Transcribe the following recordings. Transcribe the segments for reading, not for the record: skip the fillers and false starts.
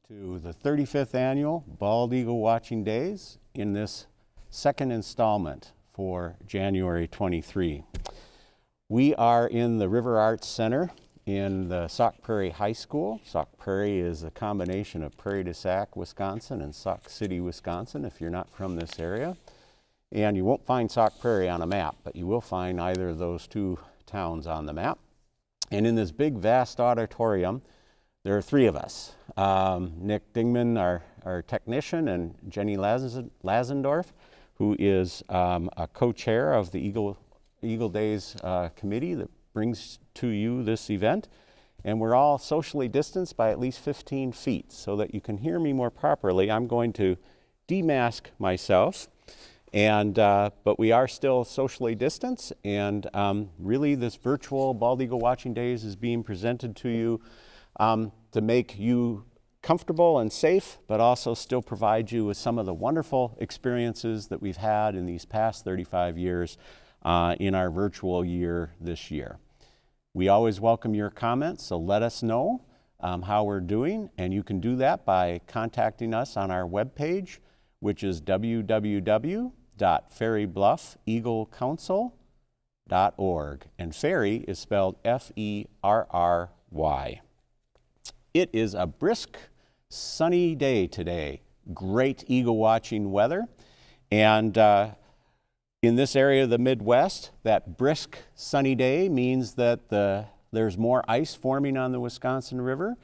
to the 35th annual Bald Eagle Watching Days in this second installment for January 23. We are in the River Arts Center in the Sauk Prairie High School. Sauk Prairie is a combination of Prairie to Sauk, Wisconsin and Sauk City, Wisconsin if you're not from this area. And you won't find Sauk Prairie on a map, but you will find either of those two towns on the map. And in this big vast auditorium, there are three of us. Nick Dingman, our technician, and Jenny Lazendorf, who is a co-chair of the Eagle Days committee that brings to you this event. And we're all socially distanced by at least 15 feet. So that you can hear me more properly, I'm going to demask myself. And, but we are still socially distanced, and really this virtual Bald Eagle Watching Days is being presented to you to make you comfortable and safe, but also still provide you with some of the wonderful experiences that we've had in these past 35 years in our virtual year this year. We always welcome your comments, so let us know how we're doing, and you can do that by contacting us on our webpage, which is www.ferrybluffeaglecouncil.org, and Ferry is spelled F-E-R-R-Y. It is a brisk, sunny day today. Great eagle watching weather. And in this area of the Midwest, that brisk, sunny day means that there's more ice forming on the Wisconsin River.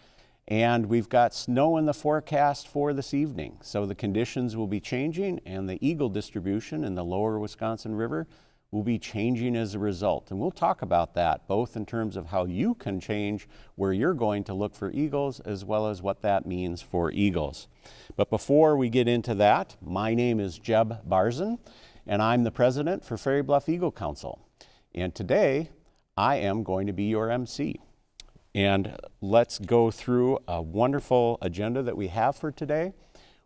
And we've got snow in the forecast for this evening. So the conditions will be changing, and the eagle distribution in the Lower Wisconsin River will be changing as a result. And we'll talk about that, both in terms of how you can change where you're going to look for eagles, as well as what that means for eagles. But before we get into that, my name is Jeb Barzen, and I'm the president for Ferry Bluff Eagle Council. And today, I am going to be your MC. And let's go through a wonderful agenda that we have for today.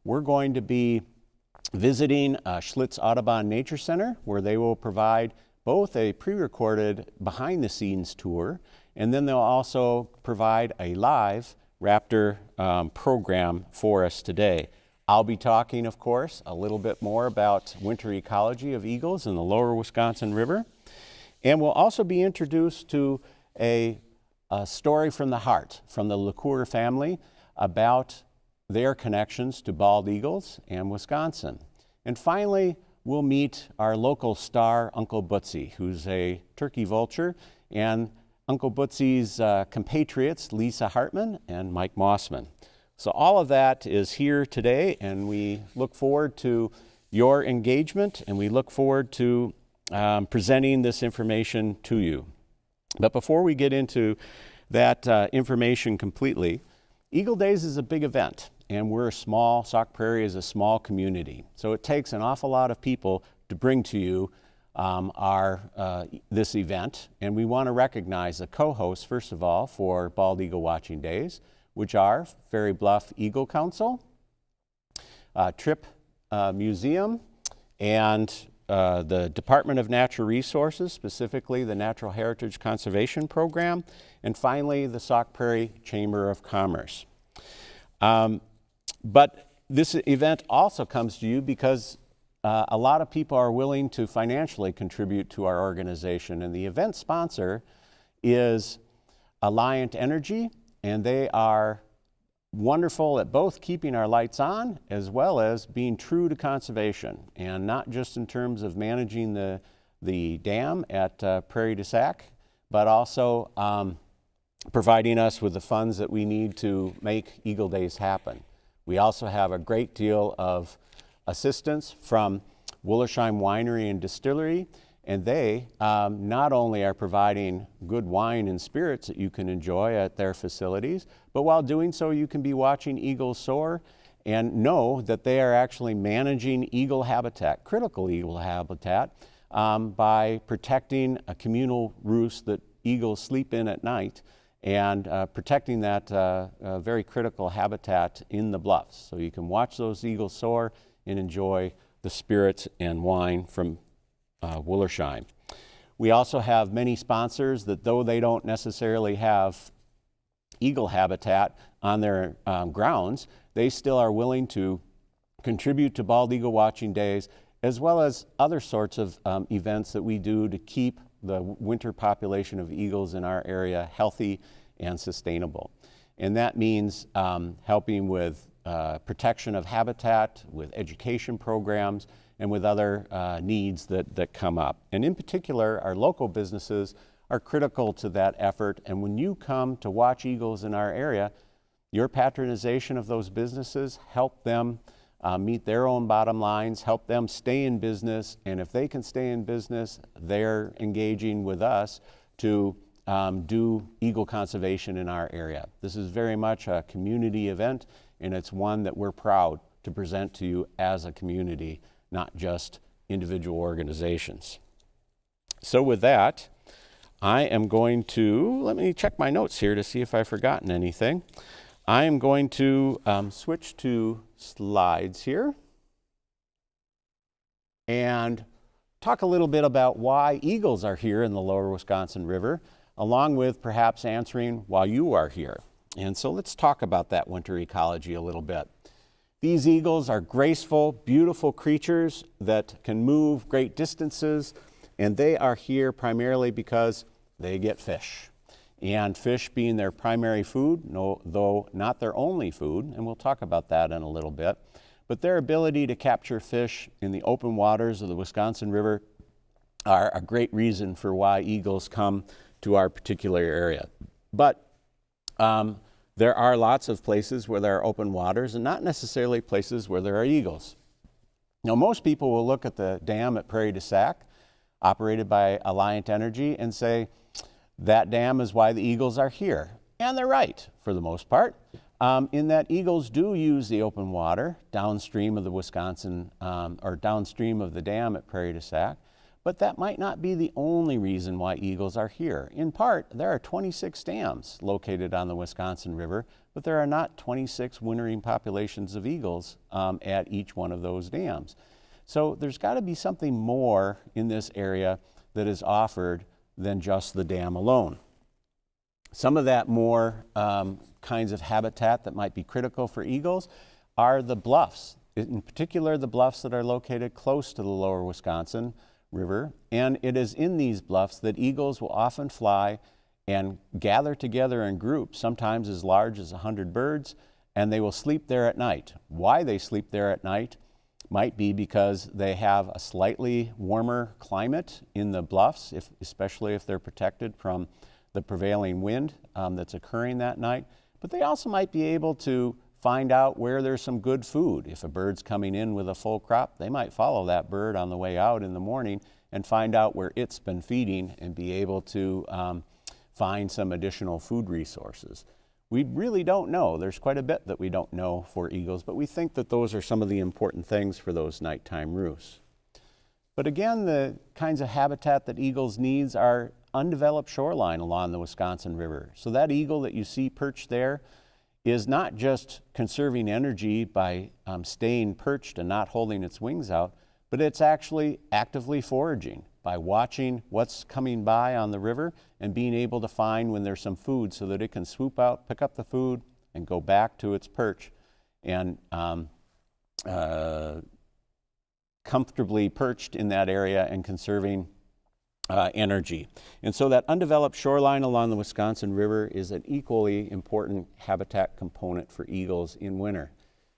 We're going to be visiting Schlitz Audubon Nature Center, where they will provide both a pre-recorded behind-the-scenes tour, and then they'll also provide a live raptor program for us today. I'll be talking, of course, a little bit more about winter ecology of eagles in the Lower Wisconsin River. And we'll also be introduced to a story from the heart, from the LaCour family, about their connections to bald eagles and Wisconsin. And finally, we'll meet our local star, Uncle Bootsy, who's a turkey vulture, and Uncle Bootsy's compatriots, Lisa Hartman and Mike Mossman. So all of that is here today, and we look forward to your engagement, and we look forward to presenting this information to you. But before we get into that information completely, Eagle Days is a big event, and we're a small, Sauk Prairie is a small community. So it takes an awful lot of people to bring to you this event, and we want to recognize the co-hosts, first of all, for Bald Eagle Watching Days, which are Ferry Bluff Eagle Council, Trip Museum, and the Department of Natural Resources, specifically the Natural Heritage Conservation Program, and finally the Sauk Prairie Chamber of Commerce. But this event also comes to you because a lot of people are willing to financially contribute to our organization, and the event sponsor is Alliant Energy, and they are wonderful at both keeping our lights on as well as being true to conservation, and not just in terms of managing the dam at Prairie to Sauk, but also providing us with the funds that we need to make Eagle Days happen. We also have a great deal of assistance from Woolersheim Winery and Distillery, and they not only are providing good wine and spirits that you can enjoy at their facilities, but while doing so, you can be watching eagles soar and know that they are actually managing eagle habitat, critical eagle habitat, by protecting a communal roost that eagles sleep in at night, and protecting that very critical habitat in the bluffs. So you can watch those eagles soar and enjoy the spirits and wine from Woolersheim. We also have many sponsors that, though they don't necessarily have eagle habitat on their grounds, they still are willing to contribute to bald eagle watching days, as well as other sorts of events that we do to keep the winter population of eagles in our area healthy and sustainable. And that means helping with protection of habitat, with education programs, and with other needs that come up. And in particular, our local businesses are critical to that effort. And when you come to watch eagles in our area, your patronization of those businesses help them meet their own bottom lines, help them stay in business. And if they can stay in business, they're engaging with us to do eagle conservation in our area. This is very much a community event, and it's one that we're proud to present to you as a community, not just individual organizations. So with that, I am going to, let me check my notes here to see if I've forgotten anything. I am going to switch to slides here and talk a little bit about why eagles are here in the Lower Wisconsin River, along with perhaps answering why you are here. And so let's talk about that winter ecology a little bit. These eagles are graceful, beautiful creatures that can move great distances, and they are here primarily because they get fish. And fish being their primary food, though not their only food, and we'll talk about that in a little bit, but their ability to capture fish in the open waters of the Wisconsin River are a great reason for why eagles come to our particular area. But there are lots of places where there are open waters and not necessarily places where there are eagles. Now, most people will look at the dam at Prairie to Sauk, operated by Alliant Energy, and say, that dam is why the eagles are here. And they're right, for the most part, in that eagles do use the open water downstream of the Wisconsin, or downstream of the dam at Prairie to Sauk. But that might not be the only reason why eagles are here. In part, there are 26 dams located on the Wisconsin River, but there are not 26 wintering populations of eagles at each one of those dams. So there's got to be something more in this area that is offered than just the dam alone. Some of that more kinds of habitat that might be critical for eagles are the bluffs, in particular the bluffs that are located close to the Lower Wisconsin River, and it is in these bluffs that eagles will often fly and gather together in groups, sometimes as large as 100 birds, and they will sleep there at night. Why they sleep there at night might be because they have a slightly warmer climate in the bluffs, especially if they're protected from the prevailing wind that's occurring that night. But they also might be able to find out where there's some good food. If a bird's coming in with a full crop, they might follow that bird on the way out in the morning and find out where it's been feeding and be able to find some additional food resources. We really don't know. There's quite a bit that we don't know for eagles, but we think that those are some of the important things for those nighttime roosts. But again, the kinds of habitat that eagles need are undeveloped shoreline along the Wisconsin River. So that eagle that you see perched there is not just conserving energy by staying perched and not holding its wings out, but it's actually actively foraging by watching what's coming by on the river and being able to find when there's some food so that it can swoop out, pick up the food, and go back to its perch and comfortably perched in that area and conserving energy. And so that undeveloped shoreline along the Wisconsin River is an equally important habitat component for eagles in winter.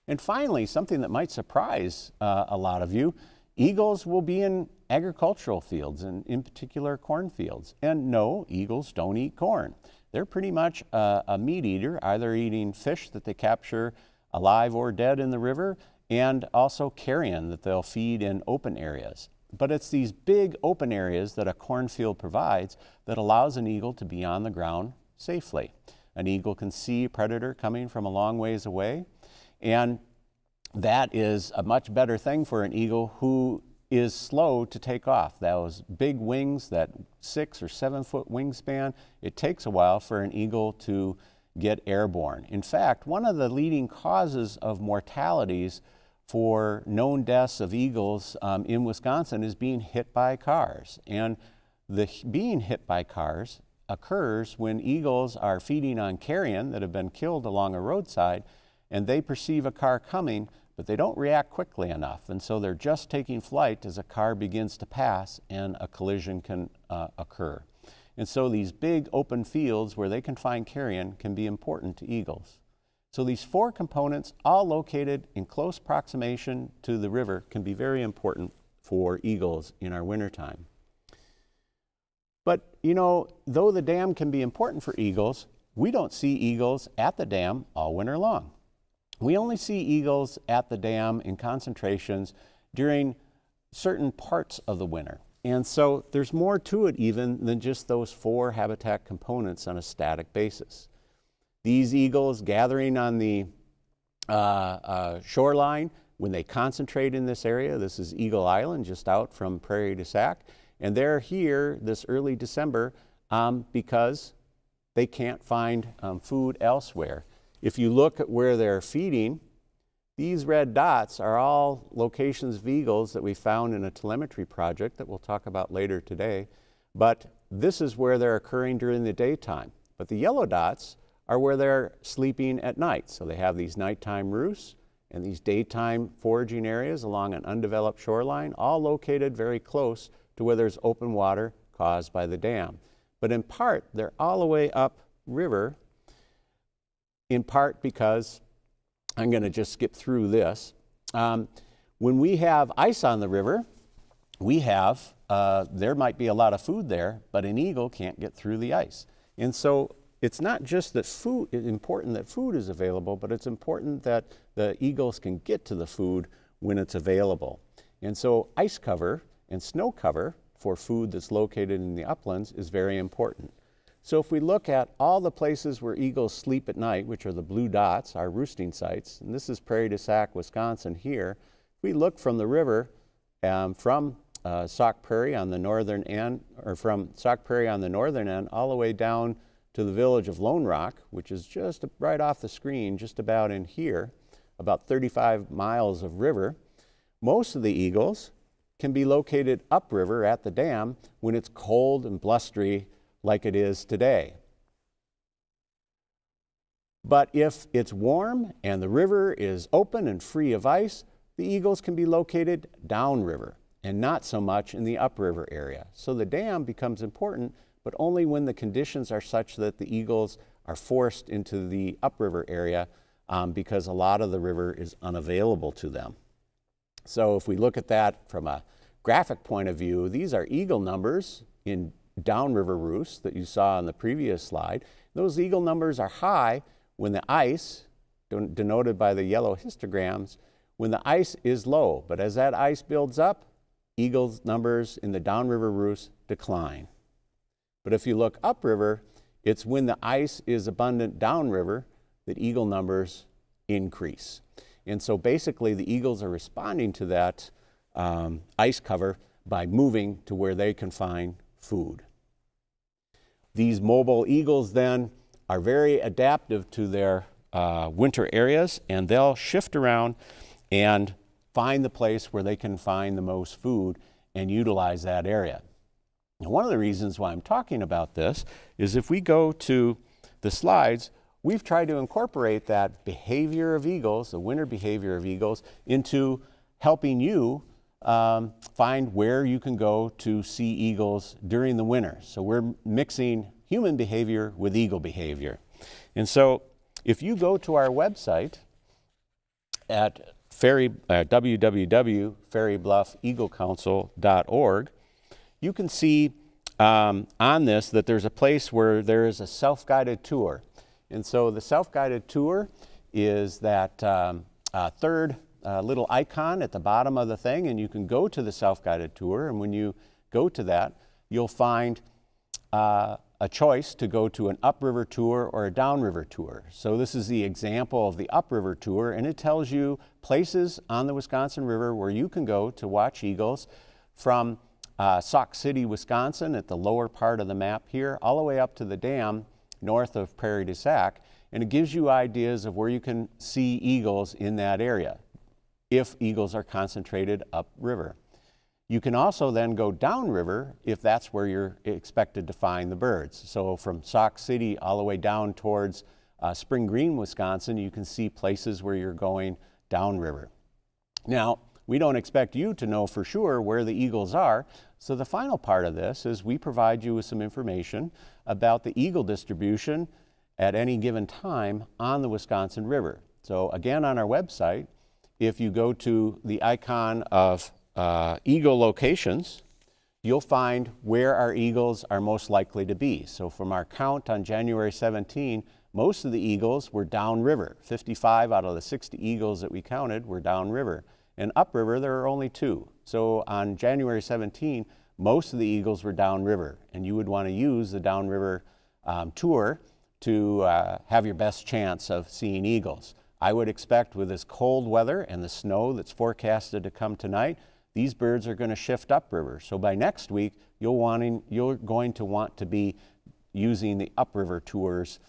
And finally, something that might surprise a lot of you, eagles will be in agricultural fields, and in particular cornfields. And no, eagles don't eat corn. They're pretty much a meat eater, either eating fish that they capture alive or dead in the river, and also carrion that they'll feed in open areas. But it's these big open areas that a cornfield provides that allows an eagle to be on the ground safely. An eagle can see a predator coming from a long ways away, and that is a much better thing for an eagle who is slow to take off. Those big wings, that 6 or 7 foot wingspan, it takes a while for an eagle to get airborne. In fact, one of the leading causes of mortalities for known deaths of eagles in Wisconsin is being hit by cars. And being hit by cars occurs when eagles are feeding on carrion that have been killed along a roadside, and they perceive a car coming, but they don't react quickly enough, and so they're just taking flight as a car begins to pass and a collision can occur. And so these big open fields where they can find carrion can be important to eagles. So these 4 components, all located in close approximation to the river, can be very important for eagles in our wintertime. But, you know, though the dam can be important for eagles, we don't see eagles at the dam all winter long. We only see eagles at the dam in concentrations during certain parts of the winter. And so there's more to it even than just those 4 habitat components on a static basis. These eagles gathering on the shoreline, when they concentrate in this area, this is Eagle Island just out from Prairie to Sauk, and they're here this early December because they can't find food elsewhere. If you look at where they're feeding, these red dots are all locations of eagles that we found in a telemetry project that we'll talk about later today. But this is where they're occurring during the daytime. But the yellow dots are where they're sleeping at night. So they have these nighttime roosts and these daytime foraging areas along an undeveloped shoreline, all located very close to where there's open water caused by the dam. But in part, they're all the way up river, in part because, I'm going to just skip through this. When we have ice on the river, we have, there might be a lot of food there, but an eagle can't get through the ice. And so it's not just that food, it's important that food is available, but it's important that the eagles can get to the food when it's available. And so ice cover and snow cover for food that's located in the uplands is very important. So if we look at all the places where eagles sleep at night, which are the blue dots, our roosting sites, and this is Prairie to Sauk, Wisconsin here. If we look from the river, from Sauk Prairie on the northern end, or from Sauk Prairie on the northern end, all the way down to the village of Lone Rock, which is just right off the screen, just about in here, about 35 miles of river, most of the eagles can be located upriver at the dam when it's cold and blustery like it is today. But if it's warm and the river is open and free of ice, the eagles can be located downriver and not so much in the upriver area. So the dam becomes important, but only when the conditions are such that the eagles are forced into the upriver area because a lot of the river is unavailable to them. So if we look at that from a graphic point of view, these are eagle numbers in downriver roosts that you saw on the previous slide. Those eagle numbers are high when the ice, denoted by the yellow histograms, when the ice is low. But as that ice builds up, eagles numbers in the downriver roosts decline. But if you look upriver, it's when the ice is abundant downriver that eagle numbers increase. And so basically the eagles are responding to that ice cover by moving to where they can find food. These mobile eagles then are very adaptive to their winter areas, and they'll shift around and find the place where they can find the most food and utilize that area. And one of the reasons why I'm talking about this is if we go to the slides, we've tried to incorporate that behavior of eagles, the winter behavior of eagles, into helping you find where you can go to see eagles during the winter. So we're mixing human behavior with eagle behavior. And so if you go to our website at www.ferrybluffeaglecouncil.org, you can see on this that there's a place where there is a self-guided tour. And so the self-guided tour is that third little icon at the bottom of the thing, and you can go to the self-guided tour, and when you go to that, you'll find a choice to go to an upriver tour or a downriver tour. So this is the example of the upriver tour, and it tells you places on the Wisconsin River where you can go to watch eagles from Sauk City, Wisconsin, at the lower part of the map here, all the way up to the dam north of Prairie to Sauk, and it gives you ideas of where you can see eagles in that area if eagles are concentrated upriver. You can also then go downriver if that's where you're expected to find the birds. So from Sauk City all the way down towards Spring Green, Wisconsin, you can see places where you're going downriver. Now, we don't expect you to know for sure where the eagles are, so the final part of this is we provide you with some information about the eagle distribution at any given time on the Wisconsin River. So again, on our website, if you go to the icon of eagle locations, you'll find where our eagles are most likely to be. So from our count on January 17, most of the eagles were downriver. 55 out of the 60 eagles that we counted were downriver. And upriver, there are only 2. So on January 17, most of the eagles were downriver, and you would want to use the downriver tour to have your best chance of seeing eagles. I would expect with this cold weather and the snow that's forecasted to come tonight, these birds are going to shift upriver. So by next week, you're going to want to be using the upriver tours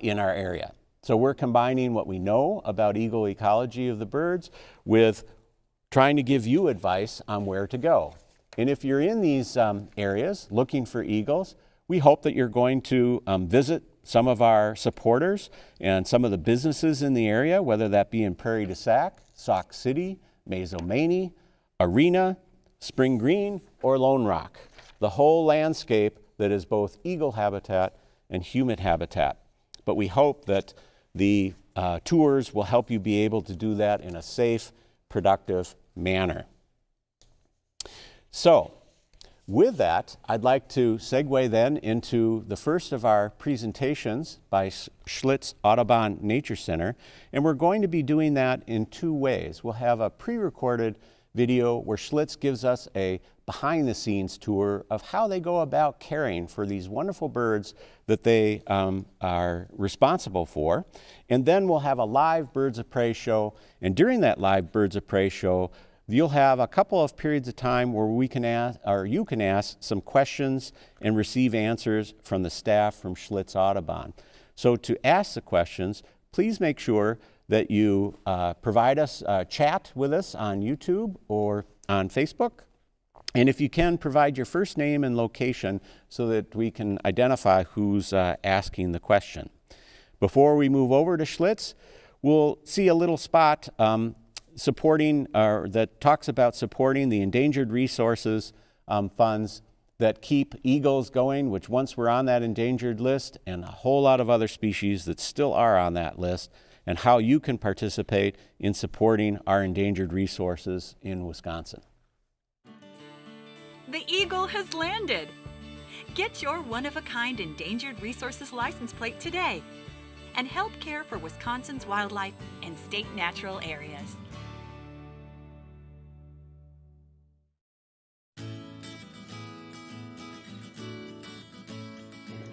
in our area. So we're combining what we know about eagle ecology of the birds with trying to give you advice on where to go. And if you're in these areas looking for eagles, we hope that you're going to visit some of our supporters and some of the businesses in the area, whether that be in Prairie to Sauk City, Mazomanie, Arena, Spring Green, or Lone Rock. The whole landscape that is both eagle habitat and human habitat. But we hope that the tours will help you be able to do that in a safe, productive manner. So, with that, I'd like to segue then into the first of our presentations by Schlitz Audubon Nature Center, and we're going to be doing that in 2 ways. We'll have a pre-recorded video where Schlitz gives us a behind-the-scenes tour of how they go about caring for these wonderful birds that they are responsible for. And then we'll have a live Birds of Prey show, and during that live Birds of Prey show, you'll have a couple of periods of time where we can ask, or you can ask some questions and receive answers from the staff from Schlitz Audubon. So to ask the questions, please make sure that you provide us chat with us on YouTube or on Facebook. And if you can, provide your first name and location so that we can identify who's asking the question. Before we move over to Schlitz, we'll see a little spot that talks about supporting the endangered resources funds that keep eagles going, which once were on that endangered list, and a whole lot of other species that still are on that list, and how you can participate in supporting our endangered resources in Wisconsin. The eagle has landed. Get your one-of-a-kind endangered resources license plate today and help care for Wisconsin's wildlife and state natural areas.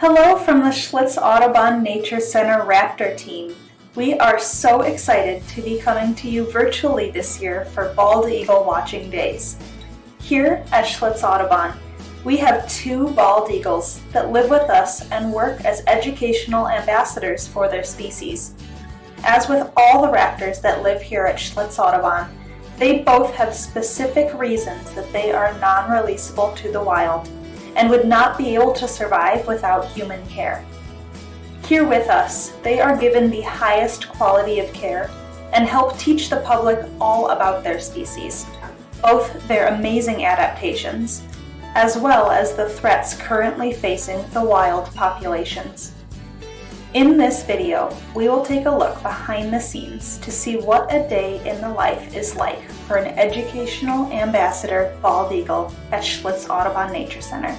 Hello from the Schlitz Audubon Nature Center Raptor team. We are so excited to be coming to you virtually this year for bald eagle watching days. Here at Schlitz Audubon, we have 2 bald eagles that live with us and work as educational ambassadors for their species. As with all the raptors that live here at Schlitz Audubon, they both have specific reasons that they are non-releasable to the wild and would not be able to survive without human care. Here with us, they are given the highest quality of care and help teach the public all about their species, both their amazing adaptations, as well as the threats currently facing the wild populations. In this video, we will take a look behind the scenes to see what a day in the life is like for an educational ambassador bald eagle at Schlitz Audubon Nature Center.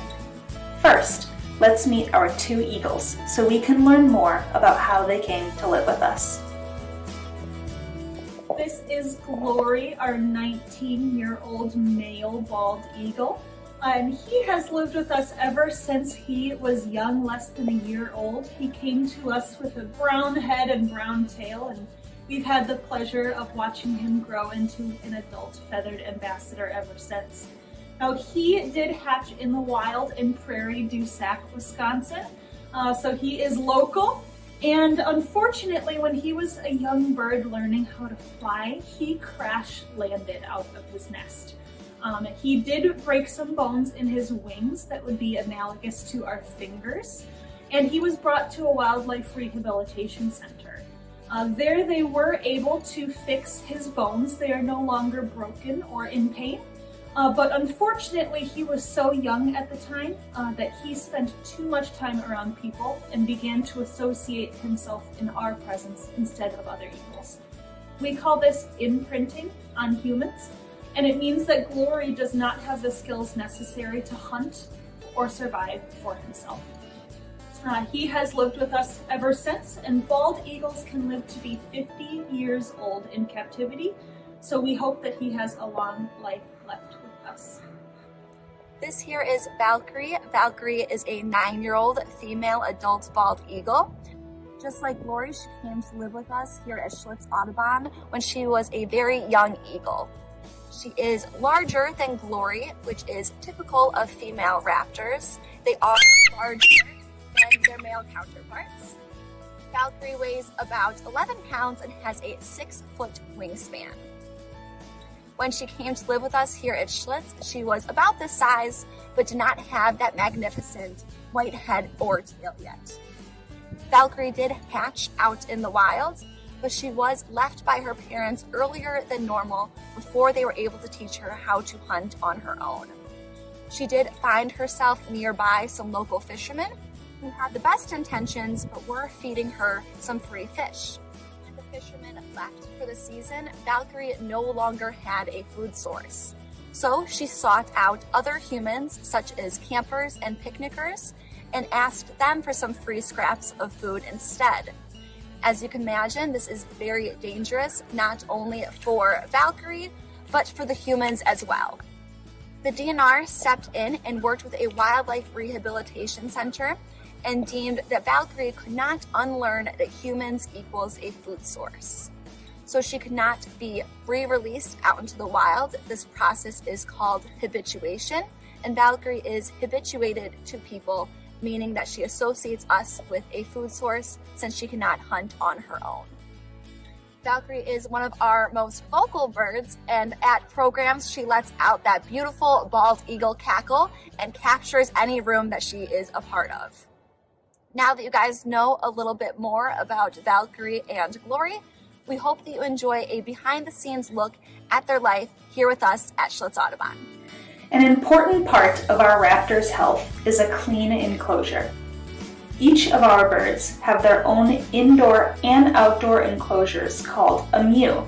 First, let's meet our 2 eagles so we can learn more about how they came to live with us. This is Glory, our 19-year-old male bald eagle. And he has lived with us ever since he was young, less than a year old. He came to us with a brown head and brown tail, and we've had the pleasure of watching him grow into an adult feathered ambassador ever since. Now, he did hatch in the wild in Prairie du Sac, Wisconsin, so he is local. And unfortunately, when he was a young bird learning how to fly, he crash landed out of his nest. He did break some bones in his wings that would be analogous to our fingers, and he was brought to a wildlife rehabilitation center. There they were able to fix his bones. They are no longer broken or in pain, but unfortunately he was so young at the time that he spent too much time around people and began to associate himself in our presence instead of other eagles. We call this imprinting on humans, and it means that Glory does not have the skills necessary to hunt or survive for himself. He has lived with us ever since, and bald eagles can live to be 50 years old in captivity, so we hope that he has a long life left with us. This here is Valkyrie. Valkyrie is a 9-year-old female adult bald eagle. Just like Glory, she came to live with us here at Schlitz Audubon when she was a very young eagle. She is larger than Glory, which is typical of female raptors. They are larger than their male counterparts. Valkyrie weighs about 11 pounds and has a 6-foot wingspan. When she came to live with us here at Schlitz, she was about this size, but did not have that magnificent white head or tail yet. Valkyrie did hatch out in the wild, but she was left by her parents earlier than normal before they were able to teach her how to hunt on her own. She did find herself nearby some local fishermen who had the best intentions but were feeding her some free fish. When the fishermen left for the season, Valkyrie no longer had a food source. So she sought out other humans, such as campers and picnickers, and asked them for some free scraps of food instead. As you can imagine, this is very dangerous, not only for Valkyrie, but for the humans as well. The DNR stepped in and worked with a wildlife rehabilitation center and deemed that Valkyrie could not unlearn that humans equals a food source. So she could not be re-released out into the wild. This process is called habituation, and Valkyrie is habituated to people, meaning that she associates us with a food source since she cannot hunt on her own. Valkyrie is one of our most vocal birds, and at programs she lets out that beautiful bald eagle cackle and captures any room that she is a part of. Now that you guys know a little bit more about Valkyrie and Glory, we hope that you enjoy a behind-the-scenes look at their life here with us at Schlitz Audubon. An important part of our raptors' health is a clean enclosure. Each of our birds have their own indoor and outdoor enclosures called a mew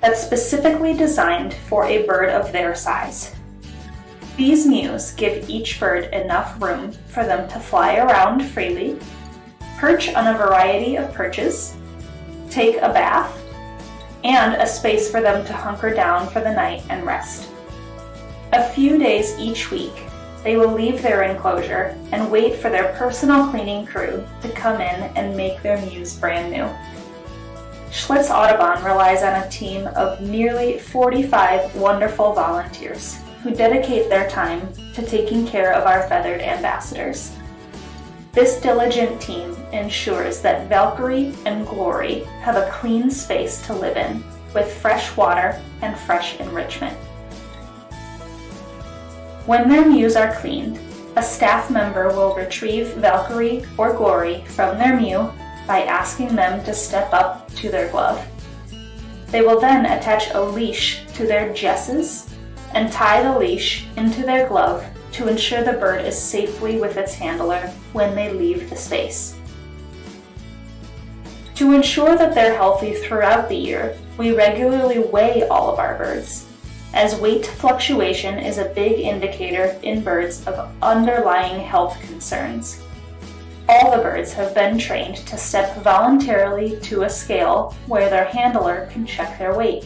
that's specifically designed for a bird of their size. These mews give each bird enough room for them to fly around freely, perch on a variety of perches, take a bath, and a space for them to hunker down for the night and rest. A few days each week, they will leave their enclosure and wait for their personal cleaning crew to come in and make their mews brand new. Schlitz Audubon relies on a team of nearly 45 wonderful volunteers who dedicate their time to taking care of our feathered ambassadors. This diligent team ensures that Valkyrie and Glory have a clean space to live in with fresh water and fresh enrichment. When their mews are cleaned, a staff member will retrieve Valkyrie or Glory from their mew by asking them to step up to their glove. They will then attach a leash to their jesses and tie the leash into their glove to ensure the bird is safely with its handler when they leave the space. To ensure that they're healthy throughout the year, we regularly weigh all of our birds, as weight fluctuation is a big indicator in birds of underlying health concerns. All the birds have been trained to step voluntarily to a scale where their handler can check their weight.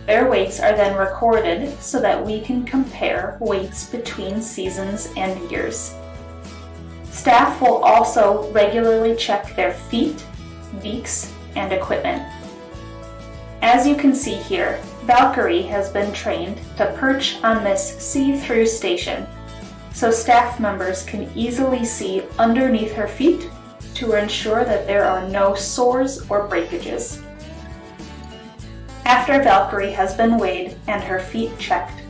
Their weights are then recorded so that we can compare weights between seasons and years. Staff will also regularly check their feet, beaks, and equipment. As you can see here, Valkyrie has been trained to perch on this see-through station, so staff members can easily see underneath her feet to ensure that there are no sores or breakages. After Valkyrie has been weighed and her feet checked,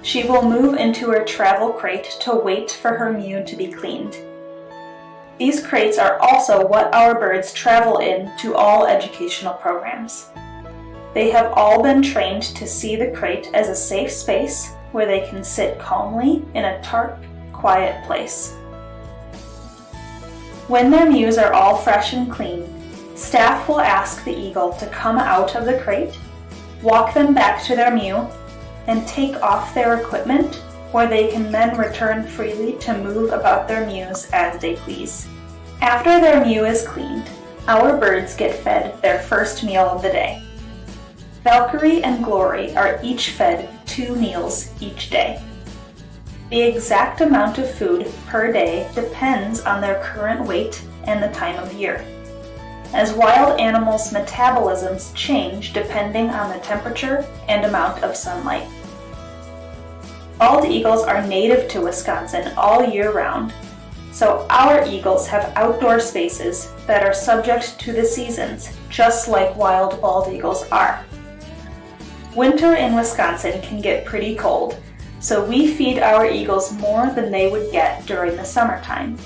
she will move into her travel crate to wait for her mew to be cleaned. These crates are also what our birds travel in to all educational programs. They have all been trained to see the crate as a safe space where they can sit calmly in a dark, quiet place. When their mews are all fresh and clean, staff will ask the eagle to come out of the crate, walk them back to their mew, and take off their equipment where they can then return freely to move about their mews as they please. After their mew is cleaned, our birds get fed their first meal of the day. Valkyrie and Glory are each fed 2 meals each day. The exact amount of food per day depends on their current weight and the time of year, as wild animals' metabolisms change depending on the temperature and amount of sunlight. Bald eagles are native to Wisconsin all year round, so our eagles have outdoor spaces that are subject to the seasons, just like wild bald eagles are. Winter in Wisconsin can get pretty cold, so we feed our eagles more than they would get during the summertime,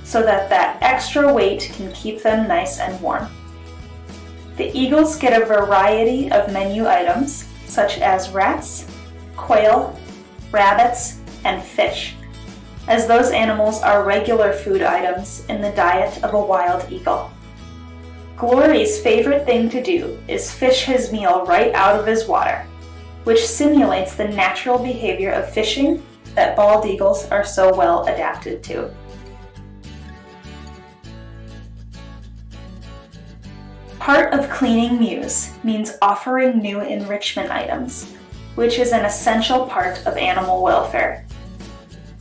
so that extra weight can keep them nice and warm. The eagles get a variety of menu items, such as rats, quail, rabbits, and fish, as those animals are regular food items in the diet of a wild eagle. Glory's favorite thing to do is fish his meal right out of his water, which simulates the natural behavior of fishing that bald eagles are so well adapted to. Part of cleaning mews means offering new enrichment items, which is an essential part of animal welfare.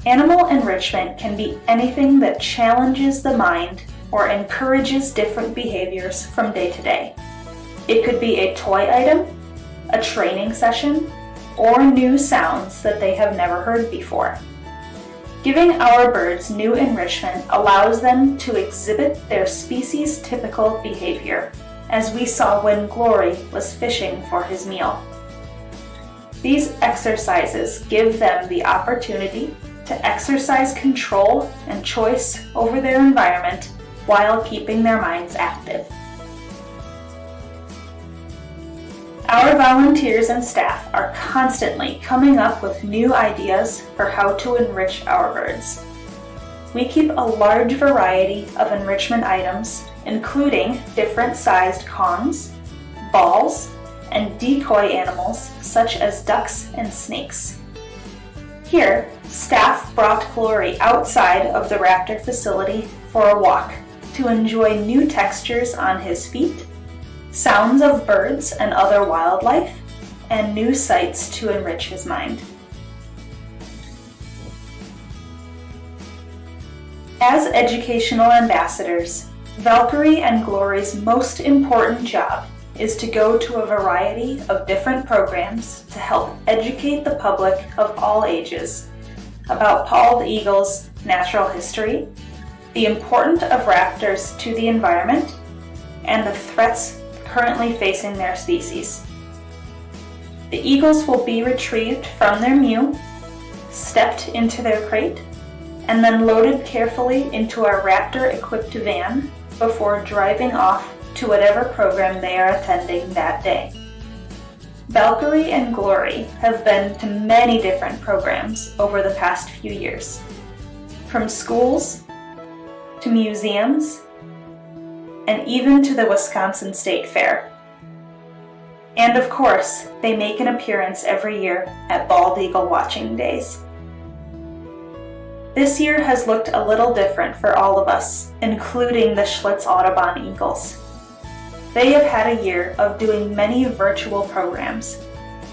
Animal enrichment can be anything that challenges the mind or encourages different behaviors from day to day. It could be a toy item, a training session, or new sounds that they have never heard before. Giving our birds new enrichment allows them to exhibit their species' typical behavior, as we saw when Glory was fishing for his meal. These exercises give them the opportunity to exercise control and choice over their environment while keeping their minds active. Our volunteers and staff are constantly coming up with new ideas for how to enrich our birds. We keep a large variety of enrichment items, including different sized kongs, balls, and decoy animals such as ducks and snakes. Here, staff brought Glory outside of the raptor facility for a walk to enjoy new textures on his feet, sounds of birds and other wildlife, and new sights to enrich his mind. As educational ambassadors, Valkyrie and Glory's most important job is to go to a variety of different programs to help educate the public of all ages about bald eagles' natural history, the importance of raptors to the environment, and the threats currently facing their species. The eagles will be retrieved from their mew, stepped into their crate, and then loaded carefully into our raptor-equipped van before driving off to whatever program they are attending that day. Valkyrie and Glory have been to many different programs over the past few years, from schools to museums and even to the Wisconsin State Fair. And of course, they make an appearance every year at Bald Eagle Watching Days. This year has looked a little different for all of us, including the Schlitz Audubon Eagles. They have had a year of doing many virtual programs,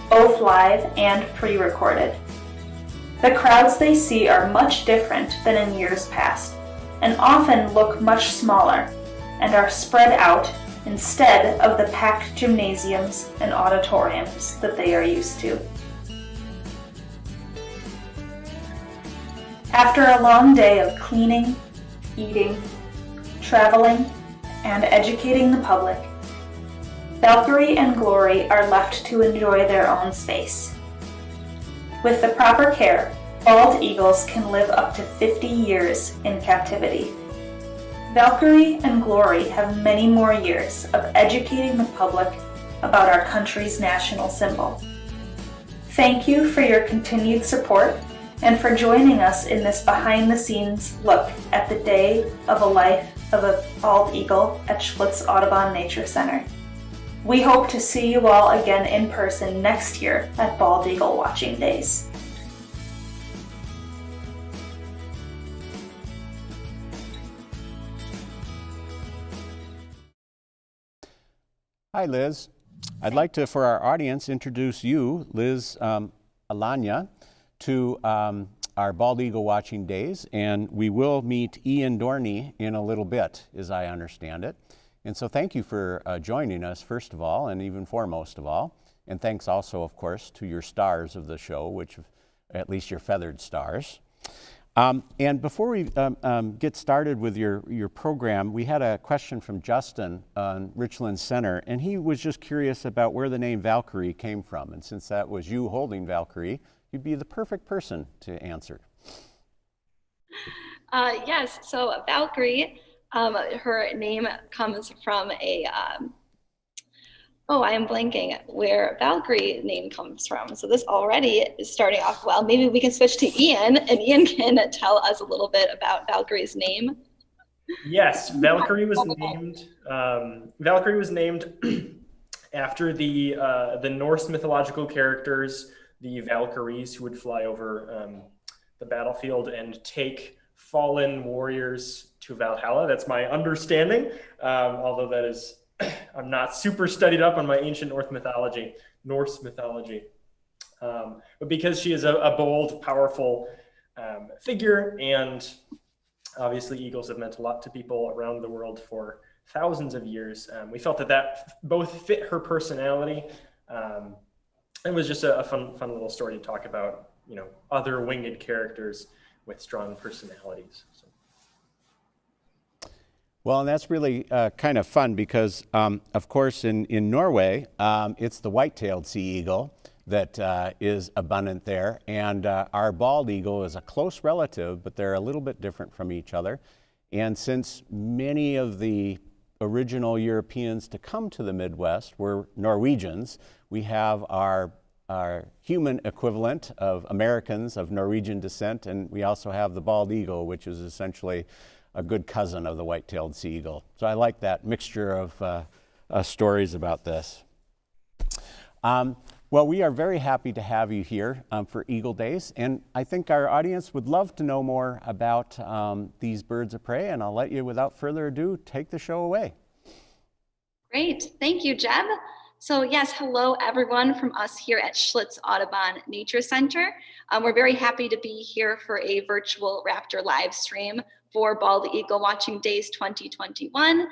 both live and pre-recorded. The crowds they see are much different than in years past, and often look much smaller, and are spread out instead of the packed gymnasiums and auditoriums that they are used to. After a long day of cleaning, eating, traveling, and educating the public, Valkyrie and Glory are left to enjoy their own space. With the proper care, bald eagles can live up to 50 years in captivity. Valkyrie and Glory have many more years of educating the public about our country's national symbol. Thank you for your continued support and for joining us in this behind-the-scenes look at the day of a life of a bald eagle at Schlitz Audubon Nature Center. We hope to see you all again in person next year at Bald Eagle Watching Days. Hi, Liz. I'd like to, for our audience, introduce you, Liz Alanya, to our Bald Eagle Watching Days, and we will meet Ian Dorney in a little bit, as I understand it. And so thank you for joining us, first of all, and even foremost of all. And thanks also, of course, to your stars of the show, which, at least your feathered stars. And before we get started with your program, we had a question from Justin on Richland Center, and he was just curious about where the name Valkyrie came from. And since that was you holding Valkyrie, you'd be the perfect person to answer. Yes, so Valkyrie, her name comes from a, I am blanking where Valkyrie name comes from. So this already is starting off well. Maybe we can switch to Ian, and Ian can tell us a little bit about Valkyrie's name. Yes, Valkyrie was named after the Norse mythological characters, the Valkyries, who would fly over the battlefield and take fallen warriors to Valhalla. That's my understanding, although that is, I'm not super studied up on my ancient Norse mythology. But because she is a bold, powerful figure, and obviously eagles have meant a lot to people around the world for thousands of years, we felt that both fit her personality. It was just a fun little story to talk about, other winged characters with strong personalities. So. Well, and that's really kind of fun because, of course, in Norway, it's the white-tailed sea eagle that is abundant there. And our bald eagle is a close relative, but they're a little bit different from each other. And since many of the original Europeans to come to the Midwest were Norwegians, we have our human equivalent of Americans of Norwegian descent, and we also have the bald eagle, which is essentially a good cousin of the white-tailed sea eagle. So I like that mixture of stories about this. Well, we are very happy to have you here for Eagle Days, and I think our audience would love to know more about these birds of prey, and I'll let you, without further ado, take the show away. Great, thank you, Jeb. So yes, hello everyone from us here at Schlitz Audubon Nature Center. We're very happy to be here for a virtual raptor live stream for Bald Eagle Watching Days 2021.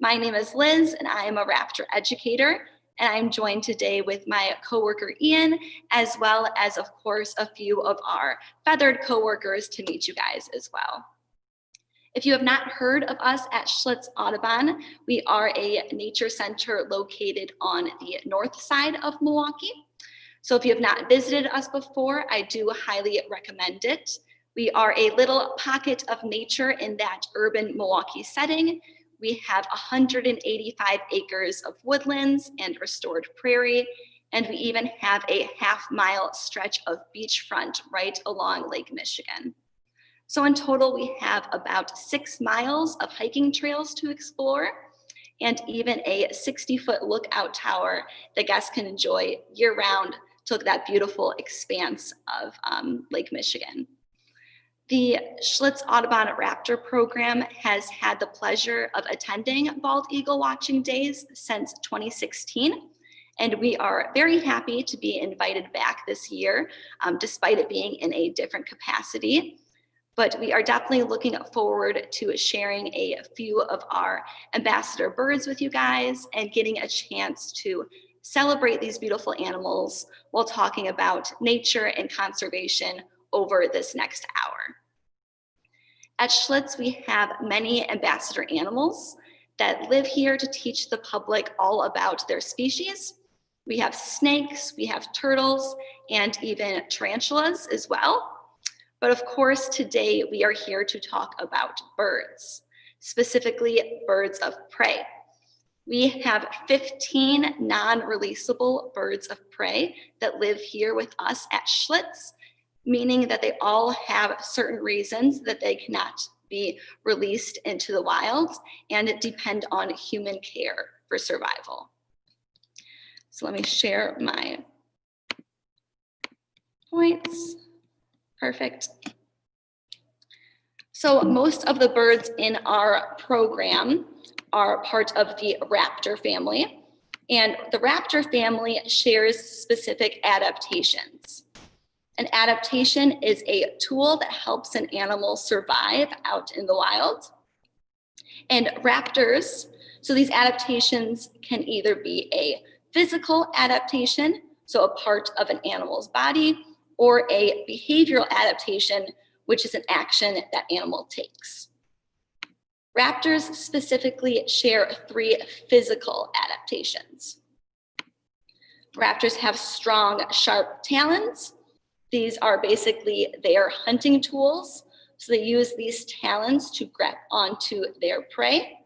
My name is Liz, and I am a raptor educator, and I'm joined today with my coworker Ian, as well as, of course, a few of our feathered coworkers to meet you guys as well. If you have not heard of us at Schlitz Audubon, we are a nature center located on the north side of Milwaukee. So if you have not visited us before, I do highly recommend it. We are a little pocket of nature in that urban Milwaukee setting. We have 185 acres of woodlands and restored prairie, and we even have a half-mile stretch of beachfront right along Lake Michigan. So in total, we have about 6 miles of hiking trails to explore, and even a 60-foot lookout tower that guests can enjoy year-round to look at that beautiful expanse of Lake Michigan. The Schlitz Audubon Raptor program has had the pleasure of attending Bald Eagle Watching Days since 2016, and we are very happy to be invited back this year, despite it being in a different capacity. But we are definitely looking forward to sharing a few of our ambassador birds with you guys and getting a chance to celebrate these beautiful animals while talking about nature and conservation over this next hour. At Schlitz, we have many ambassador animals. that live here to teach the public all about their species. We have snakes, we have turtles, and even tarantulas as well. But of course, today we are here to talk about birds, specifically birds of prey. We have 15 non-releasable birds of prey that live here with us at Schlitz, meaning that they all have certain reasons that they cannot be released into the wild and depend on human care for survival. So let me share my points. Perfect. So most of the birds in our program are part of the raptor family, and the raptor family shares specific adaptations. An adaptation is a tool that helps an animal survive out in the wild. And raptors, so these adaptations can either be a physical adaptation, so a part of an animal's body, or a behavioral adaptation, which is an action that animal takes. Raptors specifically share 3 physical adaptations. Raptors have strong, sharp talons. These are basically their hunting tools. So they use these talons to grab onto their prey.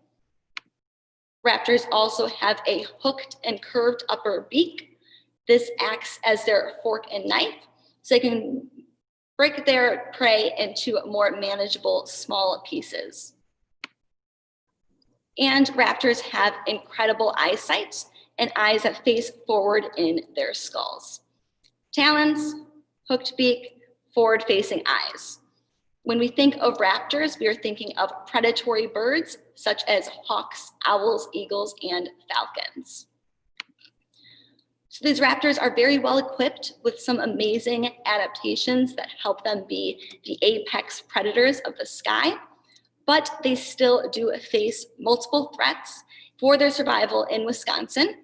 Raptors also have a hooked and curved upper beak. This acts as their fork and knife, so they can break their prey into more manageable small pieces. And raptors have incredible eyesight and eyes that face forward in their skulls. Talons, hooked beak, forward-facing eyes. When we think of raptors, we are thinking of predatory birds such as hawks, owls, eagles, and falcons. So these raptors are very well equipped with some amazing adaptations that help them be the apex predators of the sky, but they still do face multiple threats for their survival in Wisconsin,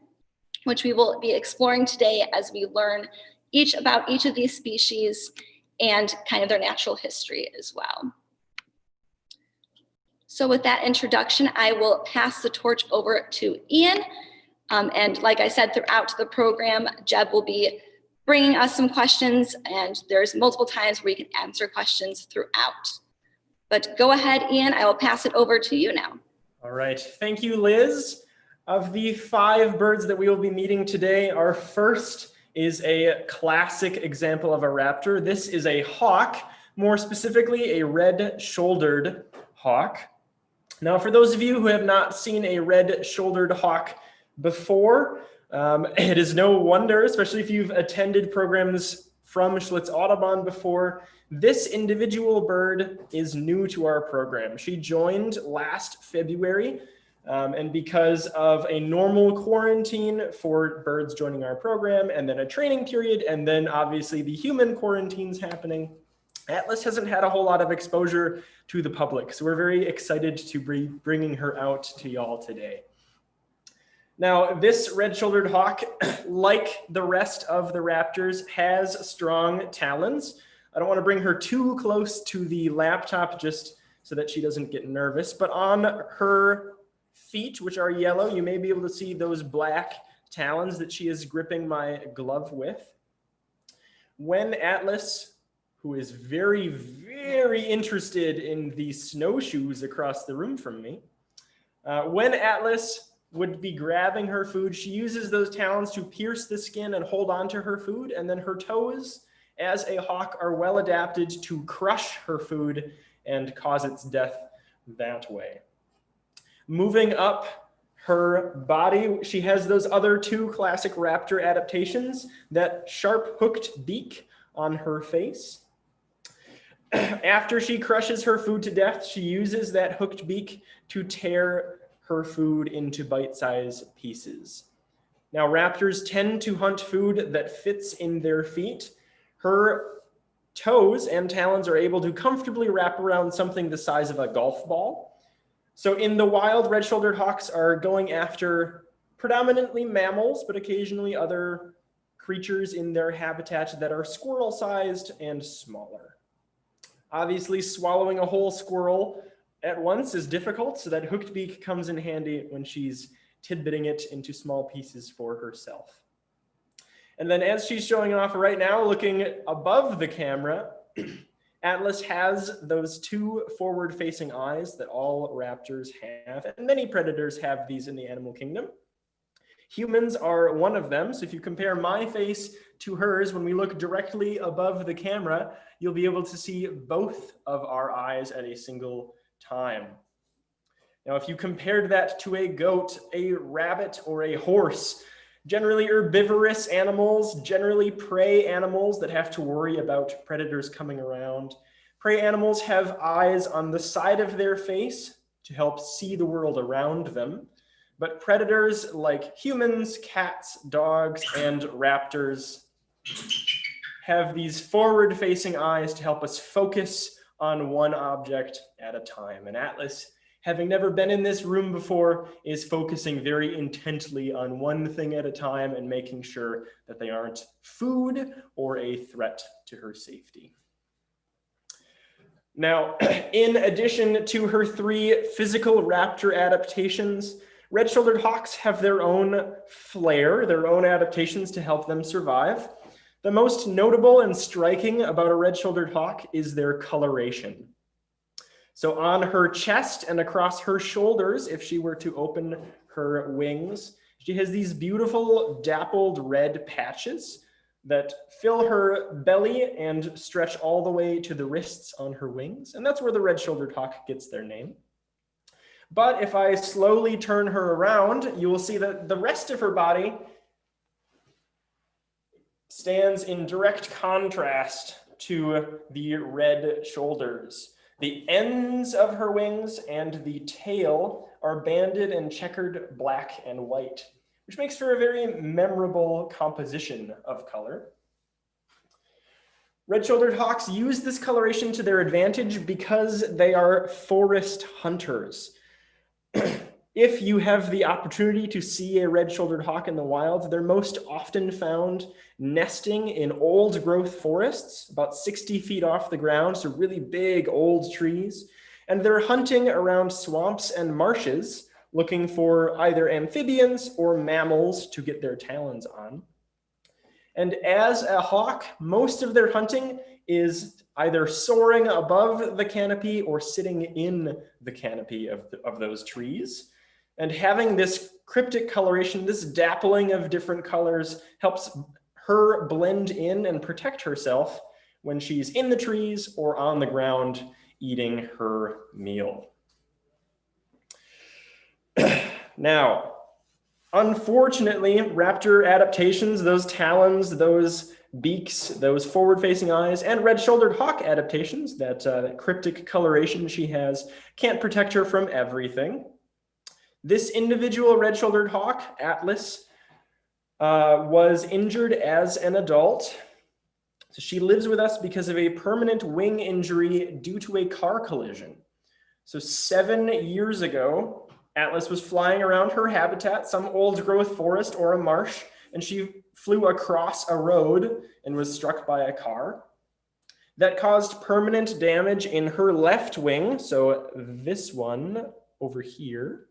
which we will be exploring today as we learn about each of these species and kind of their natural history as well. So with that introduction, I will pass the torch over to Ian. And like I said, throughout the program, Jeb will be bringing us some questions, and there's multiple times where you can answer questions throughout. But go ahead, Ian, I will pass it over to you now. All right, thank you, Liz. Of the 5 birds that we will be meeting today, our first is a classic example of a raptor. This is a hawk, more specifically a red-shouldered hawk. Now, for those of you who have not seen a red-shouldered hawk before, it is no wonder, especially if you've attended programs from Schlitz Audubon before. This individual bird is new to our program. She joined last February, and because of a normal quarantine for birds joining our program, and then a training period, and then obviously the human quarantines happening, Atlas hasn't had a whole lot of exposure to the public. So we're very excited to be bringing her out to y'all today. Now, this red-shouldered hawk, like the rest of the raptors, has strong talons. I don't want to bring her too close to the laptop just so that she doesn't get nervous, but on her feet, which are yellow, you may be able to see those black talons that she is gripping my glove with. When Atlas, who is very, very interested in the snowshoes across the room from me, when Atlas would be grabbing her food, she uses those talons to pierce the skin and hold on to her food, and then her toes, as a hawk, are well adapted to crush her food and cause its death that way. Moving up her body, she has those other 2 classic raptor adaptations, that sharp hooked beak on her face. After she crushes her food to death, she uses that hooked beak to tear her food into bite-sized pieces. Now, raptors tend to hunt food that fits in their feet. Her toes and talons are able to comfortably wrap around something the size of a golf ball. So in the wild, red-shouldered hawks are going after predominantly mammals, but occasionally other creatures in their habitat that are squirrel-sized and smaller. Obviously, swallowing a whole squirrel at once is difficult, so that hooked beak comes in handy when she's tidbitting it into small pieces for herself. And then as she's showing off right now, looking above the camera, Atlas has those two forward-facing eyes that all raptors have, and many predators have these in the animal kingdom. Humans are one of them, so if you compare my face to hers, when we look directly above the camera, you'll be able to see both of our eyes at a single time. Now, if you compared that to a goat, a rabbit, or a horse, generally herbivorous animals, generally prey animals that have to worry about predators coming around. Prey animals have eyes on the side of their face to help see the world around them. But predators like humans, cats, dogs, and raptors have these forward-facing eyes to help us focus on one object at a time. And Atlas, having never been in this room before, is focusing very intently on one thing at a time and making sure that they aren't food or a threat to her safety. Now, in addition to her 3 physical raptor adaptations, red-shouldered hawks have their own flair, their own adaptations to help them survive. The most notable and striking about a red-shouldered hawk is their coloration. So on her chest and across her shoulders, if she were to open her wings, she has these beautiful dappled red patches that fill her belly and stretch all the way to the wrists on her wings. And that's where the red-shouldered hawk gets their name. But if I slowly turn her around, you will see that the rest of her body stands in direct contrast to the red shoulders. The ends of her wings and the tail are banded and checkered black and white, which makes for a very memorable composition of color. Red-shouldered hawks use this coloration to their advantage because they are forest hunters. If you have the opportunity to see a red-shouldered hawk in the wild, they're most often found nesting in old growth forests, about 60 feet off the ground, so really big old trees. And they're hunting around swamps and marshes, looking for either amphibians or mammals to get their talons on. And as a hawk, most of their hunting is either soaring above the canopy or sitting in the canopy of those trees. And having this cryptic coloration, this dappling of different colors, helps her blend in and protect herself when she's in the trees or on the ground eating her meal. Now, unfortunately, raptor adaptations, those talons, those beaks, those forward-facing eyes, and red-shouldered hawk adaptations, that cryptic coloration she has, can't protect her from everything. This individual red-shouldered hawk, Atlas, was injured as an adult. So she lives with us because of a permanent wing injury due to a car collision. So 7 years ago, Atlas was flying around her habitat, some old growth forest or a marsh, and she flew across a road and was struck by a car. That caused permanent damage in her left wing, so this one over here,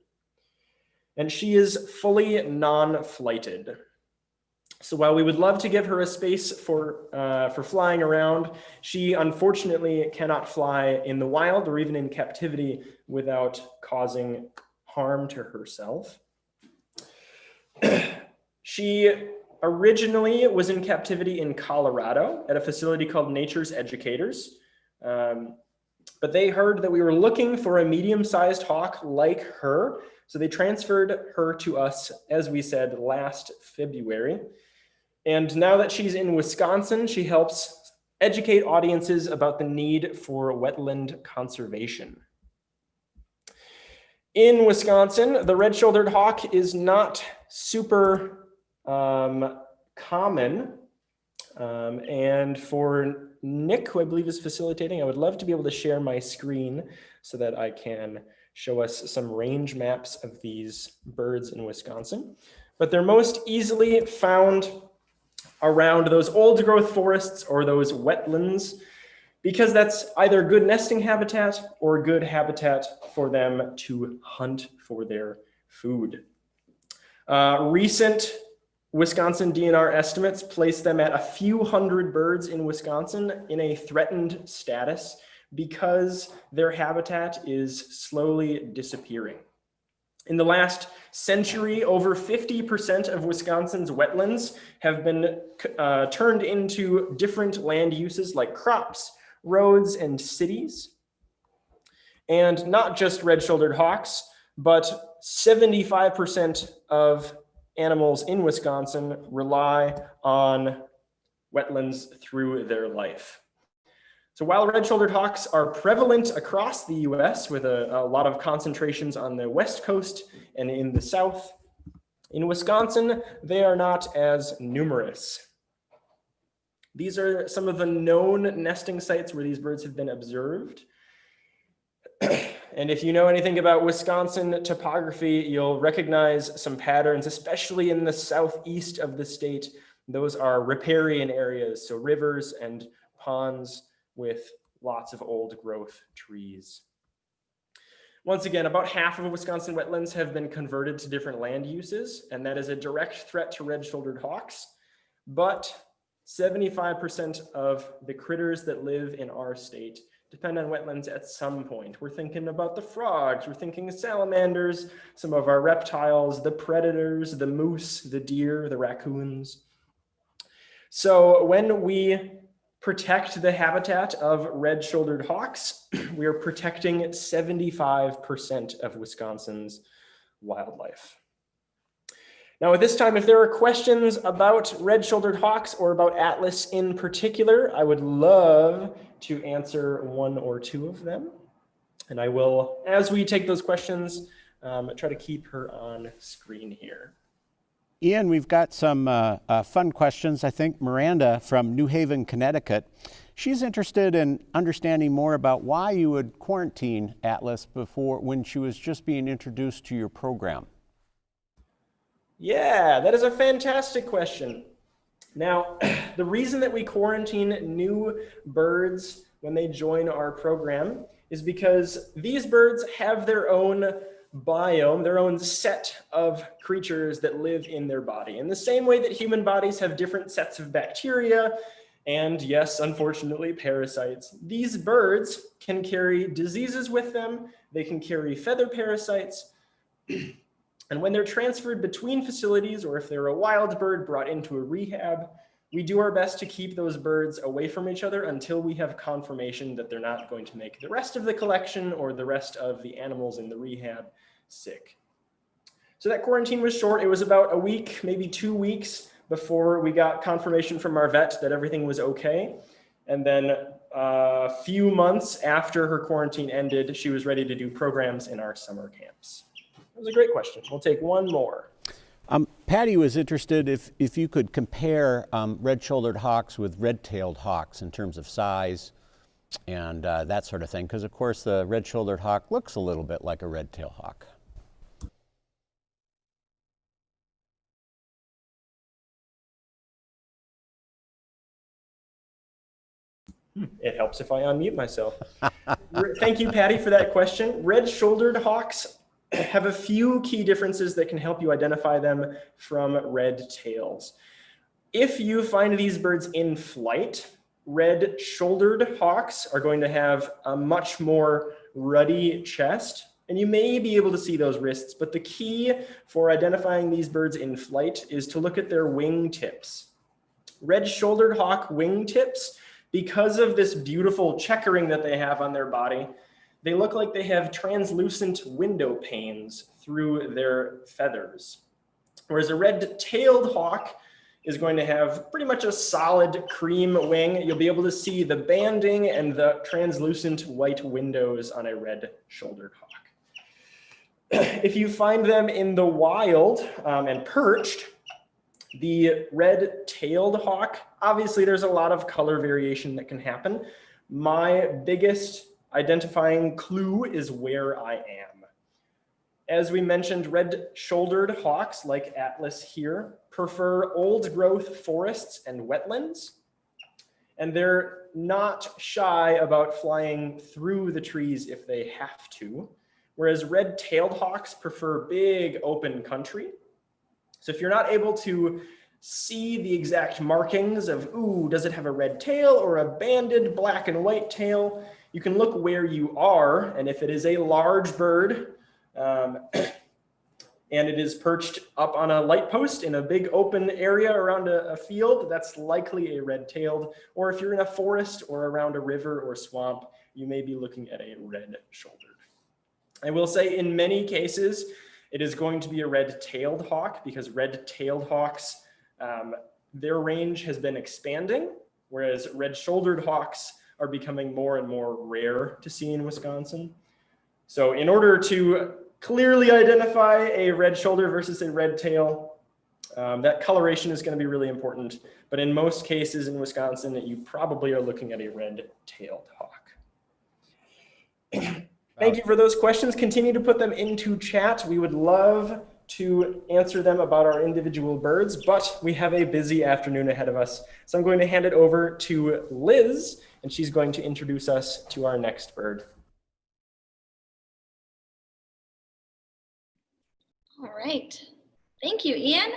and she is fully non-flighted. So while we would love to give her a space for flying around, she unfortunately cannot fly in the wild or even in captivity without causing harm to herself. She originally was in captivity in Colorado at a facility called Nature's Educators. But they heard that we were looking for a medium-sized hawk like her, so they transferred her to us, as we said, last February. And now that she's in Wisconsin, she helps educate audiences about the need for wetland conservation. In Wisconsin, the red-shouldered hawk is not super common. And for Nick, who I believe is facilitating, I would love to be able to share my screen so that I can show us some range maps of these birds in Wisconsin. But they're most easily found around those old growth forests or those wetlands. because that's either good nesting habitat or good habitat for them to hunt for their food. Recent Wisconsin DNR estimates place them at a few hundred birds in Wisconsin in a threatened status because their habitat is slowly disappearing. In the last century, over 50% of Wisconsin's wetlands have been turned into different land uses like crops, roads, and cities. And not just red-shouldered hawks, but 75% of animals in Wisconsin rely on wetlands through their life. So while red-shouldered hawks are prevalent across the US with a lot of concentrations on the West Coast and in the South, in Wisconsin, they are not as numerous. These are some of the known nesting sites where these birds have been observed. And if you know anything about Wisconsin topography, you'll recognize some patterns, especially in the southeast of the state. Those are riparian areas, so rivers and ponds with lots of old growth trees. Once again, about half of Wisconsin wetlands have been converted to different land uses, and that is a direct threat to red-shouldered hawks. But 75% of the critters that live in our state depend on wetlands at some point. We're thinking about the frogs, we're thinking salamanders, some of our reptiles, the predators, the moose, the deer, the raccoons. So when we protect the habitat of red-shouldered hawks, we are protecting 75% of Wisconsin's wildlife. Now at this time, if there are questions about red-shouldered hawks or about Atlas in particular, I would love to answer one or two of them. And I will, as we take those questions, try to keep her on screen here. Ian, we've got some fun questions. I think Miranda from New Haven, Connecticut, she's interested in understanding more about why you would quarantine Atlas when she was just being introduced to your program. Yeah, that is a fantastic question. Now, the reason that we quarantine new birds when they join our program is because these birds have their own biome, their own set of creatures that live in their body. In the same way that human bodies have different sets of bacteria and, yes, unfortunately, parasites, these birds can carry diseases with them. They can carry feather parasites. And when they're transferred between facilities, or if they're a wild bird brought into a rehab, we do our best to keep those birds away from each other until we have confirmation that they're not going to make the rest of the collection or the rest of the animals in the rehab sick. So that quarantine was short. It was about a week, maybe 2 weeks before we got confirmation from our vet that everything was okay. And then a few months after her quarantine ended, she was ready to do programs in our summer camps. That was a great question. We'll take one more. Patty was interested if you could compare red-shouldered hawks with red-tailed hawks in terms of size and that sort of thing, because of course the red-shouldered hawk looks a little bit like a red-tailed hawk. It helps if I unmute myself. Thank you, Patty, for that question. Red-shouldered hawks have a few key differences that can help you identify them from red tails. If you find these birds in flight, red-shouldered hawks are going to have a much more ruddy chest, and you may be able to see those wrists, but the key for identifying these birds in flight is to look at their wing tips. Red-shouldered hawk wing tips, because of this beautiful checkering that they have on their body, they look like they have translucent window panes through their feathers. Whereas a red-tailed hawk is going to have pretty much a solid cream wing. You'll be able to see the banding and the translucent white windows on a red-shouldered hawk. If you find them in the wild and perched, the red-tailed hawk, obviously there's a lot of color variation that can happen. My biggest identifying clue is where I am. As we mentioned, red-shouldered hawks, like Atlas here, prefer old growth forests and wetlands. and they're not shy about flying through the trees if they have to, whereas red-tailed hawks prefer big open country. So if you're not able to see the exact markings of, ooh, does it have a red tail or a banded black and white tail, you can look where you are, and if it is a large bird, and it is perched up on a light post in a big open area around a field, that's likely a red-tailed. Or if you're in a forest or around a river or swamp, you may be looking at a red-shouldered. I will say in many cases, it is going to be a red-tailed hawk, because red-tailed hawks, their range has been expanding, whereas red-shouldered hawks are becoming more and more rare to see in Wisconsin. So in order to clearly identify a red shoulder versus a red tail, that coloration is going to be really important. But in most cases in Wisconsin, you probably are looking at a red-tailed hawk. Thank you for those questions. Continue to put them into chat. We would love to answer them about our individual birds, but we have a busy afternoon ahead of us. So I'm going to hand it over to Liz, and she's going to introduce us to our next bird. All right, thank you, Ian.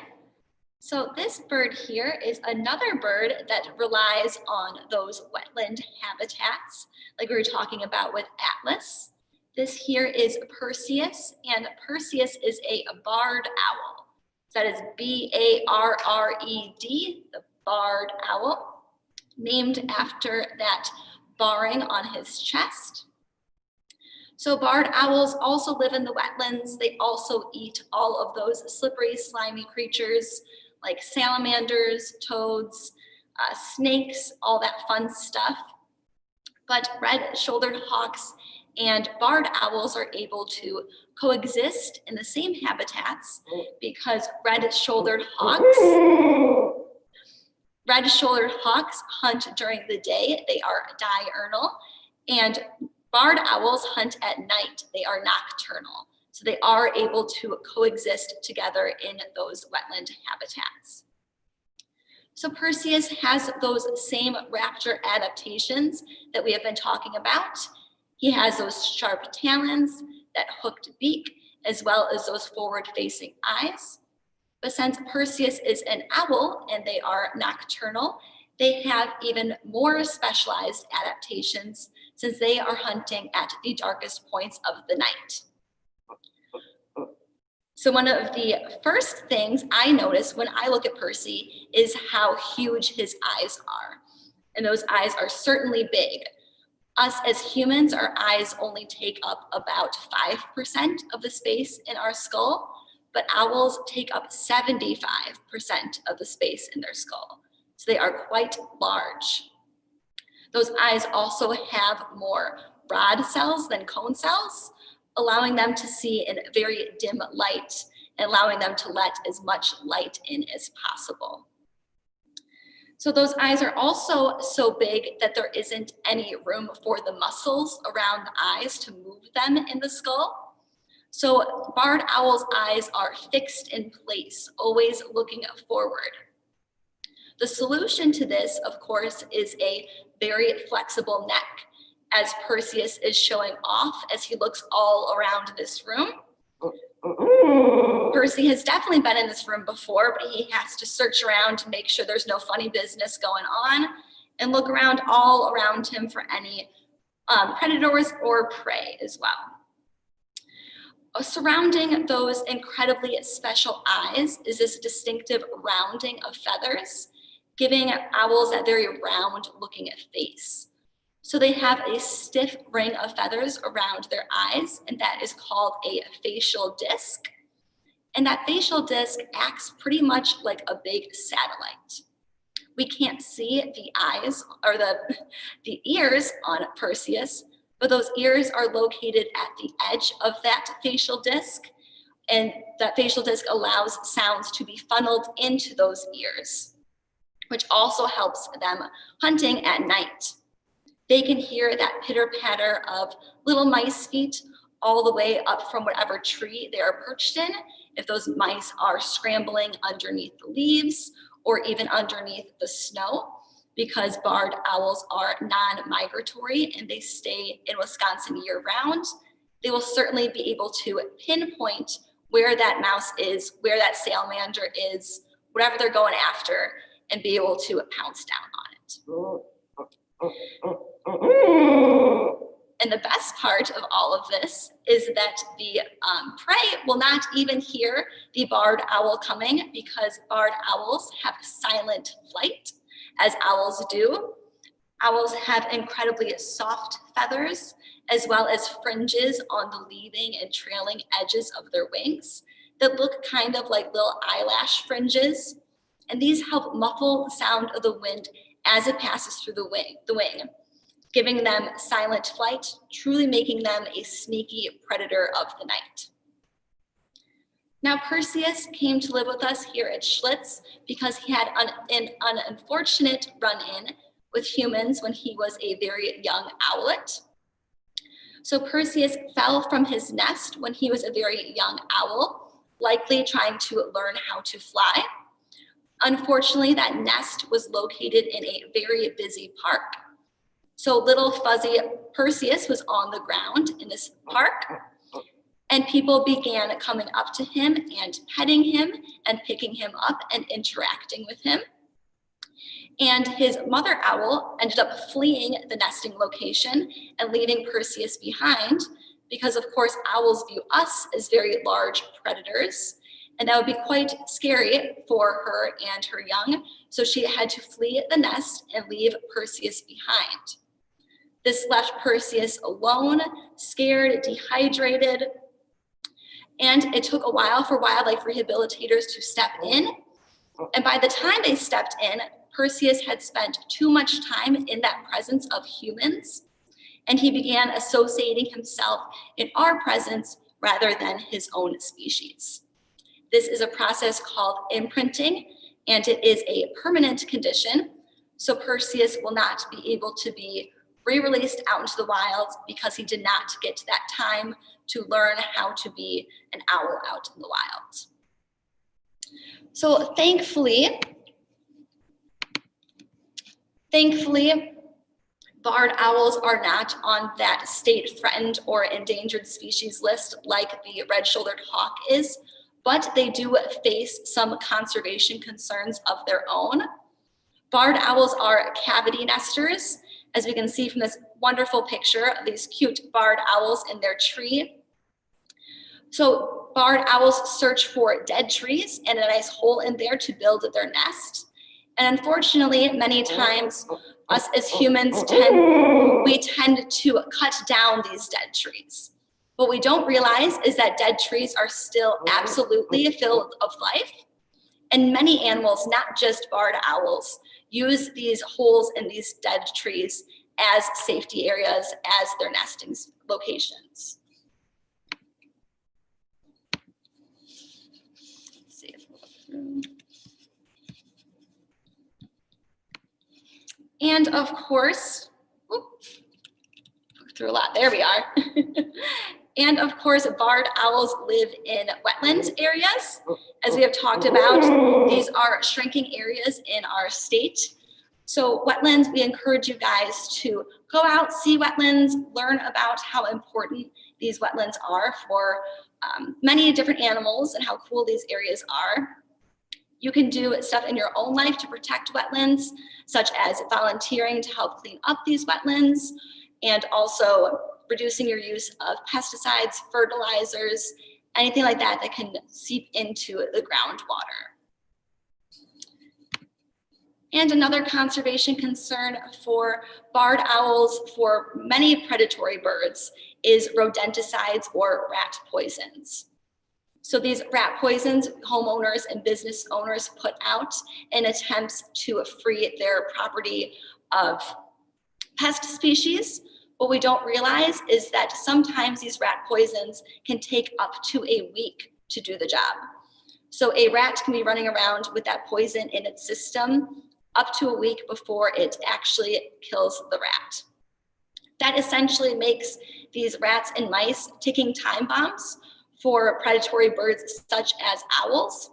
So this bird here is another bird that relies on those wetland habitats, like we were talking about with Atlas. This here is Perseus, and Perseus is a barred owl. So that is B-A-R-R-E-D, the barred owl, named after that barring on his chest. So barred owls also live in the wetlands. They also eat all of those slippery, slimy creatures like salamanders, toads, snakes, all that fun stuff. But red-shouldered hawks and barred owls are able to coexist in the same habitats because red-shouldered hawks hunt during the day. They are diurnal, and barred owls hunt at night. They are nocturnal. So they are able to coexist together in those wetland habitats. So Perseus has those same raptor adaptations that we have been talking about. He has those sharp talons, that hooked beak, as well as those forward-facing eyes. But since Perseus is an owl and they are nocturnal, they have even more specialized adaptations since they are hunting at the darkest points of the night. So one of the first things I notice when I look at Percy is how huge his eyes are. And those eyes are certainly big. Us as humans, our eyes only take up about 5% of the space in our skull, but owls take up 75% of the space in their skull. So they are quite large. Those eyes also have more rod cells than cone cells, allowing them to see in very dim light and allowing them to let as much light in as possible. So those eyes are also so big that there isn't any room for the muscles around the eyes to move them in the skull. So barred owls' eyes are fixed in place, always looking forward. The solution to this, of course, is a very flexible neck, as Perseus is showing off as he looks all around this room. Percy has definitely been in this room before, but he has to search around to make sure there's no funny business going on and look around all around him for any predators or prey as well. Surrounding those incredibly special eyes is this distinctive rounding of feathers, giving owls that very round looking face. So they have a stiff ring of feathers around their eyes, and that is called a facial disc. And that facial disc acts pretty much like a big satellite. We can't see the eyes or the ears on Perseus, but those ears are located at the edge of that facial disc, and that facial disc allows sounds to be funneled into those ears, which also helps them hunting at night. They can hear that pitter-patter of little mice feet all the way up from whatever tree they are perched in, if those mice are scrambling underneath the leaves or even underneath the snow. because barred owls are non-migratory and they stay in Wisconsin year-round, they will certainly be able to pinpoint where that mouse is, where that salamander is, whatever they're going after, and be able to pounce down on it. And the best part of all of this is that the prey will not even hear the barred owl coming, because barred owls have silent flight, as owls do. Owls have incredibly soft feathers, as well as fringes on the leading and trailing edges of their wings that look kind of like little eyelash fringes. And these help muffle the sound of the wind as it passes through the wing, giving them silent flight, truly making them a sneaky predator of the night. Now, Perseus came to live with us here at Schlitz because he had an unfortunate run-in with humans when he was a very young owlet. So Perseus fell from his nest when he was a very young owl, likely trying to learn how to fly. Unfortunately, that nest was located in a very busy park. So little fuzzy Perseus was on the ground in this park, and people began coming up to him and petting him and picking him up and interacting with him. And his mother owl ended up fleeing the nesting location and leaving Perseus behind, because of course owls view us as very large predators, and that would be quite scary for her and her young. So she had to flee the nest and leave Perseus behind. This left Perseus alone, scared, dehydrated, and it took a while for wildlife rehabilitators to step in. And by the time they stepped in, Perseus had spent too much time in that presence of humans, and he began associating himself in our presence rather than his own species. This is a process called imprinting, and it is a permanent condition. So Perseus will not be able to be re-released out into the wild because he did not get that time to learn how to be an owl out in the wild. So thankfully, barred owls are not on that state threatened or endangered species list like the red-shouldered hawk is, but they do face some conservation concerns of their own. Barred owls are cavity nesters, as we can see from this wonderful picture of these cute barred owls in their tree. So barred owls search for dead trees and a nice hole in there to build their nest. And unfortunately, many times us as humans tend to cut down these dead trees. What we don't realize is that dead trees are still absolutely filled of life. And many animals, not just barred owls, use these holes in these dead trees as safety areas, as their nesting locations. Let's see if we'll go through. And of course, through a lot, there we are. And of course, barred owls live in wetland areas. As we have talked about, these are shrinking areas in our state. So wetlands, we encourage you guys to go out, see wetlands, learn about how important these wetlands are for many different animals and how cool these areas are. You can do stuff in your own life to protect wetlands, such as volunteering to help clean up these wetlands, and also reducing your use of pesticides, fertilizers, anything like that that can seep into the groundwater. And another conservation concern for barred owls, for many predatory birds, is rodenticides or rat poisons. So these rat poisons, homeowners and business owners put out in attempts to free their property of pest species. What we don't realize is that sometimes these rat poisons can take up to a week to do the job. So a rat can be running around with that poison in its system up to a week before it actually kills the rat. That essentially makes these rats and mice ticking time bombs for predatory birds such as owls.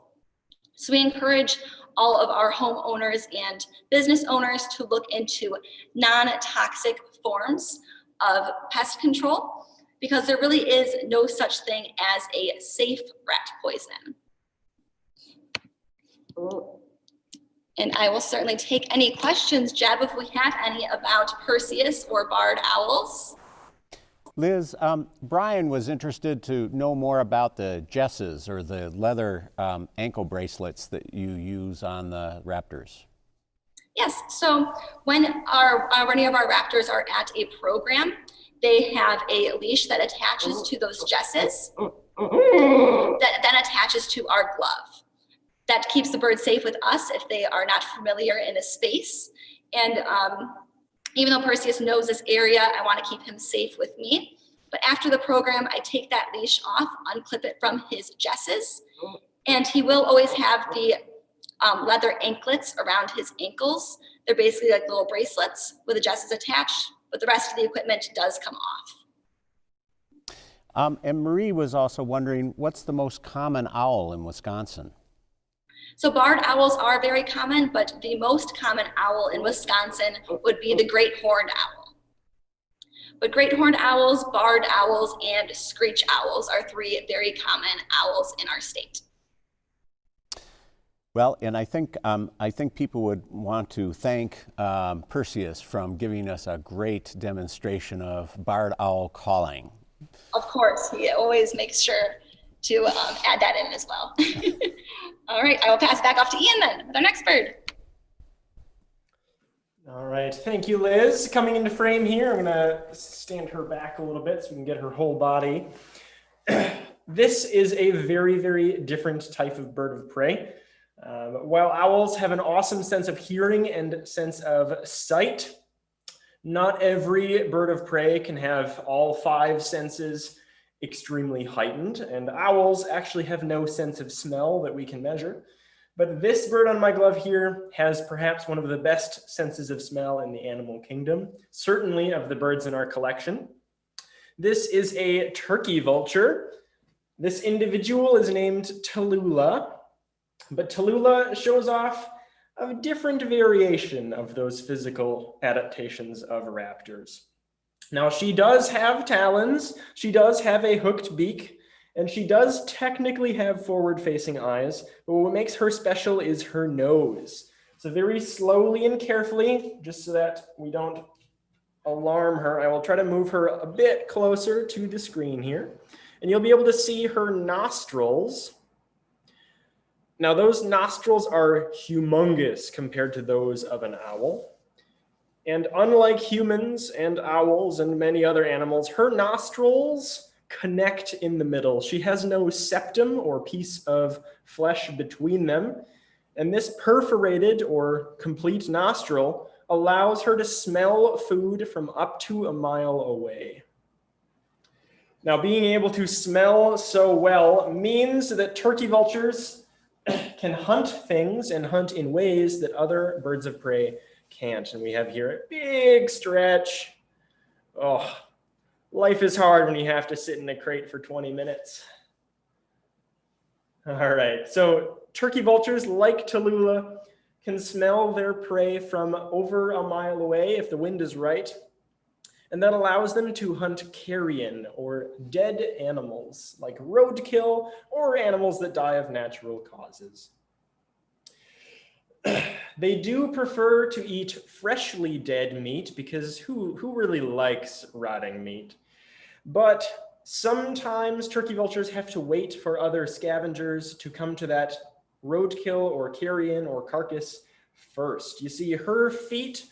So we encourage all of our homeowners and business owners to look into non-toxic forms of pest control, because there really is no such thing as a safe rat poison. And I will certainly take any questions, Jeb, if we have any about Perseus or barred owls. Liz, Brian was interested to know more about the jesses, or the leather ankle bracelets that you use on the raptors. Yes, so when any of our raptors are at a program, they have a leash that attaches to those jesses that then attaches to our glove. That keeps the bird safe with us if they are not familiar in a space. And even though Perseus knows this area, I want to keep him safe with me. But after the program, I take that leash off, unclip it from his jesses, and he will always have the leather anklets around his ankles. They're basically like little bracelets with the jesses attached, but the rest of the equipment does come off. And Marie was also wondering, what's the most common owl in Wisconsin? So barred owls are very common, but the most common owl in Wisconsin would be the great horned owl. But great horned owls, barred owls, and screech owls are three very common owls in our state. Well, and I think people would want to thank Perseus from giving us a great demonstration of barred owl calling. Of course, he always makes sure to add that in as well. All right, I will pass back off to Ian then with our next bird. All right, thank you, Liz. Coming into frame here, I'm gonna stand her back a little bit so we can get her whole body. This is a very, very different type of bird of prey. While owls have an awesome sense of hearing and sense of sight, not every bird of prey can have all five senses extremely heightened, and owls actually have no sense of smell that we can measure. But this bird on my glove here has perhaps one of the best senses of smell in the animal kingdom, certainly of the birds in our collection. This is a turkey vulture. This individual is named Tallulah, but Tallulah shows off a different variation of those physical adaptations of raptors. Now, she does have talons, she does have a hooked beak, and she does technically have forward-facing eyes, but what makes her special is her nose. So very slowly and carefully, just so that we don't alarm her, I will try to move her a bit closer to the screen here, and you'll be able to see her nostrils. Now, those nostrils are humongous compared to those of an owl. And unlike humans and owls and many other animals, her nostrils connect in the middle. She has no septum or piece of flesh between them. And this perforated or complete nostril allows her to smell food from up to a mile away. Now, being able to smell so well means that turkey vultures can hunt things and hunt in ways that other birds of prey can't. And we have here a big stretch. Oh, life is hard when you have to sit in a crate for 20 minutes. All right, so turkey vultures, like Tallulah, can smell their prey from over a mile away if the wind is right. And that allows them to hunt carrion, or dead animals, like roadkill or animals that die of natural causes. They do prefer to eat freshly dead meat, because who really likes rotting meat? But sometimes turkey vultures have to wait for other scavengers to come to that roadkill or carrion or carcass first. You see, her feet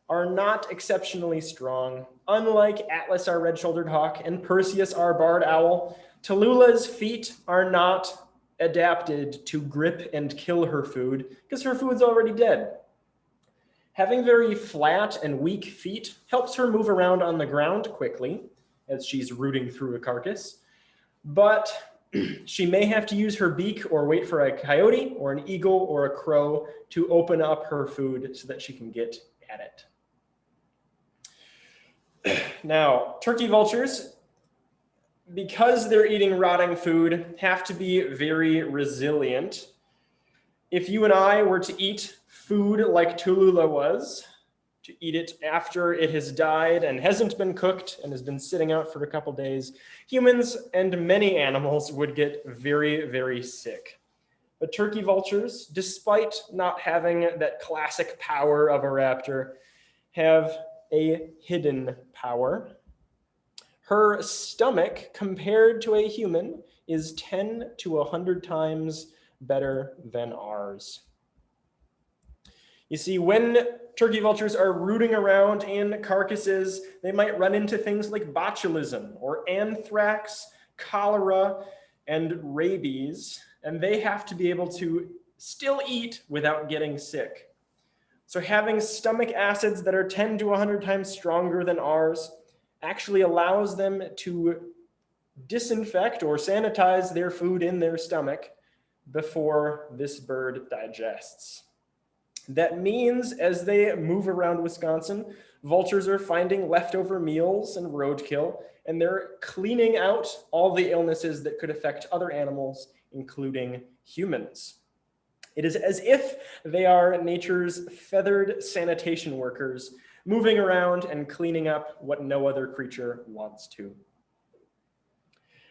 are not exceptionally strong. Unlike Atlas, our red-shouldered hawk, and Perseus, our barred owl, Tallulah's feet are not adapted to grip and kill her food because her food's already dead. Having very flat and weak feet helps her move around on the ground quickly as she's rooting through a carcass, but she may have to use her beak or wait for a coyote or an eagle or a crow to open up her food so that she can get at it. Now, turkey vultures, because they're eating rotting food, have to be very resilient. if you and I were to eat food like Tallulah was, to eat it after it has died and hasn't been cooked and has been sitting out for a couple days, humans and many animals would get very, very sick. But turkey vultures, despite not having that classic power of a raptor, have a hidden power. Her stomach, compared to a human, is 10 to 100 times better than ours. You see, when turkey vultures are rooting around in carcasses, they might run into things like botulism or anthrax, cholera, and rabies, and they have to be able to still eat without getting sick. So having stomach acids that are 10 to 100 times stronger than ours actually allows them to disinfect or sanitize their food in their stomach before this bird digests. That means as they move around Wisconsin, vultures are finding leftover meals and roadkill, and they're cleaning out all the illnesses that could affect other animals, including humans. It is as if they are nature's feathered sanitation workers, moving around and cleaning up what no other creature wants to.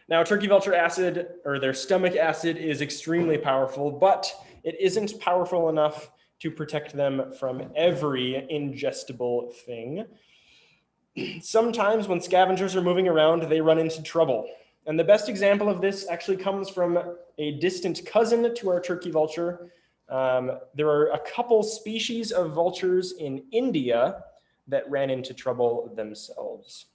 Now, turkey vulture acid, or their stomach acid, is extremely powerful, but it isn't powerful enough to protect them from every ingestible thing. Sometimes when scavengers are moving around, they run into trouble. And the best example of this actually comes from a distant cousin to our turkey vulture. There are a couple species of vultures in India that ran into trouble themselves.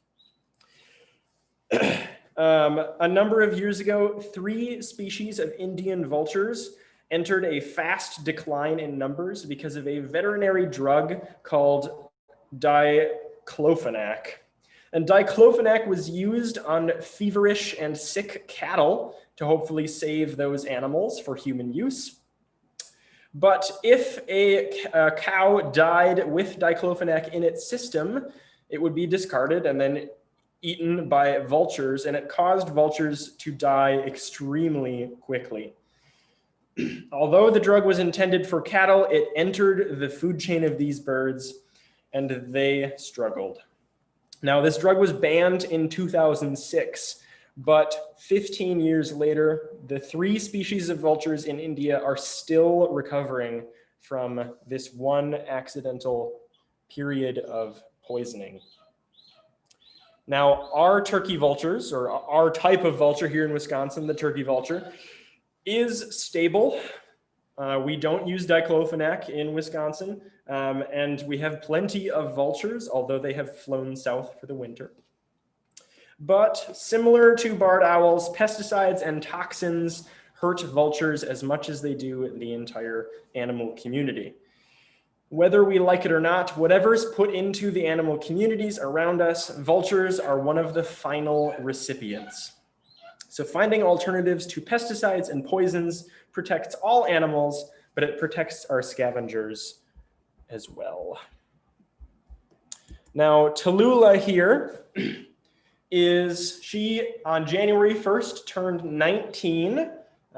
A number of years ago, 3 species of Indian vultures entered a fast decline in numbers because of a veterinary drug called diclofenac. And diclofenac was used on feverish and sick cattle to hopefully save those animals for human use. But if a cow died with diclofenac in its system, it would be discarded and then eaten by vultures, and it caused vultures to die extremely quickly. Although the drug was intended for cattle, it entered the food chain of these birds, and they struggled. Now, this drug was banned in 2006, but 15 years later, the 3 species of vultures in India are still recovering from this one accidental period of poisoning. Now, our turkey vultures, or our type of vulture here in Wisconsin, the turkey vulture, is stable. We don't use diclofenac in Wisconsin, and we have plenty of vultures, although they have flown south for the winter. But similar to barred owls, pesticides and toxins hurt vultures as much as they do the entire animal community. Whether we like it or not, whatever's put into the animal communities around us, vultures are one of the final recipients. So finding alternatives to pesticides and poisons protects all animals, but it protects our scavengers as well. Now, Tallulah here she on January 1st turned 19.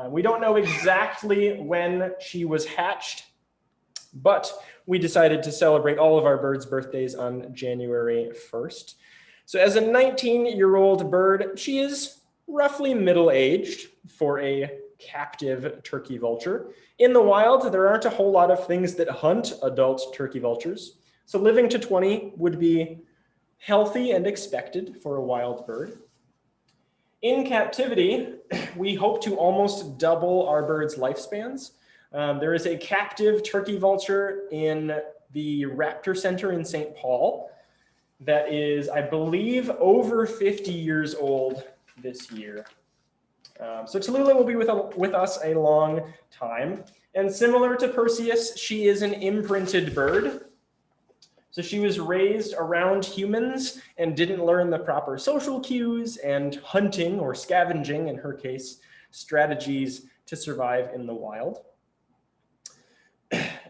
We don't know exactly when she was hatched, but we decided to celebrate all of our birds' birthdays on January 1st. So as a 19-year-old bird, she is roughly middle-aged for a captive turkey vulture. In the wild, there aren't a whole lot of things that hunt adult turkey vultures. So living to 20 would be healthy and expected for a wild bird. In captivity, we hope to almost double our birds' lifespans. There is a captive turkey vulture in the Raptor Center in St. Paul that is, I believe, over 50 years old this year. So Tallulah will be with us a long time. And similar to Perseus, she is an imprinted bird. So she was raised around humans and didn't learn the proper social cues and hunting or scavenging, in her case, strategies to survive in the wild.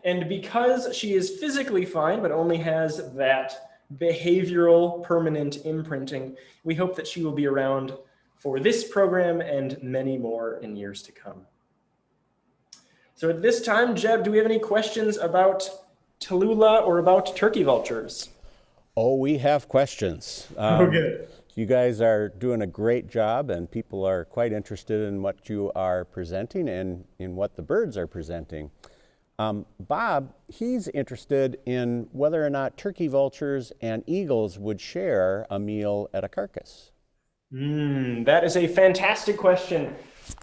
And because she is physically fine, but only has that behavioral permanent imprinting, we hope that she will be around for this program and many more in years to come. So at this time, Jeb, do we have any questions about Tallulah or about turkey vultures? Oh, we have questions. Good. You guys are doing a great job, and people are quite interested in what you are presenting and in what the birds are presenting. Bob, he's interested in whether or not turkey vultures and eagles would share a meal at a carcass. That is a fantastic question.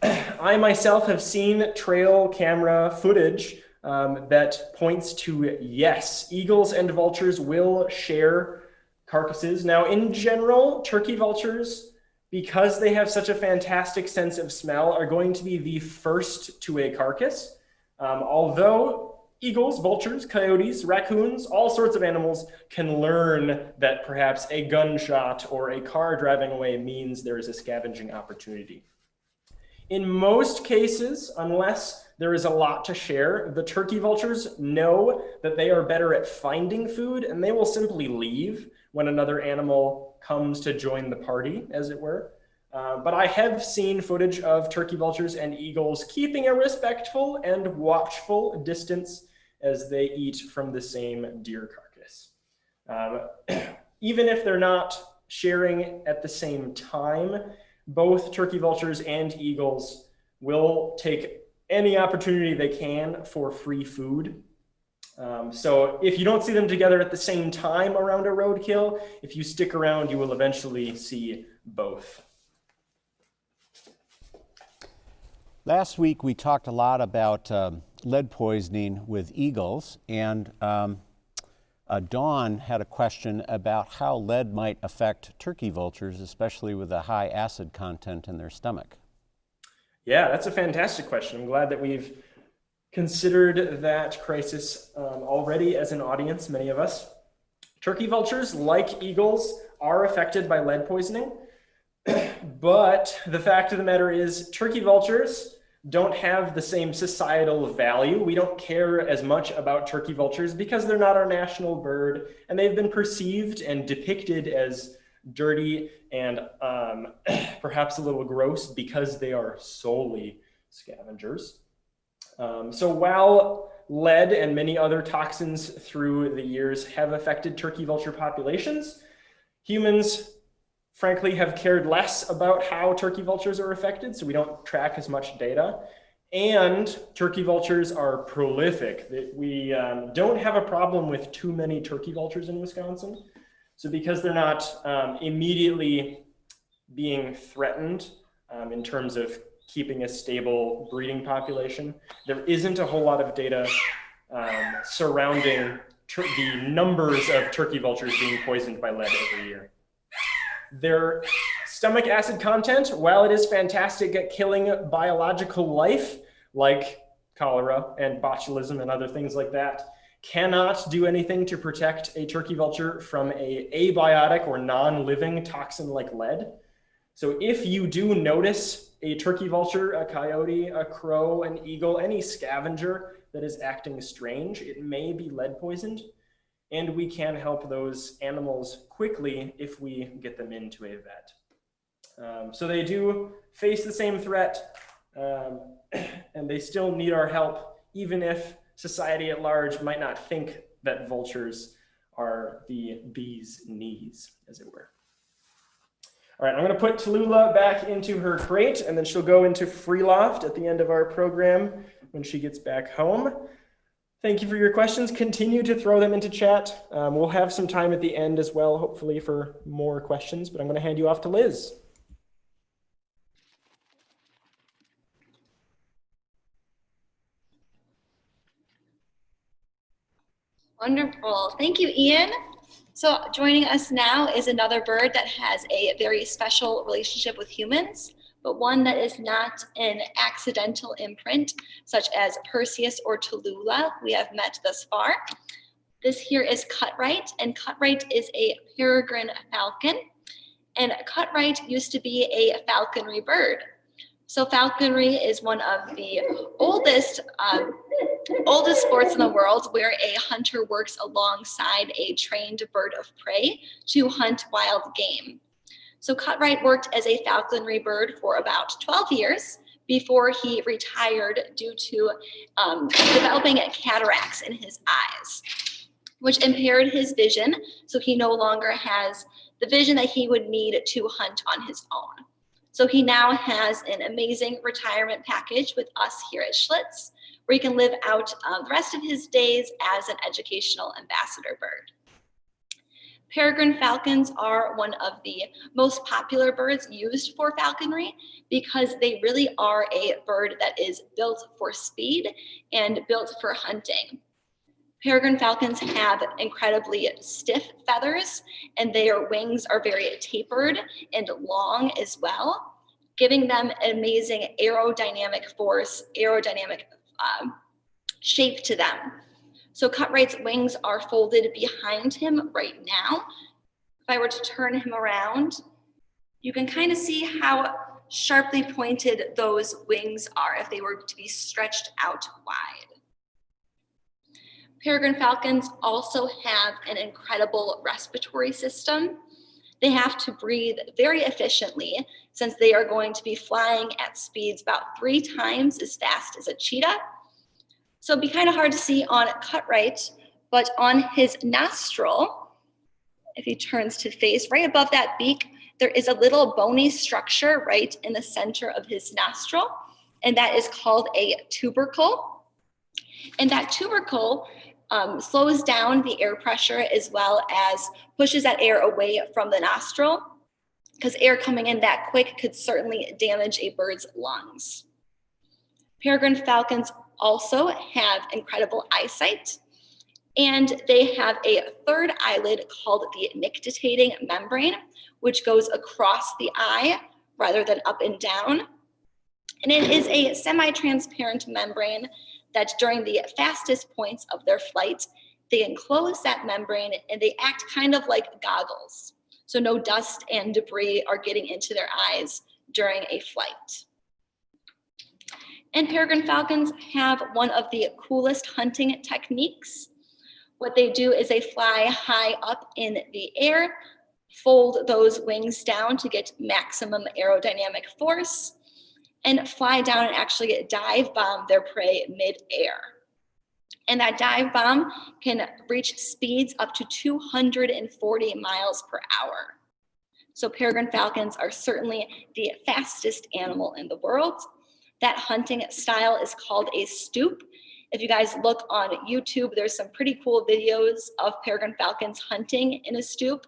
I myself have seen trail camera footage that points to yes, eagles and vultures will share carcasses. Now, in general, turkey vultures, because they have such a fantastic sense of smell, are going to be the first to a carcass. Although eagles, vultures, coyotes, raccoons, all sorts of animals can learn that perhaps a gunshot or a car driving away means there is a scavenging opportunity. In most cases, unless there is a lot to share, the turkey vultures know that they are better at finding food, and they will simply leave when another animal comes to join the party, as it were. But I have seen footage of turkey vultures and eagles keeping a respectful and watchful distance as they eat from the same deer carcass. Even if they're not sharing at the same time, both turkey vultures and eagles will take any opportunity they can for free food. So if you don't see them together at the same time around a roadkill, if you stick around, you will eventually see both. Last week we talked a lot about lead poisoning with eagles, and Dawn had a question about how lead might affect turkey vultures, especially with a high acid content in their stomach. Yeah, that's a fantastic question. I'm glad that we've considered that crisis already as an audience, many of us. Turkey vultures, like eagles, are affected by lead poisoning. But the fact of the matter is, turkey vultures don't have the same societal value. We don't care as much about turkey vultures because they're not our national bird, and they've been perceived and depicted as dirty and perhaps a little gross because they are solely scavengers. So while lead and many other toxins through the years have affected turkey vulture populations, humans frankly have cared less about how turkey vultures are affected, so we don't track as much data. And turkey vultures are prolific. We don't have a problem with too many turkey vultures in Wisconsin. So because they're not immediately being threatened in terms of keeping a stable breeding population, there isn't a whole lot of data surrounding the numbers of turkey vultures being poisoned by lead every year. Their stomach acid content, while it is fantastic at killing biological life, like cholera and botulism and other things like that, cannot do anything to protect a turkey vulture from an abiotic or non-living toxin like lead. So if you do notice a turkey vulture, a coyote, a crow, an eagle, any scavenger that is acting strange, it may be lead poisoned. And we can help those animals quickly if we get them into a vet. So they do face the same threat, and they still need our help, even if society at large might not think that vultures are the bee's knees, as it were. All right, I'm going to put Tallulah back into her crate, and then she'll go into free loft at the end of our program when she gets back home. Thank you for your questions. Continue to throw them into chat. We'll have some time at the end as well, hopefully, for more questions, but I'm going to hand you off to Liz. Wonderful. Thank you, Ian. So joining us now is another bird that has a very special relationship with humans, but one that is not an accidental imprint, such as Perseus or Tallulah we have met thus far. This here is Cutright, and Cutright is a peregrine falcon. And Cutright used to be a falconry bird. So falconry is one of the oldest sports in the world, where a hunter works alongside a trained bird of prey to hunt wild game. So Cutright worked as a falconry bird for about 12 years before he retired due to developing cataracts in his eyes, which impaired his vision, so he no longer has the vision that he would need to hunt on his own. So he now has an amazing retirement package with us here at Schlitz, where he can live out the rest of his days as an educational ambassador bird. Peregrine falcons are one of the most popular birds used for falconry because they really are a bird that is built for speed and built for hunting. Peregrine falcons have incredibly stiff feathers, and their wings are very tapered and long as well, giving them an amazing aerodynamic force, aerodynamic shape to them. So Cutright's wings are folded behind him right now. If I were to turn him around, you can kind of see how sharply pointed those wings are if they were to be stretched out wide. Peregrine falcons also have an incredible respiratory system. They have to breathe very efficiently since they are going to be flying at speeds about 3 times as fast as a cheetah. So it'd be kind of hard to see on Cutright, but on his nostril, if he turns to face, right above that beak, there is a little bony structure right in the center of his nostril, and that is called a tubercle. And that tubercle slows down the air pressure as well as pushes that air away from the nostril, because air coming in that quick could certainly damage a bird's lungs. Peregrine falcons also have incredible eyesight, and they have a third eyelid called the nictitating membrane, which goes across the eye rather than up and down. And it is a semi-transparent membrane that during the fastest points of their flight, they enclose that membrane and they act kind of like goggles. So no dust and debris are getting into their eyes during a flight. And peregrine falcons have one of the coolest hunting techniques. What they do is they fly high up in the air, fold those wings down to get maximum aerodynamic force, and fly down and actually dive bomb their prey mid-air. And that dive bomb can reach speeds up to 240 miles per hour. So peregrine falcons are certainly the fastest animal in the world. That hunting style is called a stoop. If you guys look on YouTube, there's some pretty cool videos of peregrine falcons hunting in a stoop.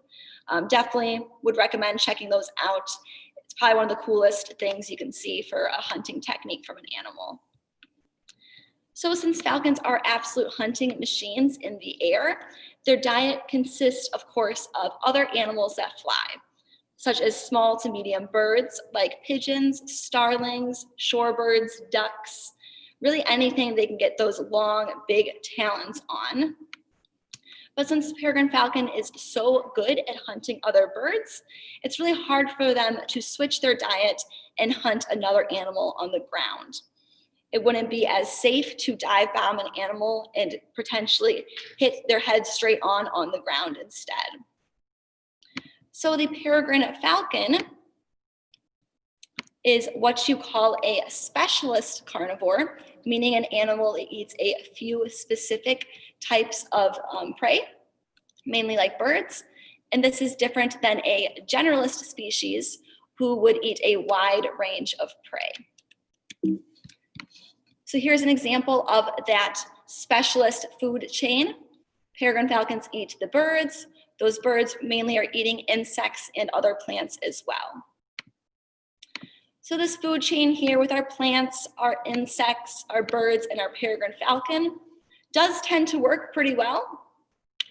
Definitely would recommend checking those out. It's probably one of the coolest things you can see for a hunting technique from an animal. So since falcons are absolute hunting machines in the air, their diet consists, of course, of other animals that fly, such as small to medium birds like pigeons, starlings, shorebirds, ducks, really anything they can get those long, big talons on. But since the peregrine falcon is so good at hunting other birds, it's really hard for them to switch their diet and hunt another animal on the ground. It wouldn't be as safe to dive bomb an animal and potentially hit their head straight on the ground instead. So the peregrine falcon is what you call a specialist carnivore, meaning an animal that eats a few specific types of prey, mainly like birds. And this is different than a generalist species who would eat a wide range of prey. So here's an example of that specialist food chain. Peregrine falcons eat the birds. Those birds mainly are eating insects and other plants as well. So this food chain here with our plants, our insects, our birds, and our peregrine falcon does tend to work pretty well,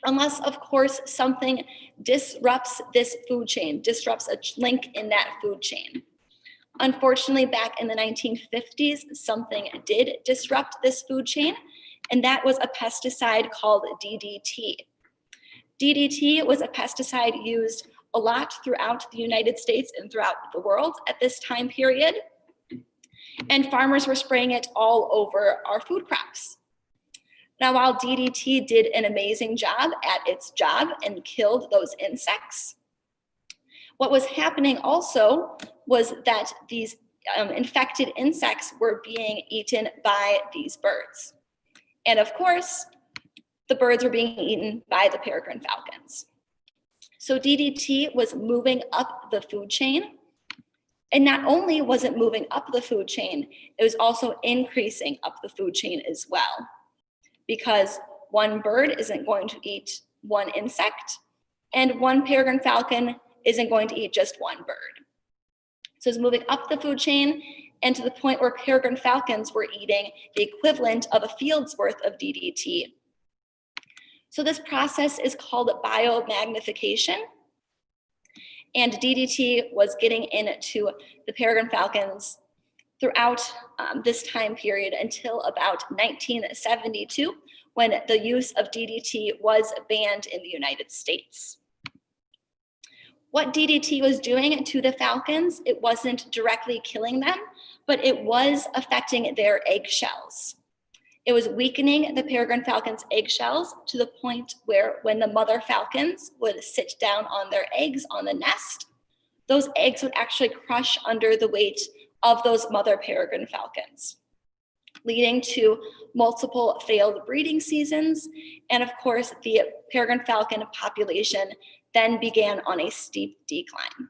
unless, of course, something disrupts this food chain, disrupts a link in that food chain. Unfortunately, back in the 1950s, something did disrupt this food chain, and that was a pesticide called DDT. DDT was a pesticide used a lot throughout the United States and throughout the world at this time period. And farmers were spraying it all over our food crops. Now, while DDT did an amazing job at its job and killed those insects, what was happening also was that these infected insects were being eaten by these birds. And of course, the birds were being eaten by the peregrine falcons. So DDT was moving up the food chain. And not only was it moving up the food chain, it was also increasing up the food chain as well. Because one bird isn't going to eat one insect, and one peregrine falcon isn't going to eat just one bird. So it's moving up the food chain, and to the point where peregrine falcons were eating the equivalent of a field's worth of DDT. So this process is called biomagnification. And DDT was getting into the peregrine falcons throughout this time period until about 1972, when the use of DDT was banned in the United States. What DDT was doing to the falcons, it wasn't directly killing them, but it was affecting their eggshells. It was weakening the peregrine falcon's eggshells to the point where when the mother falcons would sit down on their eggs on the nest, those eggs would actually crush under the weight of those mother peregrine falcons, leading to multiple failed breeding seasons. And of course, the peregrine falcon population then began on a steep decline.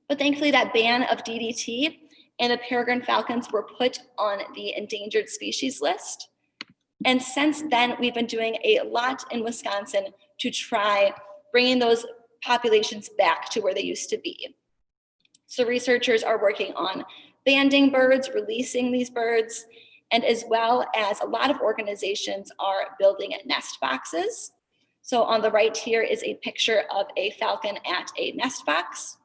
But thankfully, that ban of DDT and the peregrine falcons were put on the endangered species list. And since then, we've been doing a lot in Wisconsin to try bringing those populations back to where they used to be. So researchers are working on banding birds, releasing these birds, and as well as a lot of organizations are building nest boxes. So on the right here is a picture of a falcon at a nest box.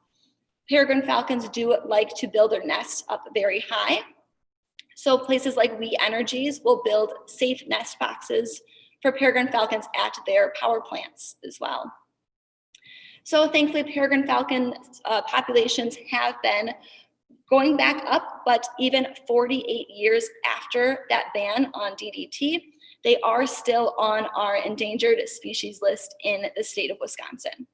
Peregrine falcons do like to build their nests up very high. So places like We Energies will build safe nest boxes for peregrine falcons at their power plants as well. So thankfully, peregrine falcon populations have been going back up, but even 48 years after that ban on DDT, they are still on our endangered species list in the state of Wisconsin.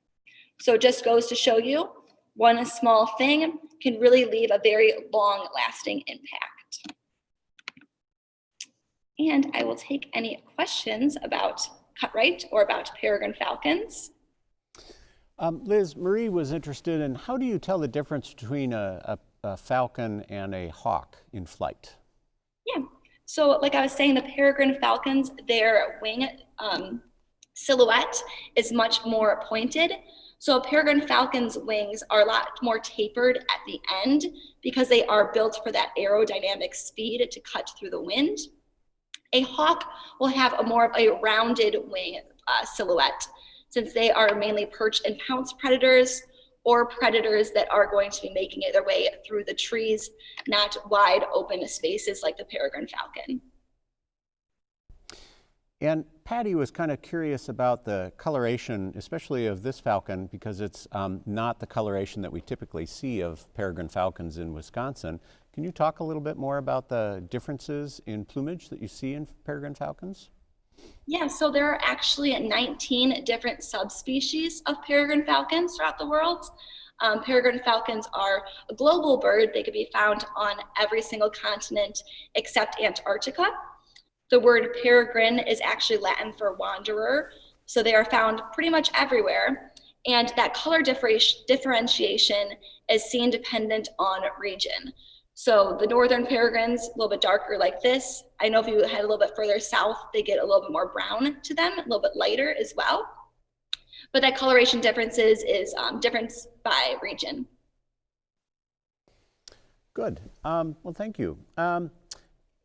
So it just goes to show you, one small thing can really leave a very long-lasting impact. And I will take any questions about Cutright or about peregrine falcons. Liz, Marie was interested in how do you tell the difference between a falcon and a hawk in flight? Yeah, so like I was saying, the peregrine falcons, their wing silhouette is much more pointed. So a peregrine falcon's wings are a lot more tapered at the end because they are built for that aerodynamic speed to cut through the wind. A hawk will have a more of a rounded wing silhouette, since they are mainly perch and pounce predators or predators that are going to be making their way through the trees, not wide open spaces like the peregrine falcon. And Patty was kind of curious about the coloration, especially of this falcon, because it's not the coloration that we typically see of peregrine falcons in Wisconsin. Can you talk a little bit more about the differences in plumage that you see in peregrine falcons? Yeah, so there are actually 19 different subspecies of peregrine falcons throughout the world. Peregrine falcons are a global bird. They can be found on every single continent except Antarctica. The word peregrine is actually Latin for wanderer, so they are found pretty much everywhere. And that color differentiation is seen dependent on region. So the northern peregrines, a little bit darker like this. I know if you head a little bit further south, they get a little bit more brown to them, a little bit lighter as well. But that coloration differences is different by region. Good. Well, thank you.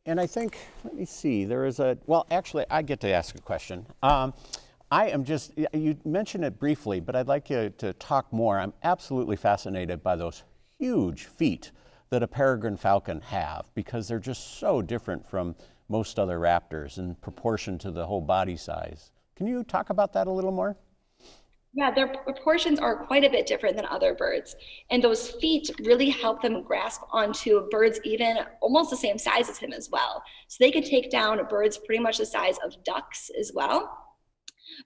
And I think, let me see, there is a, well, actually, I get to ask a question. I am just, you mentioned it briefly, but I'd like you to talk more. I'm absolutely fascinated by those huge feet that a peregrine falcon have, because they're just so different from most other raptors in proportion to the whole body size. Can you talk about that a little more? Yeah, their proportions are quite a bit different than other birds. And those feet really help them grasp onto birds even almost the same size as him as well. So they can take down birds pretty much the size of ducks as well.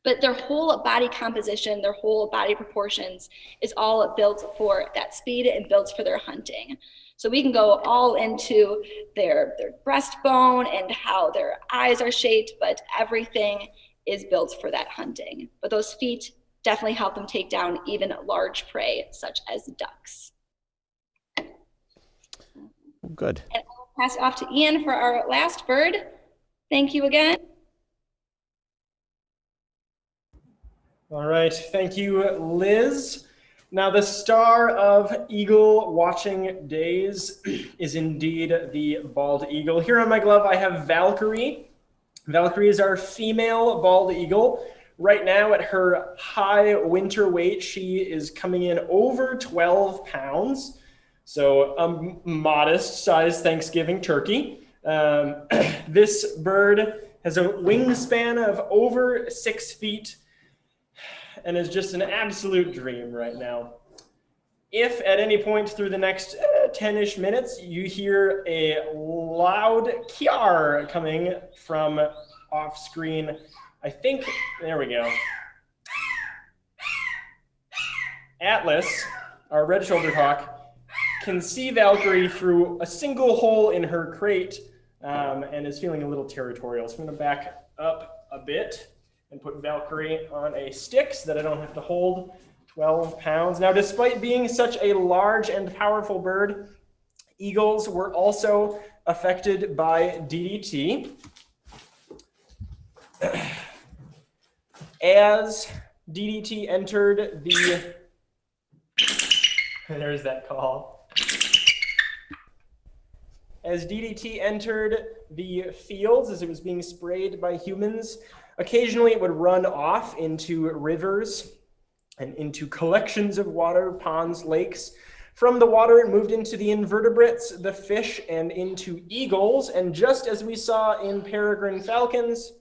But their whole body composition, their whole body proportions is all built for that speed and built for their hunting. So we can go all into their breastbone and how their eyes are shaped, but everything is built for that hunting. But those feet definitely help them take down even large prey, such as ducks. Good. And I'll pass it off to Ian for our last bird. Thank you again. All right, thank you, Liz. Now, the star of eagle watching days is indeed the bald eagle. Here on my glove, I have Valkyrie. Valkyrie is our female bald eagle. Right now, at her high winter weight, she is coming in over 12 pounds. So a modest sized Thanksgiving turkey. This bird has a wingspan of over 6 feet and is just an absolute dream right now. If at any point through the next 10-ish minutes, you hear a loud kiar coming from off screen, I think, there we go. Atlas, our red-shouldered hawk, can see Valkyrie through a single hole in her crate and is feeling a little territorial. So I'm gonna back up a bit and put Valkyrie on a stick so that I don't have to hold 12 pounds. Now, despite being such a large and powerful bird, eagles were also affected by DDT. As DDT entered the, there's that call. As DDT entered the fields, as it was being sprayed by humans, occasionally it would run off into rivers and into collections of water, ponds, lakes. From the water, it moved into the invertebrates, the fish, and into eagles. And just as we saw in peregrine falcons,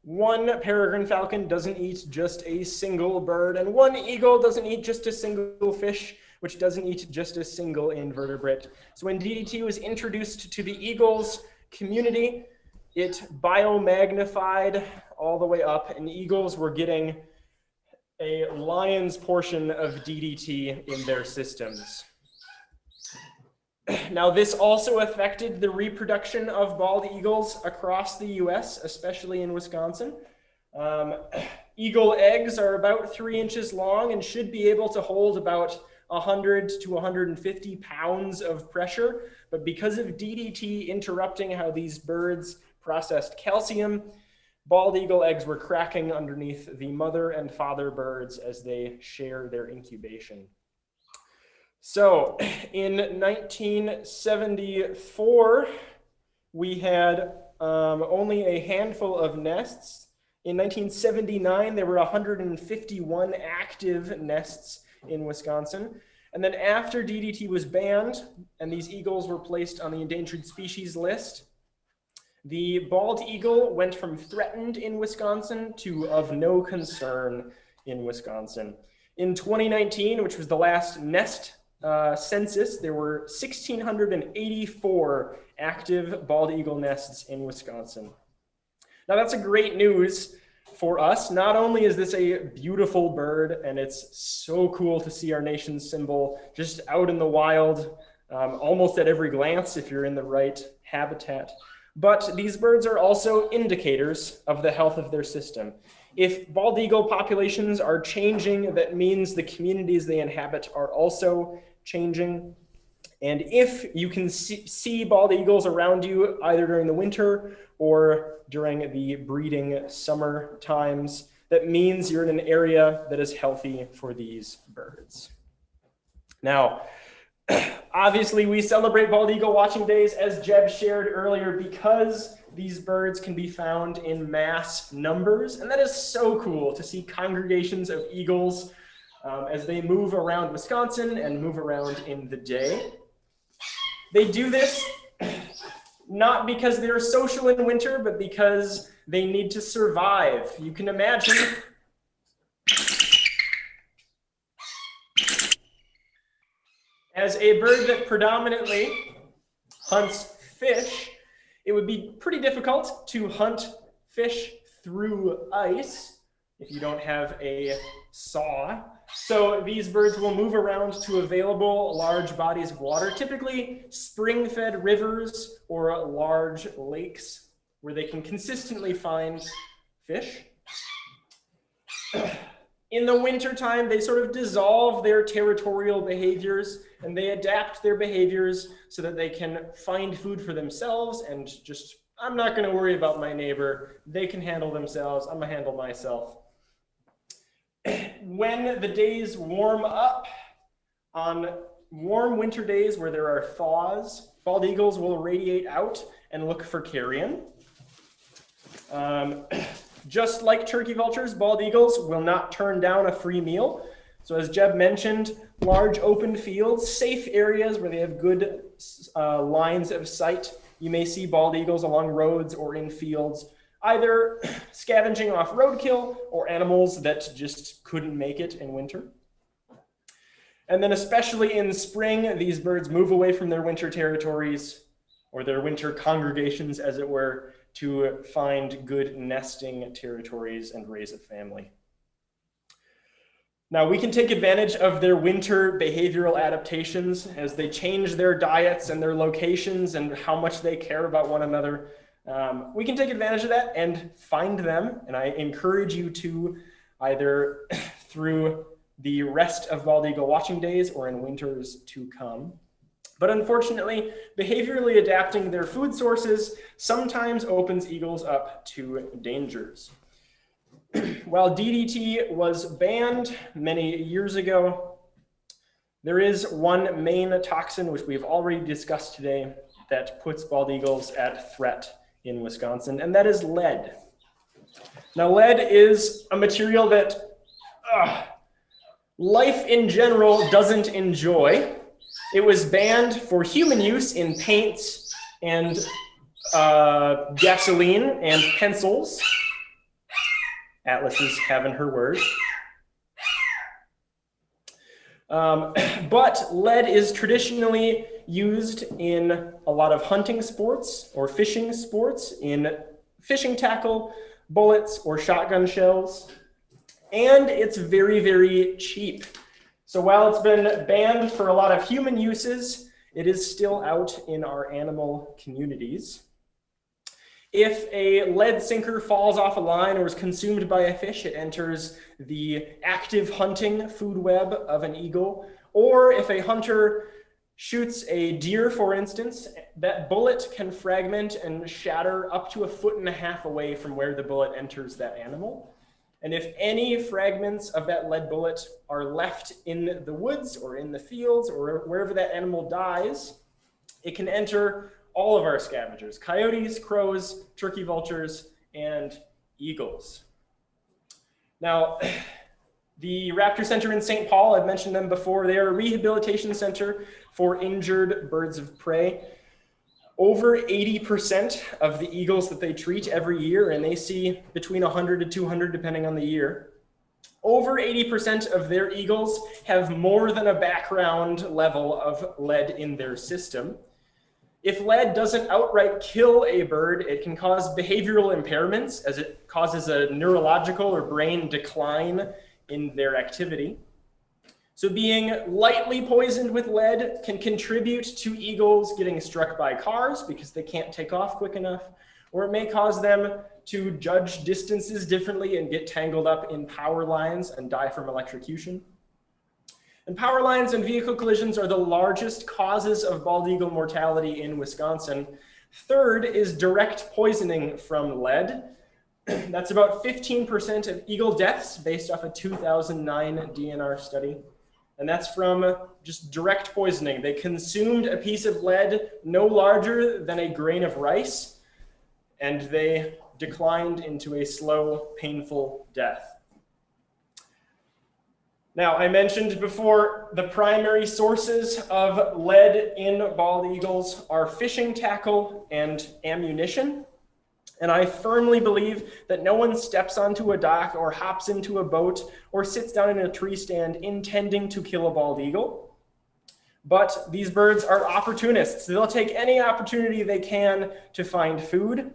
one peregrine falcon doesn't eat just a single bird, and one eagle doesn't eat just a single fish, which doesn't eat just a single invertebrate. So when DDT was introduced to the eagles community, it biomagnified all the way up, and eagles were getting a lion's portion of DDT in their systems. Now, this also affected the reproduction of bald eagles across the US, especially in Wisconsin. Eagle eggs are about 3 inches long and should be able to hold about 100 to 150 pounds of pressure. But because of DDT interrupting how these birds processed calcium, bald eagle eggs were cracking underneath the mother and father birds as they share their incubation. So in 1974, we had only a handful of nests. In 1979, there were 151 active nests in Wisconsin. And then after DDT was banned and these eagles were placed on the endangered species list, the bald eagle went from threatened in Wisconsin to of no concern in Wisconsin. In 2019, which was the last nest census, there were 1,684 active bald eagle nests in Wisconsin. Now that's a great news for us. Not only is this a beautiful bird, and it's so cool to see our nation's symbol just out in the wild, almost at every glance if you're in the right habitat, but these birds are also indicators of the health of their system. If bald eagle populations are changing, that means the communities they inhabit are also changing. And if you can see bald eagles around you, either during the winter or during the breeding summer times, that means you're in an area that is healthy for these birds. Now, obviously we celebrate bald eagle watching days, as Jeb shared earlier, because these birds can be found in mass numbers. And that is so cool to see congregations of eagles as they move around Wisconsin and move around in the day. They do this not because they're social in winter, but because they need to survive. You can imagine as a bird that predominantly hunts fish, it would be pretty difficult to hunt fish through ice if you don't have a saw. So these birds will move around to available large bodies of water, typically spring-fed rivers or large lakes where they can consistently find fish. In the wintertime, they sort of dissolve their territorial behaviors and they adapt their behaviors so that they can find food for themselves and just, I'm not going to worry about my neighbor. They can handle themselves. I'm going to handle myself. When the days warm up, on warm winter days where there are thaws, bald eagles will radiate out and look for carrion. Just like turkey vultures, bald eagles will not turn down a free meal. So as Jeb mentioned, large open fields, safe areas where they have good lines of sight. You may see bald eagles along roads or in fields, either scavenging off roadkill or animals that just couldn't make it in winter. And then especially in spring, these birds move away from their winter territories or their winter congregations, as it were, to find good nesting territories and raise a family. Now, we can take advantage of their winter behavioral adaptations as they change their diets and their locations and how much they care about one another. We can take advantage of that and find them, and I encourage you to, either through the rest of bald eagle watching days or in winters to come. But unfortunately, behaviorally adapting their food sources sometimes opens eagles up to dangers. While DDT was banned many years ago, there is one main toxin, which we've already discussed today, that puts bald eagles at threat in Wisconsin, and that is lead. Now, lead is a material that life in general doesn't enjoy. It was banned for human use in paints and gasoline and pencils. Atlas is having her word. But lead is traditionally used in a lot of hunting sports or fishing sports, in fishing tackle, bullets, or shotgun shells. And it's very, very cheap. So while it's been banned for a lot of human uses, it is still out in our animal communities. If a lead sinker falls off a line or is consumed by a fish, it enters the active hunting food web of an eagle. Or if a hunter shoots a deer, for instance, that bullet can fragment and shatter up to 1.5 feet away from where the bullet enters that animal. And if any fragments of that lead bullet are left in the woods or in the fields or wherever that animal dies, it can enter all of our scavengers: coyotes, crows, turkey vultures, and eagles. Now, the Raptor Center in St. Paul, I've mentioned them before. They are a rehabilitation center for injured birds of prey. Over 80% of the eagles that they treat every year, and they see between 100 to 200 depending on the year, over 80% of their eagles have more than a background level of lead in their system. If lead doesn't outright kill a bird, it can cause behavioral impairments, as it causes a neurological or brain decline in their activity. So being lightly poisoned with lead can contribute to eagles getting struck by cars because they can't take off quick enough, or it may cause them to judge distances differently and get tangled up in power lines and die from electrocution. And power lines and vehicle collisions are the largest causes of bald eagle mortality in Wisconsin. Third is direct poisoning from lead. That's about 15% of eagle deaths based off a 2009 DNR study. And that's from just direct poisoning. They consumed a piece of lead no larger than a grain of rice, and they declined into a slow, painful death. Now, I mentioned before, the primary sources of lead in bald eagles are fishing tackle and ammunition. And I firmly believe that no one steps onto a dock or hops into a boat or sits down in a tree stand intending to kill a bald eagle. But these birds are opportunists. They'll take any opportunity they can to find food.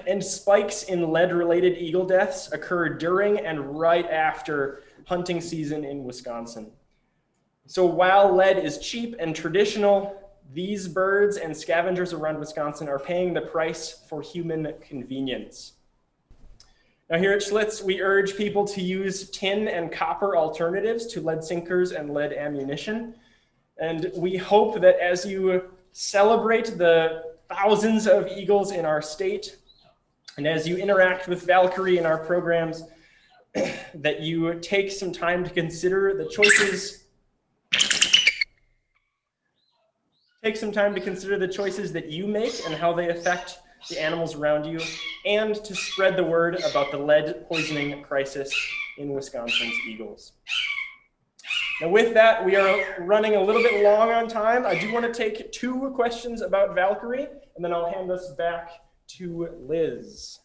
and spikes in lead-related eagle deaths occur during and right after hunting season in Wisconsin. So while lead is cheap and traditional, these birds and scavengers around Wisconsin are paying the price for human convenience. Now here at Schlitz, we urge people to use tin and copper alternatives to lead sinkers and lead ammunition. And we hope that as you celebrate the thousands of eagles in our state, and as you interact with Valkyrie in our programs, that you take some time to consider the choices that you make and how they affect the animals around you, and to spread the word about the lead poisoning crisis in Wisconsin's eagles. Now with that, we are running a little bit long on time. I do want to take 2 questions about Valkyrie, and then I'll hand us back to Liz.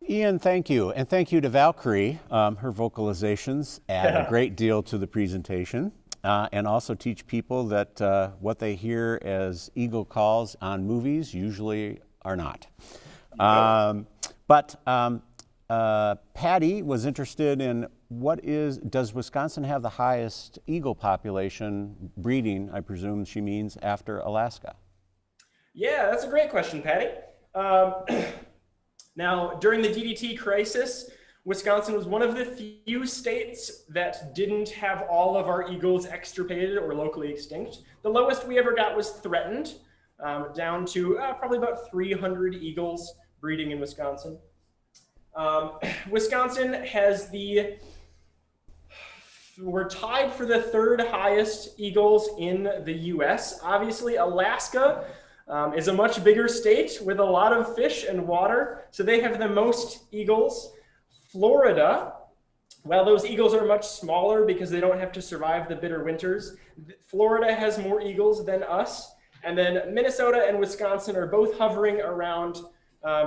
Ian, thank you. And thank you to Valkyrie. Her vocalizations add a great deal to the presentation, and also teach people that what they hear as eagle calls on movies usually are not. But Patty was interested in does Wisconsin have the highest eagle population breeding, I presume she means, after Alaska? Yeah, that's a great question, Patty. Now, during the DDT crisis, Wisconsin was one of the few states that didn't have all of our eagles extirpated or locally extinct. The lowest we ever got was threatened, down to probably about 300 eagles breeding in Wisconsin. Wisconsin has we're tied for the 3rd highest eagles in the US. Obviously, Alaska is a much bigger state with a lot of fish and water, so they have the most eagles. Florida, while those eagles are much smaller because they don't have to survive the bitter winters, Florida has more eagles than us. And then Minnesota and Wisconsin are both hovering around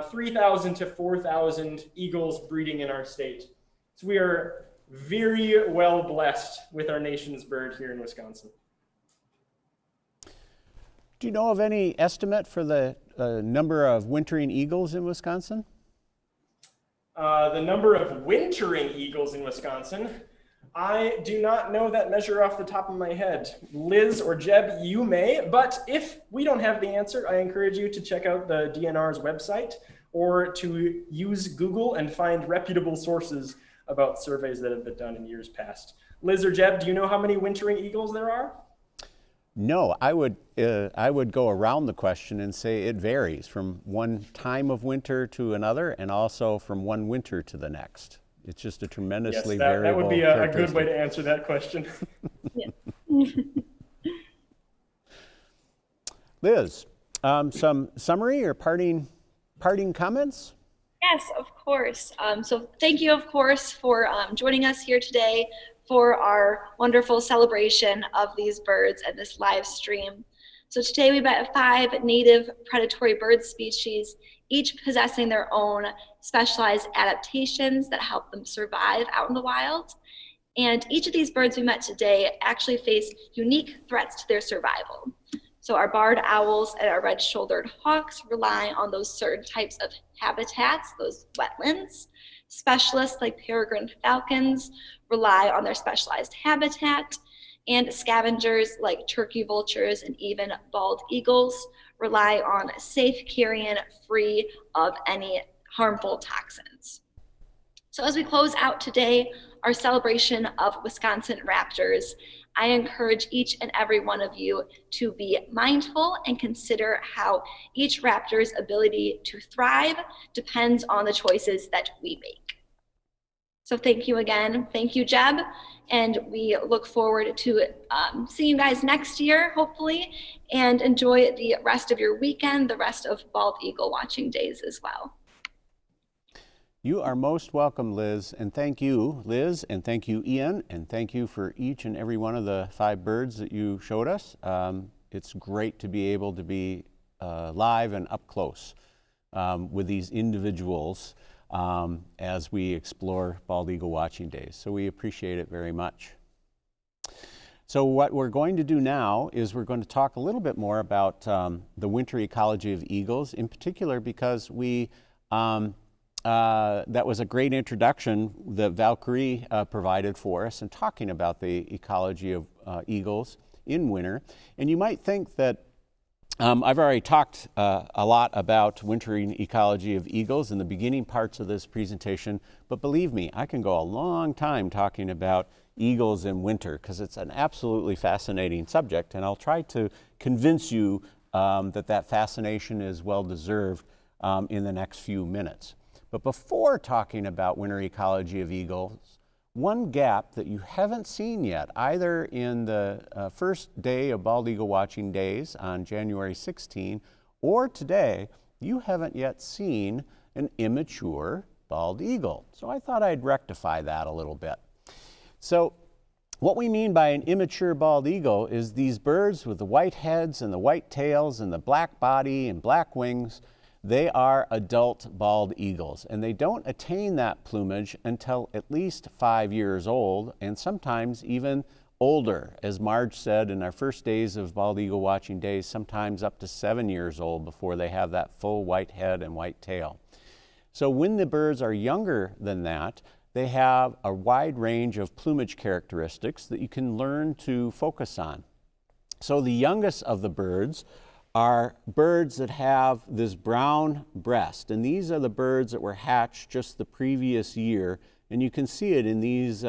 3,000 to 4,000 eagles breeding in our state. So we are very well blessed with our nation's bird here in Wisconsin. Do you know of any estimate for the number of wintering eagles in Wisconsin? The number of wintering eagles in Wisconsin, I do not know that measure off the top of my head. Liz or Jeb, you may, but if we don't have the answer, I encourage you to check out the DNR's website or to use Google and find reputable sources about surveys that have been done in years past. Liz or Jeb, do you know how many wintering eagles there are? No, I would go around the question and say it varies from one time of winter to another, and also from one winter to the next. It's just a tremendously variable. That would be a good way to answer that question. Liz, some summary or parting comments? Yes, of course. So thank you, of course, for joining us here today for our wonderful celebration of these birds and this live stream. So today we met 5 native predatory bird species, each possessing their own specialized adaptations that help them survive out in the wild. And each of these birds we met today actually face unique threats to their survival. So our barred owls and our red-shouldered hawks rely on those certain types of habitats, those wetlands. Specialists like peregrine falcons rely on their specialized habitat, and scavengers like turkey vultures and even bald eagles rely on safe carrion free of any harmful toxins. So as we close out today, our celebration of Wisconsin raptors, I encourage each and every one of you to be mindful and consider how each raptor's ability to thrive depends on the choices that we make. So thank you again. Thank you, Jeb. And we look forward to seeing you guys next year, hopefully, and enjoy the rest of your weekend, the rest of bald eagle watching days as well. You are most welcome, Liz, and thank you, Liz, and thank you, Ian, and thank you for each and every one of the 5 birds that you showed us. It's great to be able to be live and up close with these individuals as we explore bald eagle watching days. So we appreciate it very much. So what we're going to do now is we're going to talk a little bit more about the winter ecology of eagles, in particular because that was a great introduction that Valkyrie provided for us in talking about the ecology of eagles in winter. And you might think that I've already talked a lot about wintering ecology of eagles in the beginning parts of this presentation, but believe me, I can go a long time talking about eagles in winter because it's an absolutely fascinating subject, and I'll try to convince you that fascination is well deserved in the next few minutes. But before talking about winter ecology of eagles, one gap that you haven't seen yet, either in the first day of bald eagle watching days on January 16 or today, you haven't yet seen an immature bald eagle. So I thought I'd rectify that a little bit. So what we mean by an immature bald eagle is these birds with the white heads and the white tails and the black body and black wings. They are adult bald eagles, and they don't attain that plumage until at least 5 years old, and sometimes even older. As Marge said in our first days of bald eagle watching days, sometimes up to 7 years old before they have that full white head and white tail. So when the birds are younger than that, they have a wide range of plumage characteristics that you can learn to focus on. So the youngest of the birds are birds that have this brown breast, and these are the birds that were hatched just the previous year, and you can see it in these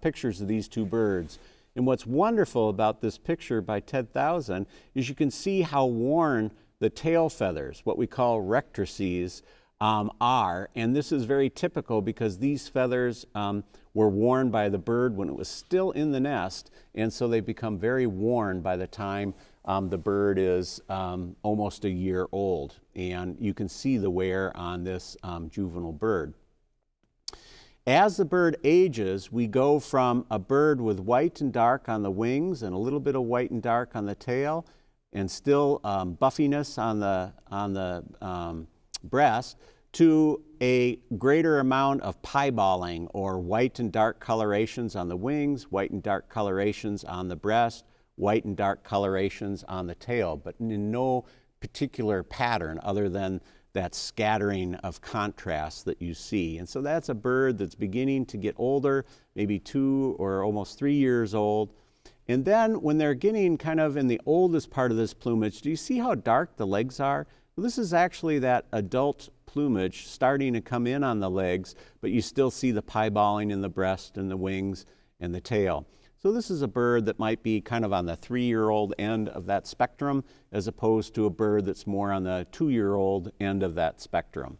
pictures of these two birds. And what's wonderful about this picture by Ted Thousand is you can see how worn the tail feathers, what we call rectrices, are, and this is very typical because these feathers were worn by the bird when it was still in the nest, and so they become very worn by the time the bird is almost a year old, and you can see the wear on this juvenile bird. As the bird ages, we go from a bird with white and dark on the wings and a little bit of white and dark on the tail, and still buffiness on the breast, to a greater amount of pieballing, or white and dark colorations on the wings, white and dark colorations on the breast, white and dark colorations on the tail, but in no particular pattern other than that scattering of contrast that you see. And so that's a bird that's beginning to get older, maybe 2 or almost 3 years old. And then when they're getting kind of in the oldest part of this plumage, do you see how dark the legs are? Well, this is actually that adult plumage starting to come in on the legs, but you still see the pieballing in the breast and the wings and the tail. So this is a bird that might be kind of on the 3-year-old end of that spectrum, as opposed to a bird that's more on the 2-year-old end of that spectrum.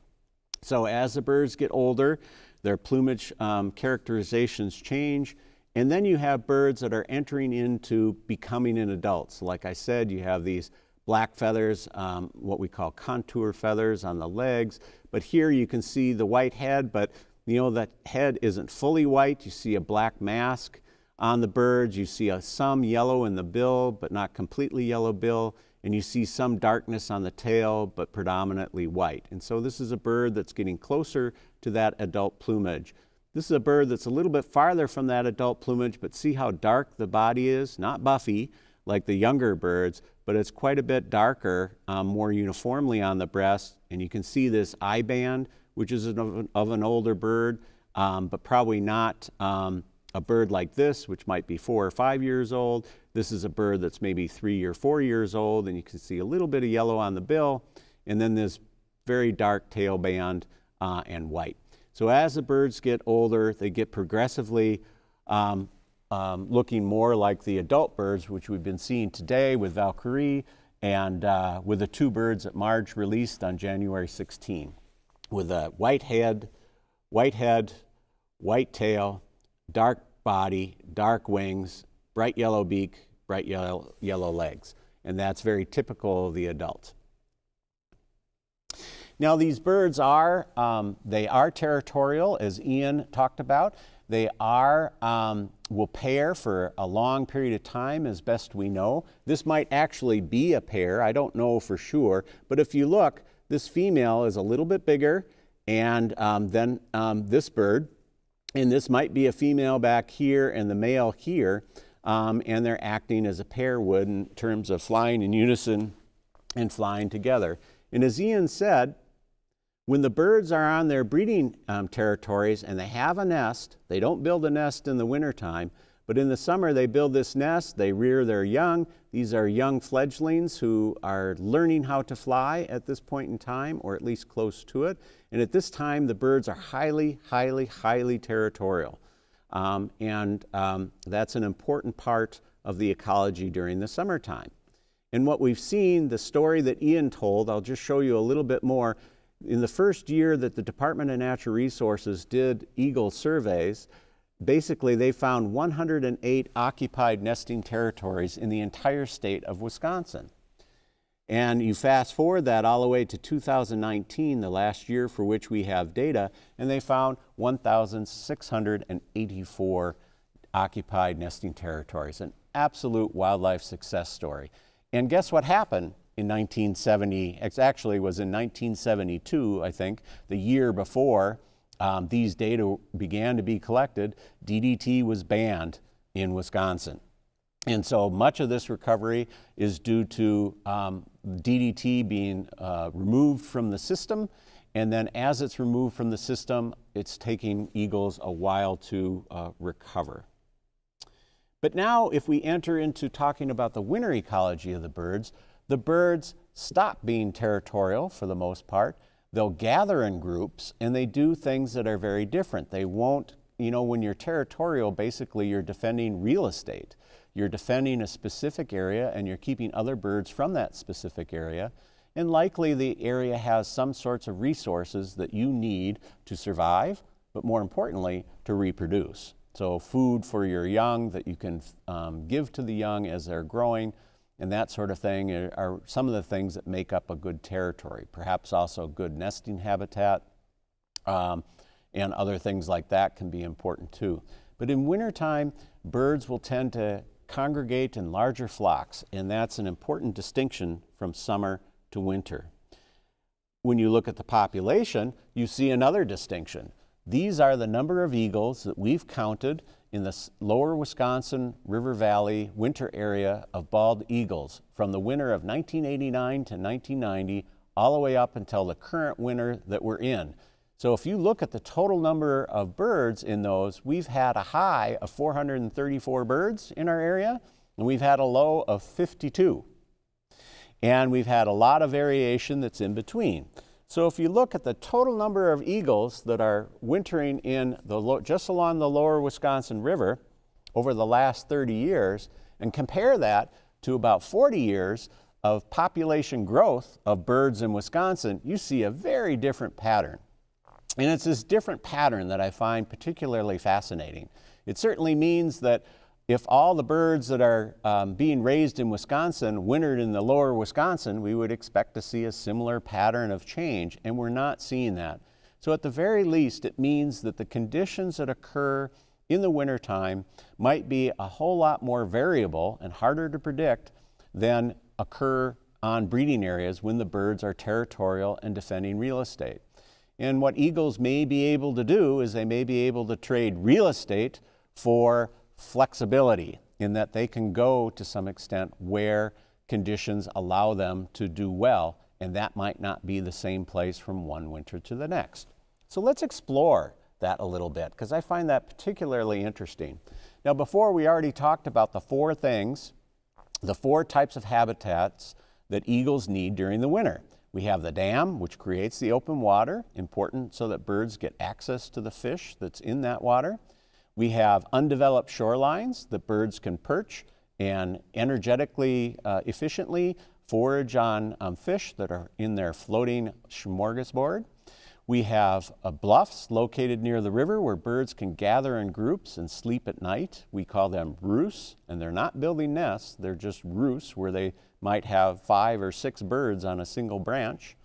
So as the birds get older, their plumage characterizations change, and then you have birds that are entering into becoming an adult. So like I said, you have these black feathers, what we call contour feathers on the legs, but here you can see the white head, but you know that head isn't fully white. You see a black mask on the birds, you see some yellow in the bill, but not completely yellow bill, and you see some darkness on the tail, but predominantly white. And so this is a bird that's getting closer to that adult plumage. This is a bird that's a little bit farther from that adult plumage, but see how dark the body is? Not buffy like the younger birds, but it's quite a bit darker, more uniformly on the breast, and you can see this eye band, which is of an older bird, but probably not a bird like this, which might be 4 or 5 years old. This is a bird that's maybe 3 or 4 years old, and you can see a little bit of yellow on the bill, and then this very dark tail band and white. So as the birds get older, they get progressively looking more like the adult birds, which we've been seeing today with Valkyrie and with the 2 birds that Marge released on January 16, with a white head, white tail, dark body, dark wings, bright yellow beak, bright yellow legs. And that's very typical of the adult. Now these birds are, they are territorial, as Ian talked about. They are, will pair for a long period of time, as best we know. This might actually be a pair, I don't know for sure, but if you look, this female is a little bit bigger and then this bird, and this might be a female back here and the male here. and they're acting as a pair would in terms of flying in unison and flying together. And as Ian said, when the birds are on their breeding territories and they have a nest, they don't build a nest in the wintertime, but in the summer they build this nest, they rear their young. These are young fledglings who are learning how to fly at this point in time, or at least close to it. And at this time, the birds are highly, highly, highly territorial. That's an important part of the ecology during the summertime. And what we've seen, the story that Ian told, I'll just show you a little bit more. In the first year that the Department of Natural Resources did eagle surveys, basically they found 108 occupied nesting territories in the entire state of Wisconsin. And you fast forward that all the way to 2019, the last year for which we have data, and they found 1,684 occupied nesting territories, an absolute wildlife success story. And guess what happened in 1970? It actually was in 1972, I think, the year before these data began to be collected. DDT was banned in Wisconsin. And so much of this recovery is due to DDT being removed from the system. And then as it's removed from the system, it's taking eagles a while to recover. But now if we enter into talking about the winter ecology of the birds stop being territorial for the most part. They'll gather in groups and they do things that are very different. They won't, when you're territorial, basically you're defending real estate. You're defending a specific area and you're keeping other birds from that specific area. And likely the area has some sorts of resources that you need to survive, but more importantly, to reproduce. So food for your young that you can give to the young as they're growing, and that sort of thing are some of the things that make up a good territory. Perhaps also good nesting habitat and other things like that can be important too. But in wintertime, birds will tend to congregate in larger flocks, and that's an important distinction from summer to winter. When you look at the population, you see another distinction. These are the number of eagles that we've counted in the Lower Wisconsin River Valley winter area of bald eagles from the winter of 1989 to 1990 all the way up until the current winter that we're in. So if you look at the total number of birds in those, we've had a high of 434 birds in our area, and we've had a low of 52. And we've had a lot of variation that's in between. So if you look at the total number of eagles that are wintering in just along the Lower Wisconsin River over the last 30 years and compare that to about 40 years of population growth of birds in Wisconsin, you see a very different pattern. And it's this different pattern that I find particularly fascinating. It certainly means that if all the birds that are being raised in Wisconsin wintered in the Lower Wisconsin, we would expect to see a similar pattern of change, and we're not seeing that. So at the very least, it means that the conditions that occur in the wintertime might be a whole lot more variable and harder to predict than occur on breeding areas when the birds are territorial and defending real estate. And what eagles may be able to do is they may be able to trade real estate for flexibility, in that they can go to some extent where conditions allow them to do well, and that might not be the same place from one winter to the next. So let's explore that a little bit, because I find that particularly interesting. Now, before we already talked about the four things, the four types of habitats that eagles need during the winter. We have the dam, which creates the open water, important so that birds get access to the fish that's in that water. We have undeveloped shorelines that birds can perch and energetically, efficiently forage on fish that are in their floating smorgasbord. We have bluffs located near the river where birds can gather in groups and sleep at night. We call them roosts, and they're not building nests, they're just roosts where they might have 5 or 6 birds on a single branch.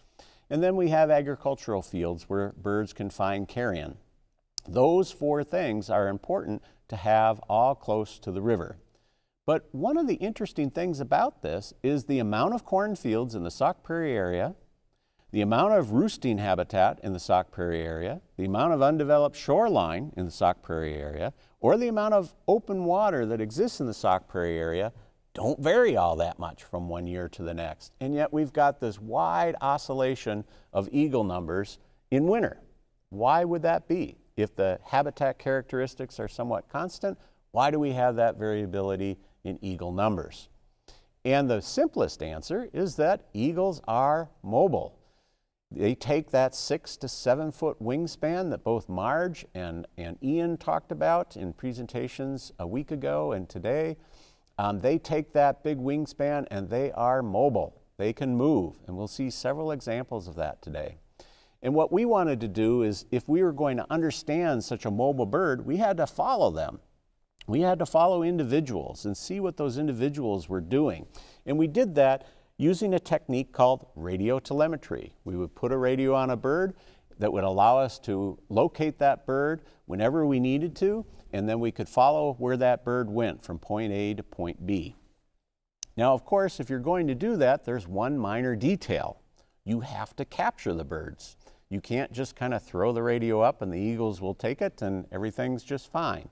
And then we have agricultural fields where birds can find carrion. Those four things are important to have all close to the river. But one of the interesting things about this is the amount of cornfields in the Sauk Prairie area, the amount of roosting habitat in the Sauk Prairie area, the amount of undeveloped shoreline in the Sauk Prairie area, or the amount of open water that exists in the Sauk Prairie area don't vary all that much from one year to the next. And yet we've got this wide oscillation of eagle numbers in winter. Why would that be? If the habitat characteristics are somewhat constant, why do we have that variability in eagle numbers? And the simplest answer is that eagles are mobile. They take that 6 to 7 foot wingspan that both Marge and Ian talked about in presentations a week ago and today. They take that big wingspan and they are mobile. They can move, and we'll see several examples of that today. And what we wanted to do is, if we were going to understand such a mobile bird, we had to follow them. We had to follow individuals and see what those individuals were doing. And we did that using a technique called radio telemetry. We would put a radio on a bird that would allow us to locate that bird whenever we needed to, and then we could follow where that bird went from point A to point B. Now, of course, if you're going to do that, there's one minor detail. You have to capture the birds. You can't just kind of throw the radio up and the eagles will take it and everything's just fine.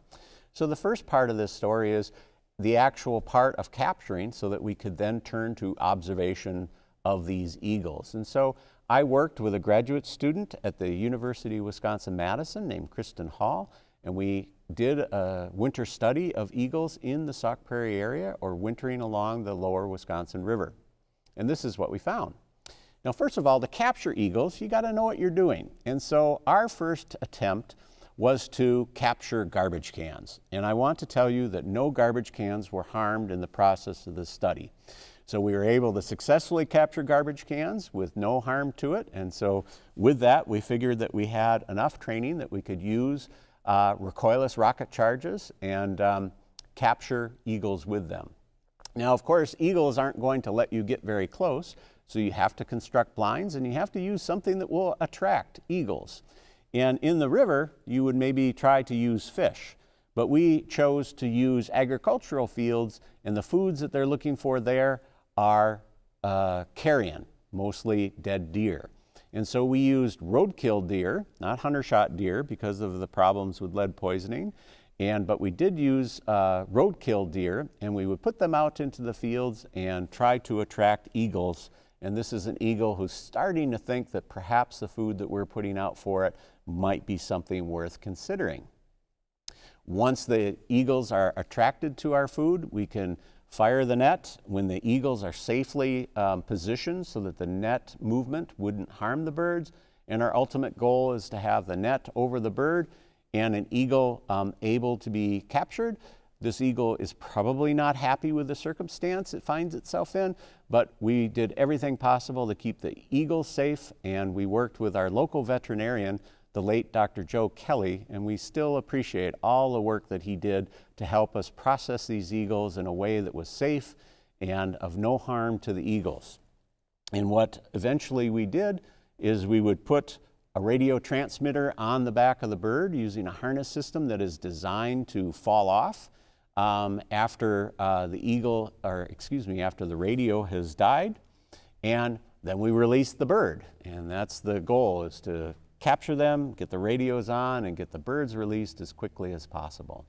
So the first part of this story is the actual part of capturing, so that we could then turn to observation of these eagles. And so I worked with a graduate student at the University of Wisconsin-Madison named Kristen Hall, and we did a winter study of eagles in the Sauk Prairie area, or wintering along the Lower Wisconsin River. And this is what we found. Now, first of all, to capture eagles, you got to know what you're doing. And so our first attempt was to capture garbage cans. And I want to tell you that no garbage cans were harmed in the process of this study. So we were able to successfully capture garbage cans with no harm to it. And so with that, we figured that we had enough training that we could use recoilless rocket charges and capture eagles with them. Now, of course, eagles aren't going to let you get very close, so you have to construct blinds and you have to use something that will attract eagles. And in the river, you would maybe try to use fish, but we chose to use agricultural fields, and the foods that they're looking for there are carrion, mostly dead deer. And so we used roadkill deer, not hunter-shot deer because of the problems with lead poisoning, but we did use roadkill deer, and we would put them out into the fields and try to attract eagles. And this is an eagle who's starting to think that perhaps the food that we're putting out for it might be something worth considering. Once the eagles are attracted to our food, we can fire the net when the eagles are safely positioned so that the net movement wouldn't harm the birds. And our ultimate goal is to have the net over the bird and an eagle able to be captured. This eagle is probably not happy with the circumstance it finds itself in, but we did everything possible to keep the eagle safe, and we worked with our local veterinarian, the late Dr. Joe Kelly, and we still appreciate all the work that he did to help us process these eagles in a way that was safe and of no harm to the eagles. And what eventually we did is we would put a radio transmitter on the back of the bird using a harness system that is designed to fall off after after the radio has died, and then we release the bird. And that's the goal, is to capture them, get the radios on, and get the birds released as quickly as possible.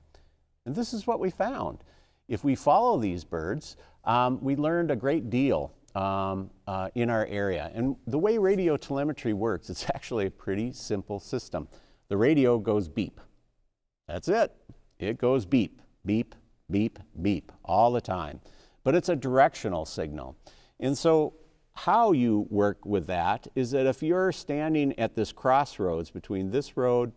And this is what we found. If we follow these birds, we learned a great deal in our area. And the way radio telemetry works, it's actually a pretty simple system. The radio goes beep. That's it. It goes beep, beep, beep, beep all the time. But it's a directional signal. And so how you work with that is that if you're standing at this crossroads between this road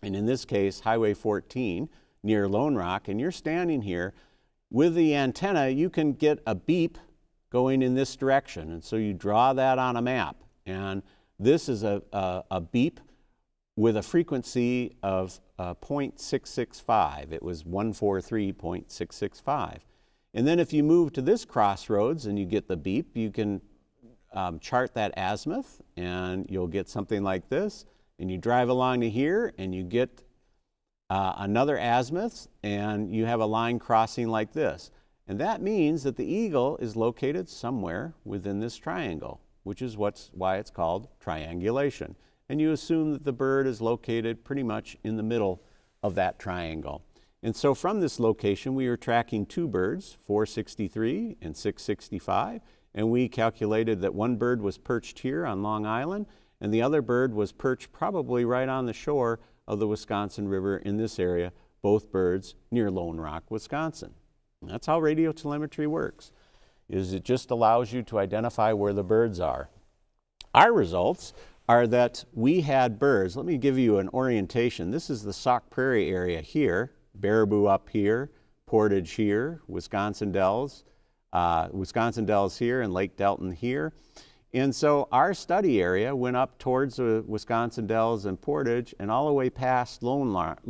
and, in this case, Highway 14 near Lone Rock, and you're standing here with the antenna, you can get a beep going in this direction. And so you draw that on a map. And this is a beep with a frequency of 0.665. It was 143.665. And then if you move to this crossroads and you get the beep, you can chart that azimuth, and you'll get something like this. And you drive along to here and you get another azimuth, and you have a line crossing like this. And that means that the eagle is located somewhere within this triangle. which is why it's called triangulation. And you assume that the bird is located pretty much in the middle of that triangle. And so from this location, we are tracking two birds, 463 and 665, and we calculated that one bird was perched here on Long Island, and the other bird was perched probably right on the shore of the Wisconsin River in this area, both birds near Lone Rock, Wisconsin. And that's how radio telemetry works, is it just allows you to identify where the birds are. Our results are that we had birds. Let me give you an orientation. This is the Sauk Prairie area here, Baraboo up here, Portage here, Wisconsin Dells here, and Lake Delton here. And so our study area went up towards the Wisconsin Dells and Portage and all the way past Lone Rock.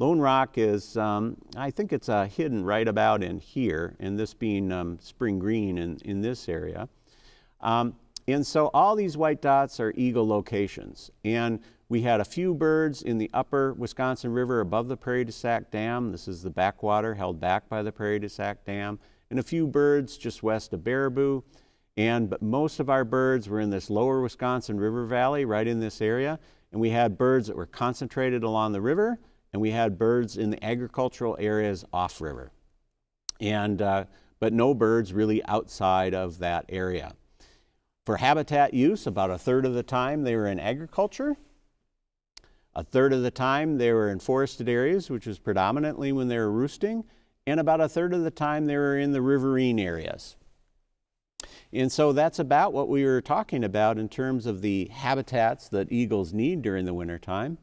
Lone Rock is, I think it's hidden right about in here, and this being Spring Green in this area. And so all these white dots are eagle locations. And we had a few birds in the upper Wisconsin River above the Prairie du Sac Dam. This is the backwater held back by the Prairie du Sac Dam. And a few birds just west of Baraboo. But most of our birds were in this lower Wisconsin River Valley, right in this area. And we had birds that were concentrated along the river, and we had birds in the agricultural areas off river. But no birds really outside of that area. For habitat use, about a third of the time they were in agriculture. A third of the time they were in forested areas, which was predominantly when they were roosting. And about a third of the time they were in the riverine areas. And so that's about what we were talking about in terms of the habitats that eagles need during the wintertime.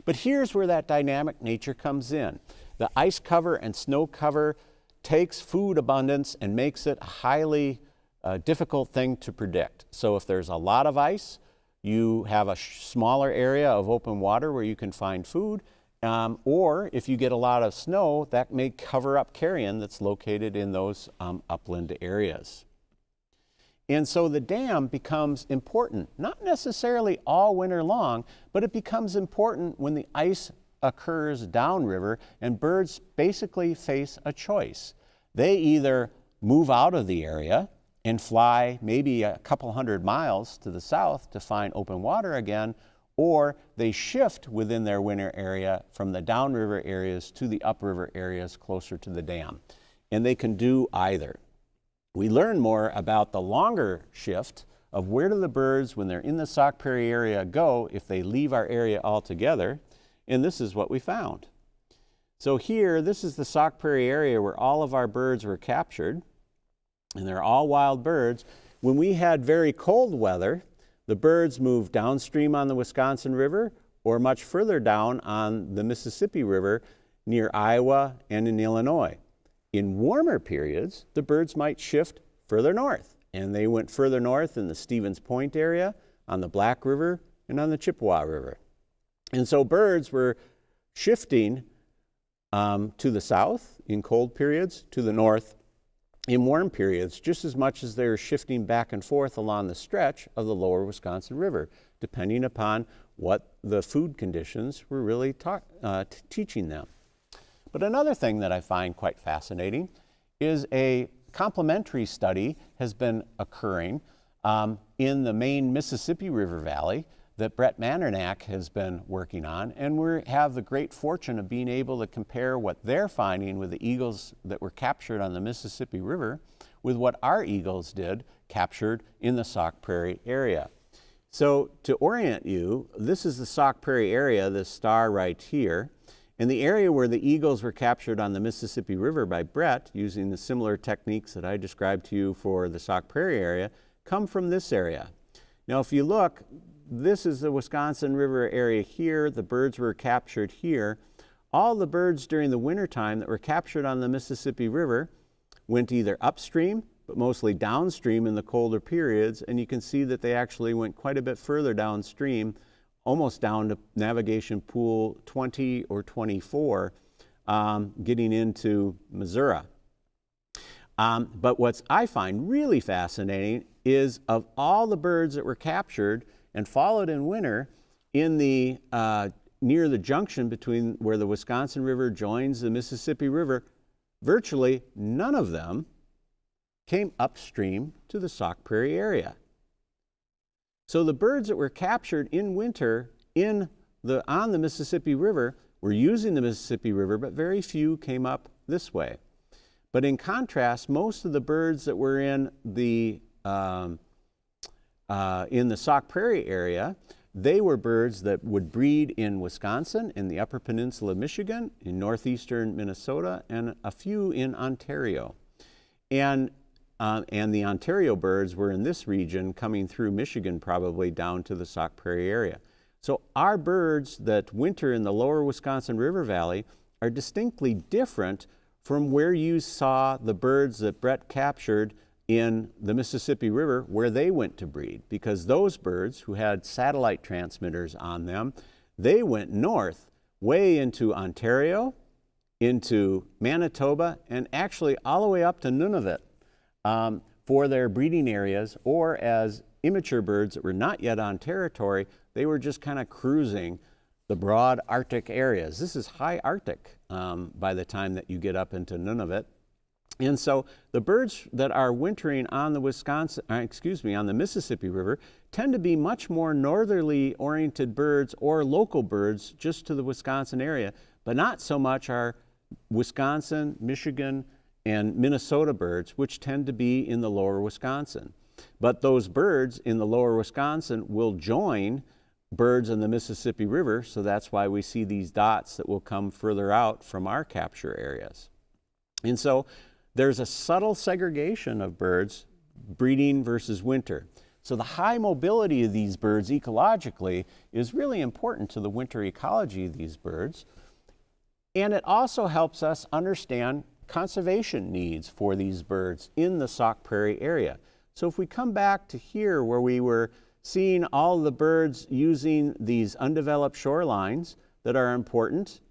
But here's where that dynamic nature comes in. The ice cover and snow cover takes food abundance and makes it a highly difficult thing to predict. So if there's a lot of ice, you have a smaller area of open water where you can find food. Or if you get a lot of snow, that may cover up carrion that's located in those upland areas. And so the dam becomes important, not necessarily all winter long, but it becomes important when the ice occurs downriver and birds basically face a choice. They either move out of the area and fly maybe a couple hundred miles to the south to find open water again, or they shift within their winter area from the downriver areas to the upriver areas closer to the dam. And they can do either. We learn more about the longer shift of where do the birds, when they're in the Sauk Prairie area, go if they leave our area altogether, and this is what we found. So here, this is the Sauk Prairie area where all of our birds were captured, and they're all wild birds. When we had very cold weather, the birds moved downstream on the Wisconsin River or much further down on the Mississippi River near Iowa and in Illinois. In warmer periods, the birds might shift further north, and they went further north in the Stevens Point area, on the Black River, and on the Chippewa River. And so birds were shifting to the south in cold periods, to the north in warm periods, just as much as they were shifting back and forth along the stretch of the lower Wisconsin River, depending upon what the food conditions were really teaching them. But another thing that I find quite fascinating is a complementary study has been occurring in the main Mississippi River Valley that Brett Mandernack has been working on, and we have the great fortune of being able to compare what they're finding with the eagles that were captured on the Mississippi River with what our eagles did captured in the Sauk Prairie area. So to orient you, this is the Sauk Prairie area, this star right here. And the area where the eagles were captured on the Mississippi River by Brett, using the similar techniques that I described to you for the Sauk Prairie area, come from this area. Now, if you look, this is the Wisconsin River area here. The birds were captured here. All the birds during the wintertime that were captured on the Mississippi River went either upstream, but mostly downstream in the colder periods. And you can see that they actually went quite a bit further downstream, almost down to navigation pool 20 or 24, getting into Missouri. But what I find really fascinating is of all the birds that were captured and followed in winter in the near the junction between where the Wisconsin River joins the Mississippi River, virtually none of them came upstream to the Sauk Prairie area. So the birds that were captured in winter on the Mississippi River were using the Mississippi River, but very few came up this way. But in contrast, most of the birds that were in the Sauk Prairie area, they were birds that would breed in Wisconsin, in the Upper Peninsula of Michigan, in northeastern Minnesota, and a few in Ontario. And the Ontario birds were in this region, coming through Michigan probably down to the Sauk Prairie area. So our birds that winter in the Lower Wisconsin River Valley are distinctly different from where you saw the birds that Brett captured in the Mississippi River, where they went to breed, because those birds who had satellite transmitters on them, they went north way into Ontario, into Manitoba, and actually all the way up to Nunavut for their breeding areas, or as immature birds that were not yet on territory, they were just kind of cruising the broad Arctic areas. This is high Arctic by the time that you get up into Nunavut. And so the birds that are wintering on the on the Mississippi River tend to be much more northerly oriented birds or local birds just to the Wisconsin area, but not so much our Wisconsin, Michigan, and Minnesota birds, which tend to be in the Lower Wisconsin. But those birds in the Lower Wisconsin will join birds in the Mississippi River, so that's why we see these dots that will come further out from our capture areas. And so there's a subtle segregation of birds, breeding versus winter. So the high mobility of these birds ecologically is really important to the winter ecology of these birds. And it also helps us understand conservation needs for these birds in the Sauk Prairie area. So if we come back to here where we were seeing all the birds using these undeveloped shorelines that are important,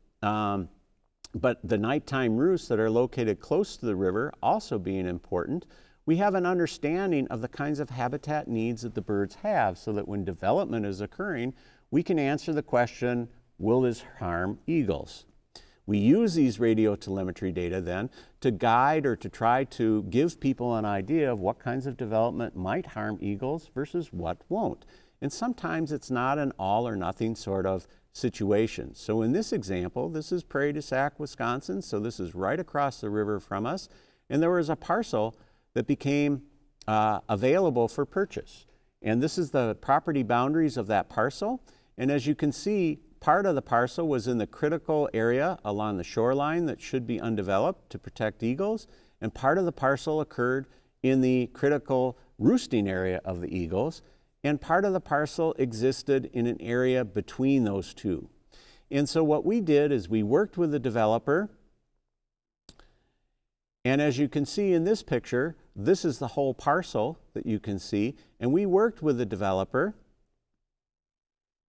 but the nighttime roosts that are located close to the river also being important, we have an understanding of the kinds of habitat needs that the birds have, so that when development is occurring, we can answer the question, will this harm eagles? We use these radio telemetry data then to guide or to try to give people an idea of what kinds of development might harm eagles versus what won't. And sometimes it's not an all or nothing sort of situation. So in this example, this is Prairie to Sauk, Wisconsin, so this is right across the river from us, and there was a parcel that became available for purchase. And this is the property boundaries of that parcel, and as you can see, part of the parcel was in the critical area along the shoreline that should be undeveloped to protect eagles, and part of the parcel occurred in the critical roosting area of the eagles, and part of the parcel existed in an area between those two. And so what we did is we worked with the developer, and as you can see in this picture, this is the whole parcel that you can see, and we worked with the developer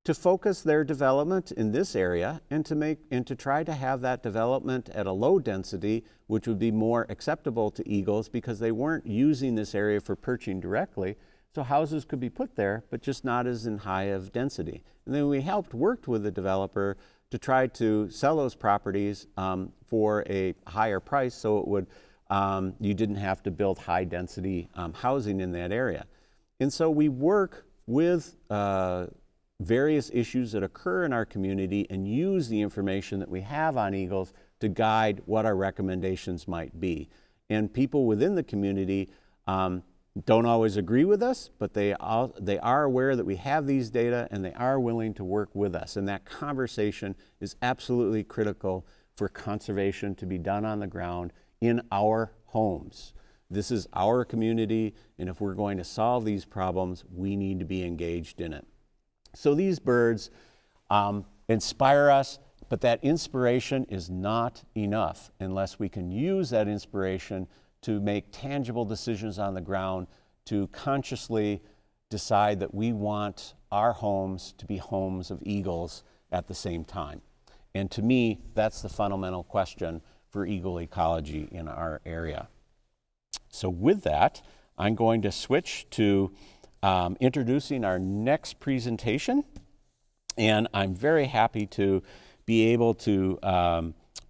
to focus their development in this area and to try to have that development at a low density, which would be more acceptable to eagles because they weren't using this area for perching directly. So houses could be put there, but just not as in high of density. And then we worked with the developer to try to sell those properties for a higher price, so it would you didn't have to build high density housing in that area. And so we work with various issues that occur in our community and use the information that we have on eagles to guide what our recommendations might be. And people within the community don't always agree with us, but they are aware that we have these data and they are willing to work with us. And that conversation is absolutely critical for conservation to be done on the ground in our homes. This is our community, and if we're going to solve these problems, we need to be engaged in it. So these birds inspire us, but that inspiration is not enough unless we can use that inspiration to make tangible decisions on the ground, to consciously decide that we want our homes to be homes of eagles at the same time. And to me, that's the fundamental question for eagle ecology in our area. So with that, I'm going to switch to introducing our next presentation, and I'm very happy to be able to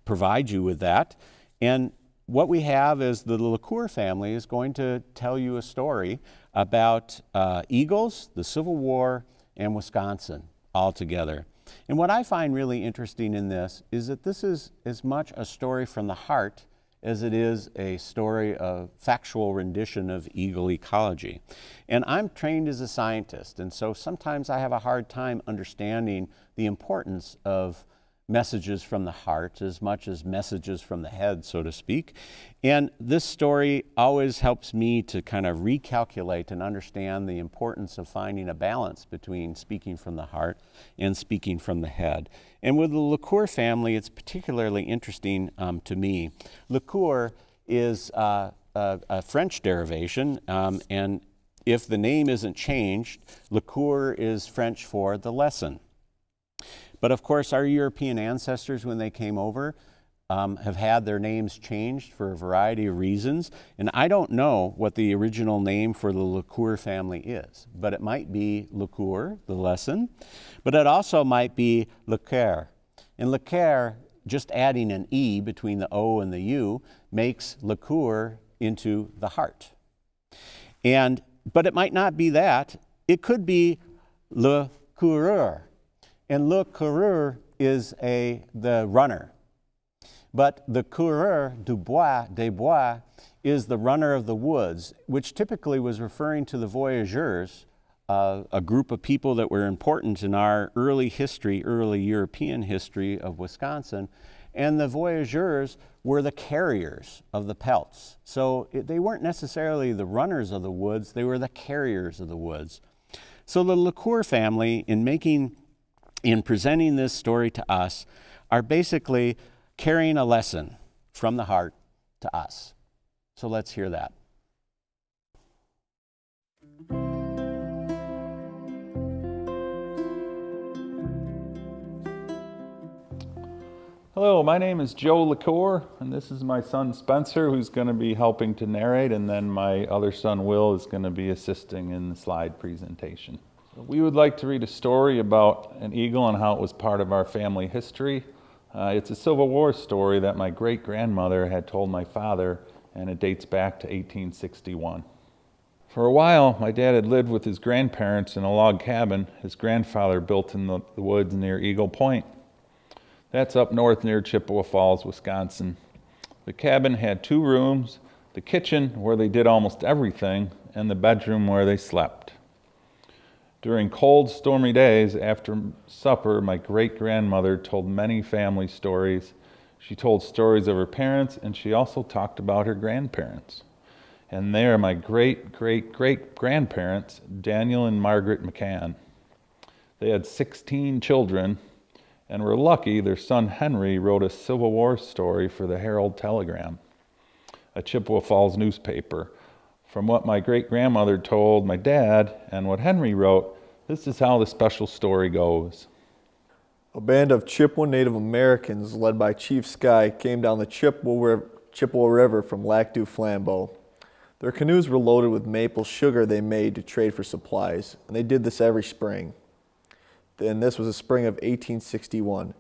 provide you with that. And what we have is the LaCour family is going to tell you a story about eagles, the Civil War, and Wisconsin all together. And what I find really interesting in this is that this is as much a story from the heart as it is a story of factual rendition of eagle ecology. And I'm trained as a scientist, and so sometimes I have a hard time understanding the importance of messages from the heart as much as messages from the head, so to speak. And this story always helps me to kind of recalculate and understand the importance of finding a balance between speaking from the heart and speaking from the head. And with the LeCour family, it's particularly interesting to me. LeCour is a French derivation, and if the name isn't changed, LeCour is French for the lesson. But of course, our European ancestors, when they came over, have had their names changed for a variety of reasons. And I don't know what the original name for the LeCour family is, but it might be LeCour, the lesson, but it also might be LeCoeur. And LeCoeur, just adding an E between the O and the U, makes LeCour into the heart. But it might not be that. It could be Le Coureur. And le coureur is the runner. But the coureur du bois, des bois, is the runner of the woods, which typically was referring to the voyageurs, a group of people that were important in our early European history of Wisconsin. And the voyageurs were the carriers of the pelts. So they weren't necessarily the runners of the woods, they were the carriers of the woods. So the LeCour family, in presenting this story to us, are basically carrying a lesson from the heart to us. So let's hear that. Hello, my name is Joe LeCour, and this is my son Spencer, who's going to be helping to narrate, and then my other son Will is going to be assisting in the slide presentation. We would like to read a story about an eagle and how it was part of our family history. It's a Civil War story that my great-grandmother had told my father, and it dates back to 1861. For a while, my dad had lived with his grandparents in a log cabin his grandfather built in the woods near Eagle Point. That's up north near Chippewa Falls, Wisconsin. The cabin had 2 rooms, the kitchen where they did almost everything, and the bedroom where they slept. During cold, stormy days after supper, my great-grandmother told many family stories. She told stories of her parents, and she also talked about her grandparents. And they are my great-great-great-grandparents, Daniel and Margaret McCann. They had 16 children, and were lucky their son Henry wrote a Civil War story for the Herald Telegram, a Chippewa Falls newspaper. From what my great-grandmother told my dad and what Henry wrote, this is how the special story goes. A band of Chippewa Native Americans led by Chief Sky came down the Chippewa River from Lac du Flambeau. Their canoes were loaded with maple sugar they made to trade for supplies, and they did this every spring. And this was the spring of 1861.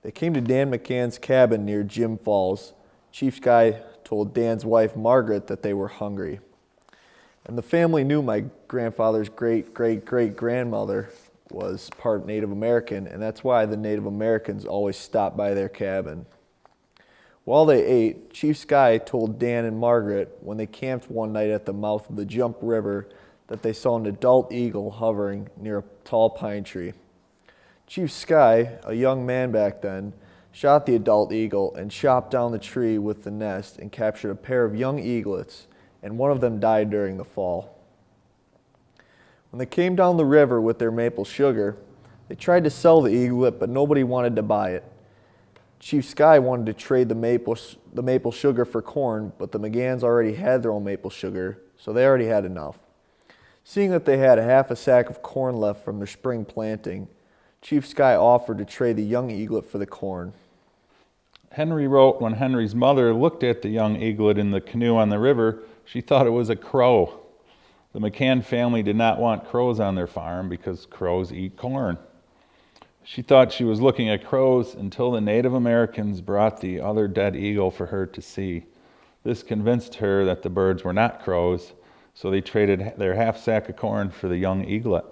They came to Dan McCann's cabin near Jim Falls. Chief Sky told Dan's wife, Margaret, that they were hungry. And the family knew my grandfather's great-great-great-grandmother was part Native American, and that's why the Native Americans always stopped by their cabin. While they ate, Chief Sky told Dan and Margaret when they camped one night at the mouth of the Jump River that they saw an adult eagle hovering near a tall pine tree. Chief Sky, a young man back then, shot the adult eagle and chopped down the tree with the nest and captured a pair of young eaglets, and one of them died during the fall. When they came down the river with their maple sugar, they tried to sell the eaglet, but nobody wanted to buy it. Chief Sky wanted to trade the maple sugar for corn, but the McGanns already had their own maple sugar, so they already had enough. Seeing that they had half a sack of corn left from their spring planting, Chief Sky offered to trade the young eaglet for the corn. Henry wrote when Henry's mother looked at the young eaglet in the canoe on the river, she thought it was a crow. The McCann family did not want crows on their farm because crows eat corn. She thought she was looking at crows until the Native Americans brought the other dead eagle for her to see. This convinced her that the birds were not crows, So they traded their half sack of corn for the young eaglet.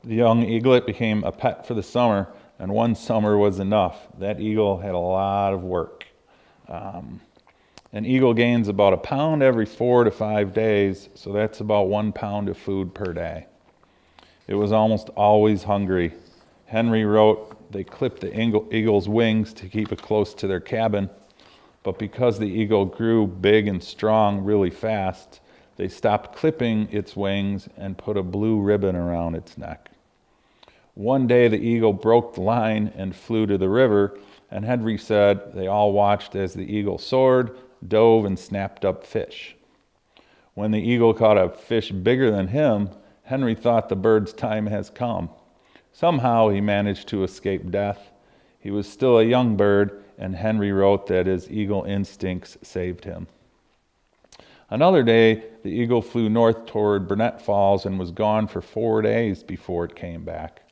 The young eaglet became a pet for the summer, and one summer was enough. That eagle had a lot of work. An eagle gains about a pound every 4 to 5 days, so that's about 1 pound of food per day. It was almost always hungry. Henry wrote they clipped the eagle's wings to keep it close to their cabin, but because the eagle grew big and strong really fast, they stopped clipping its wings and put a blue ribbon around its neck. One day the eagle broke the line and flew to the river, and Henry said they all watched as the eagle soared, dove, and snapped up fish. When the eagle caught a fish bigger than him, Henry thought the bird's time has come. Somehow he managed to escape death. He was still a young bird, and Henry wrote that his eagle instincts saved him. Another day, the eagle flew north toward Burnett Falls and was gone for 4 days before it came back.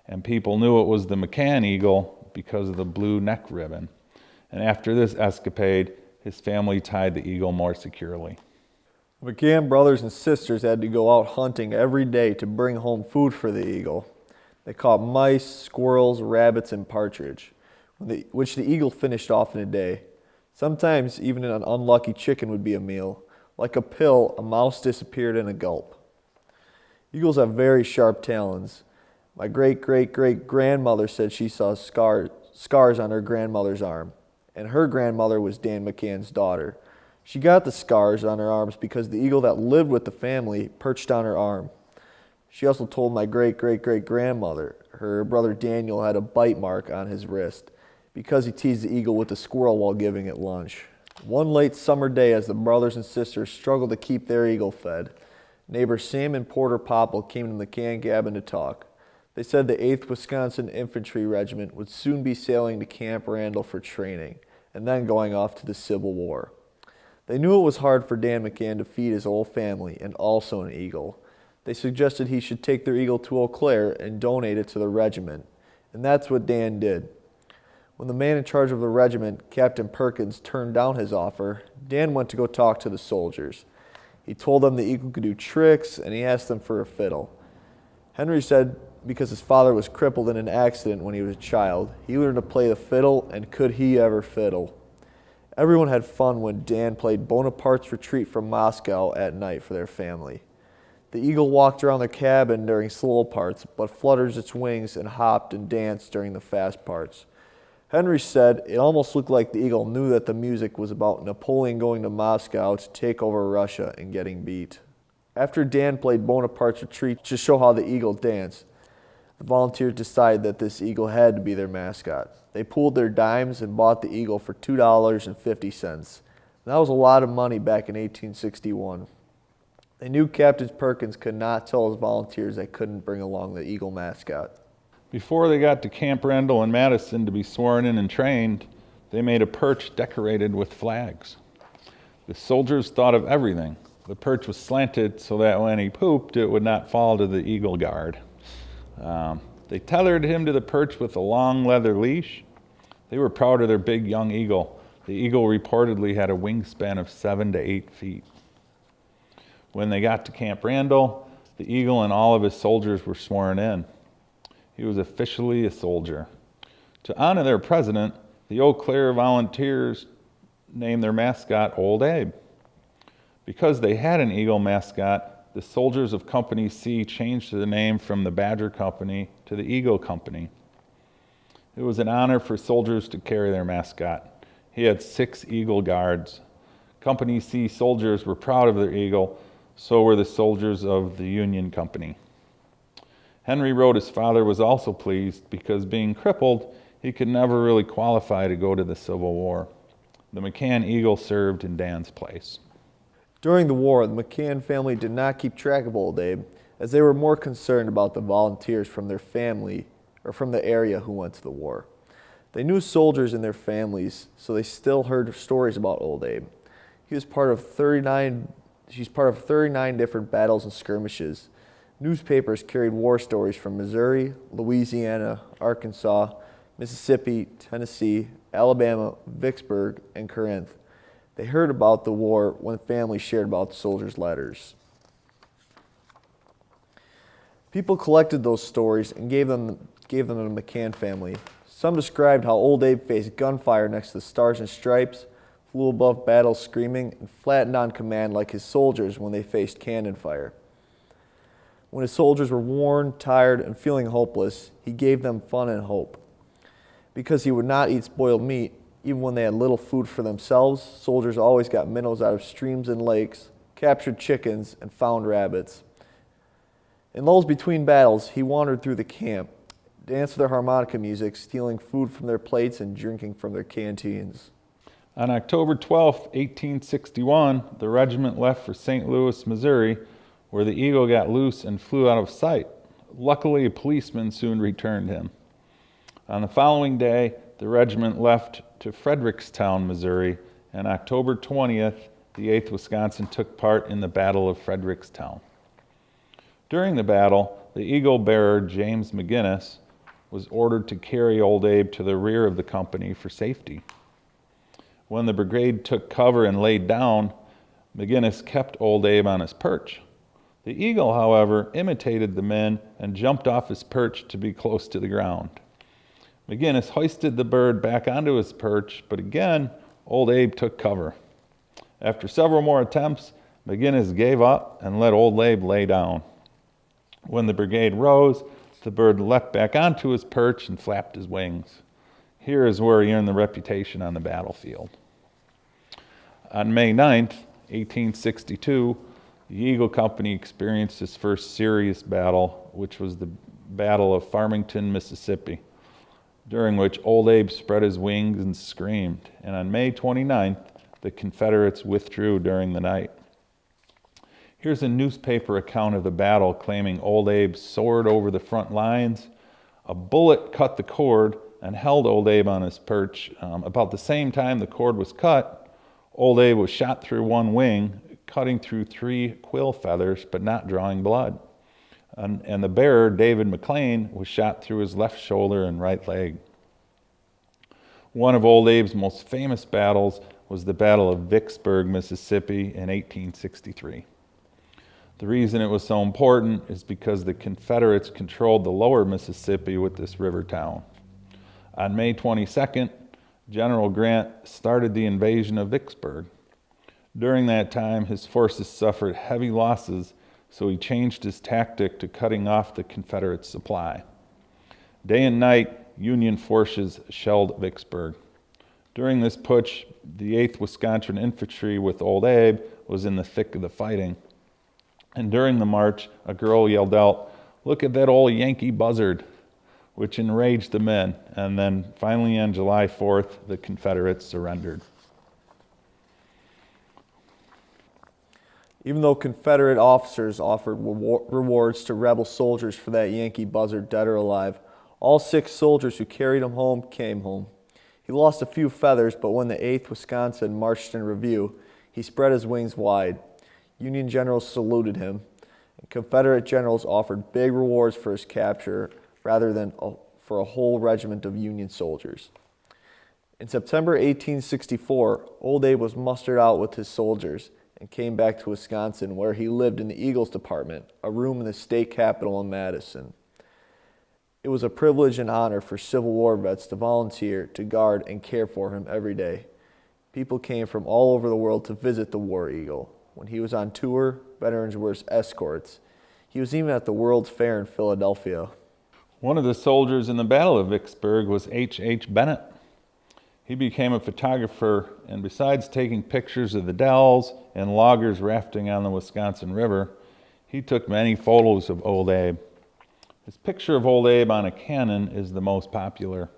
And people knew it was the McCann eagle because of the blue neck ribbon. And after this escapade, his family tied the eagle more securely. The McCann brothers and sisters had to go out hunting every day to bring home food for the eagle. They caught mice, squirrels, rabbits, and partridge, which the eagle finished off in a day. Sometimes even an unlucky chicken would be a meal. Like a pill, a mouse disappeared in a gulp. Eagles have very sharp talons. My great-great-great-grandmother said she saw scars on her grandmother's arm, and her grandmother was Dan McCann's daughter. She got the scars on her arms because the eagle that lived with the family perched on her arm. She also told my great-great-great-grandmother her brother Daniel had a bite mark on his wrist because he teased the eagle with a squirrel while giving it lunch. One late summer day, as the brothers and sisters struggled to keep their eagle fed, neighbors Sam and Porter Popple came to the McCann cabin to talk. They said the 8th Wisconsin Infantry Regiment would soon be sailing to Camp Randall for training, and then going off to the Civil War. They knew it was hard for Dan McCann to feed his whole family and also an eagle. They suggested he should take their eagle to Eau Claire and donate it to the regiment, and that's what Dan did. When the man in charge of the regiment, Captain Perkins, turned down his offer, Dan went to go talk to the soldiers. He told them the eagle could do tricks, and he asked them for a fiddle. Henry said because his father was crippled in an accident when he was a child, he learned to play the fiddle, and could he ever fiddle. Everyone had fun when Dan played Bonaparte's Retreat from Moscow at night for their family. The eagle walked around the cabin during slow parts, but fluttered its wings and hopped and danced during the fast parts. Henry said it almost looked like the eagle knew that the music was about Napoleon going to Moscow to take over Russia and getting beat. After Dan played Bonaparte's Retreat to show how the eagle danced, the volunteers decided that this eagle had to be their mascot. They pooled their dimes and bought the eagle for $2.50. That was a lot of money back in 1861. They knew Captain Perkins could not tell his volunteers they couldn't bring along the eagle mascot. Before they got to Camp Randall in Madison to be sworn in and trained, they made a perch decorated with flags. The soldiers thought of everything. The perch was slanted so that when he pooped, it would not fall to the eagle guard. They tethered him to the perch with a long leather leash. They were proud of their big young eagle. The eagle reportedly had a wingspan of 7 to 8 feet. When they got to Camp Randall, the eagle and all of his soldiers were sworn in. He was officially a soldier. To honor their president, the Eau Claire volunteers named their mascot Old Abe. Because they had an eagle mascot, the soldiers of Company C changed the name from the Badger Company to the Eagle Company. It was an honor for soldiers to carry their mascot. He had 6 eagle guards. Company C soldiers were proud of their eagle, so were the soldiers of the Union Company. Henry wrote his father was also pleased because, being crippled, he could never really qualify to go to the Civil War. The McCann eagle served in Dan's place. During the war, the McCann family did not keep track of Old Abe, as they were more concerned about the volunteers from their family or from the area who went to the war. They knew soldiers and their families, so they still heard stories about Old Abe. She's part of 39 different battles and skirmishes. Newspapers carried war stories from Missouri, Louisiana, Arkansas, Mississippi, Tennessee, Alabama, Vicksburg, and Corinth. They heard about the war when families shared about the soldiers' letters. People collected those stories and gave them to the McCann family. Some described how Old Abe faced gunfire next to the Stars and Stripes, flew above battles screaming, and flattened on command like his soldiers when they faced cannon fire. When his soldiers were worn, tired, and feeling hopeless, he gave them fun and hope. Because he would not eat spoiled meat, even when they had little food for themselves, soldiers always got minnows out of streams and lakes, captured chickens, and found rabbits. In lulls between battles, he wandered through the camp, danced to their harmonica music, stealing food from their plates and drinking from their canteens. On October 12, 1861, the regiment left for St. Louis, Missouri, where the eagle got loose and flew out of sight. Luckily, a policeman soon returned him. On the following day, the regiment left to Frederickstown, Missouri, and October 20th, the 8th Wisconsin took part in the Battle of Frederickstown. During the battle, the eagle bearer, James McGinnis, was ordered to carry Old Abe to the rear of the company for safety. When the brigade took cover and laid down, McGinnis kept Old Abe on his perch. The eagle, however, imitated the men and jumped off his perch to be close to the ground. McGinnis hoisted the bird back onto his perch, but again, Old Abe took cover. After several more attempts, McGinnis gave up and let Old Abe lay down. When the brigade rose, the bird leapt back onto his perch and flapped his wings. Here is where he earned the reputation on the battlefield. On May 9th, 1862, the Eagle Company experienced its first serious battle, which was the Battle of Farmington, Mississippi, during which Old Abe spread his wings and screamed. And on May 29th, the Confederates withdrew during the night. Here's a newspaper account of the battle claiming Old Abe soared over the front lines. A bullet cut the cord and held Old Abe on his perch. About the same time the cord was cut, Old Abe was shot through one wing, cutting through 3 quill feathers, but not drawing blood. And the bearer, David McLean, was shot through his left shoulder and right leg. One of Old Abe's most famous battles was the Battle of Vicksburg, Mississippi in 1863. The reason it was so important is because the Confederates controlled the lower Mississippi with this river town. On May 22nd, General Grant started the invasion of Vicksburg. During that time, his forces suffered heavy losses, so he changed his tactic to cutting off the Confederate supply. Day and night, Union forces shelled Vicksburg. During this putsch, the 8th Wisconsin Infantry with Old Abe was in the thick of the fighting. And during the march, a girl yelled out, "Look at that old Yankee buzzard," which enraged the men. And then finally on July 4th, the Confederates surrendered. Even though Confederate officers offered rewards to rebel soldiers for that Yankee buzzard, dead or alive, all 6 soldiers who carried him home came home. He lost a few feathers, but when the 8th Wisconsin marched in review, he spread his wings wide. Union generals saluted him, and Confederate generals offered big rewards for his capture rather than for a whole regiment of Union soldiers. In September 1864, Old Abe was mustered out with his soldiers and came back to Wisconsin, where he lived in the Eagles Department, a room in the state capitol in Madison. It was a privilege and honor for Civil War vets to volunteer to guard and care for him every day. People came from all over the world to visit the War Eagle. When he was on tour, veterans were his escorts. He was even at the World's Fair in Philadelphia. One of the soldiers in the Battle of Vicksburg was H.H. Bennett. He became a photographer, and besides taking pictures of the Dells and loggers rafting on the Wisconsin River, he took many photos of Old Abe. His picture of Old Abe on a cannon is the most popular.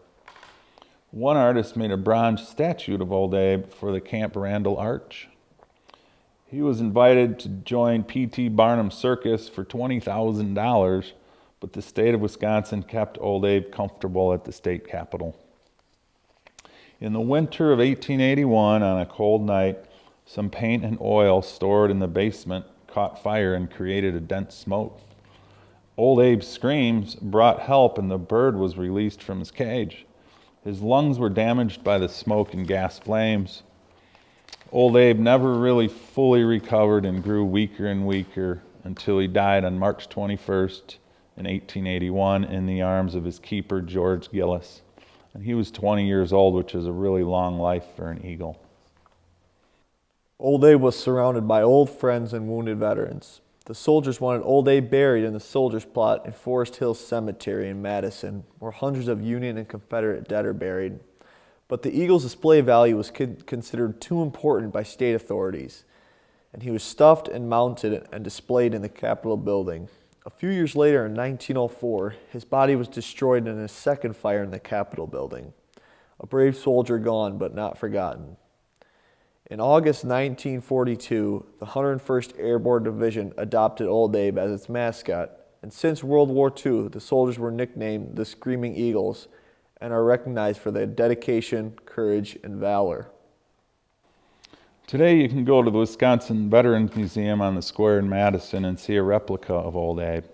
One artist made a bronze statue of Old Abe for the Camp Randall Arch. He was invited to join P.T. Barnum's circus for $20,000, but the state of Wisconsin kept Old Abe comfortable at the state capitol. In the winter of 1881, on a cold night, some paint and oil stored in the basement caught fire and created a dense smoke. Old Abe's screams brought help, and the bird was released from his cage. His lungs were damaged by the smoke and gas flames. Old Abe never really fully recovered and grew weaker and weaker until he died on March 21st in 1881 in the arms of his keeper, George Gillis. And he was 20 years old, which is a really long life for an eagle. Old Abe was surrounded by old friends and wounded veterans. The soldiers wanted Old Abe buried in the soldiers' plot in Forest Hill Cemetery in Madison, where hundreds of Union and Confederate dead are buried. But the eagle's display value was considered too important by state authorities, and he was stuffed and mounted and displayed in the Capitol building. A few years later, in 1904, his body was destroyed in a second fire in the Capitol building. A brave soldier gone, but not forgotten. In August 1942, the 101st Airborne Division adopted Old Abe as its mascot, and since World War II, the soldiers were nicknamed the Screaming Eagles and are recognized for their dedication, courage, and valor. Today you can go to the Wisconsin Veterans Museum on the square in Madison and see a replica of Old Abe.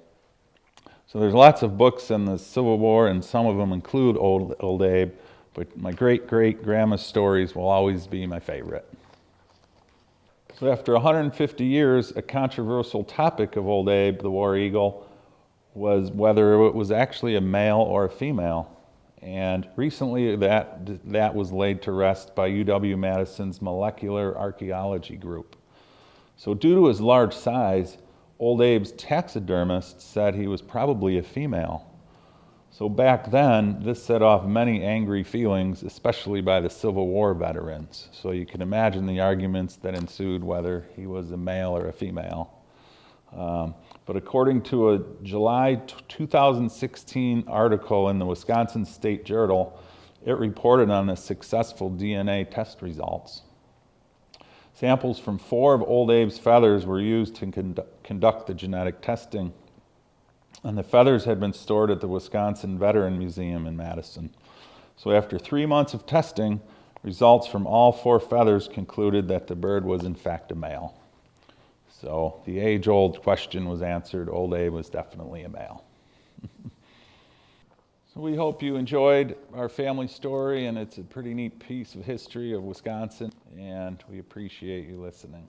So there's lots of books in the Civil War, and some of them include Old Abe, but my great-great-grandma's stories will always be my favorite. So after 150 years, a controversial topic of Old Abe, the war eagle, was whether it was actually a male or a female. And recently that was laid to rest by UW-Madison's molecular archaeology group. So due to his large size, Old Abe's taxidermist said he was probably a female. So back then, this set off many angry feelings, especially by the Civil War veterans. So you can imagine the arguments that ensued whether he was a male or a female. But according to a July 2016 article in the Wisconsin State Journal, it reported on the successful DNA test results. Samples from 4 of Old Abe's feathers were used to conduct the genetic testing, and the feathers had been stored at the Wisconsin Veteran Museum in Madison. So after 3 months of testing, results from all 4 feathers concluded that the bird was in fact a male. So the age-old question was answered. Old Abe was definitely a male. So we hope you enjoyed our family story, and it's a pretty neat piece of history of Wisconsin, and we appreciate you listening.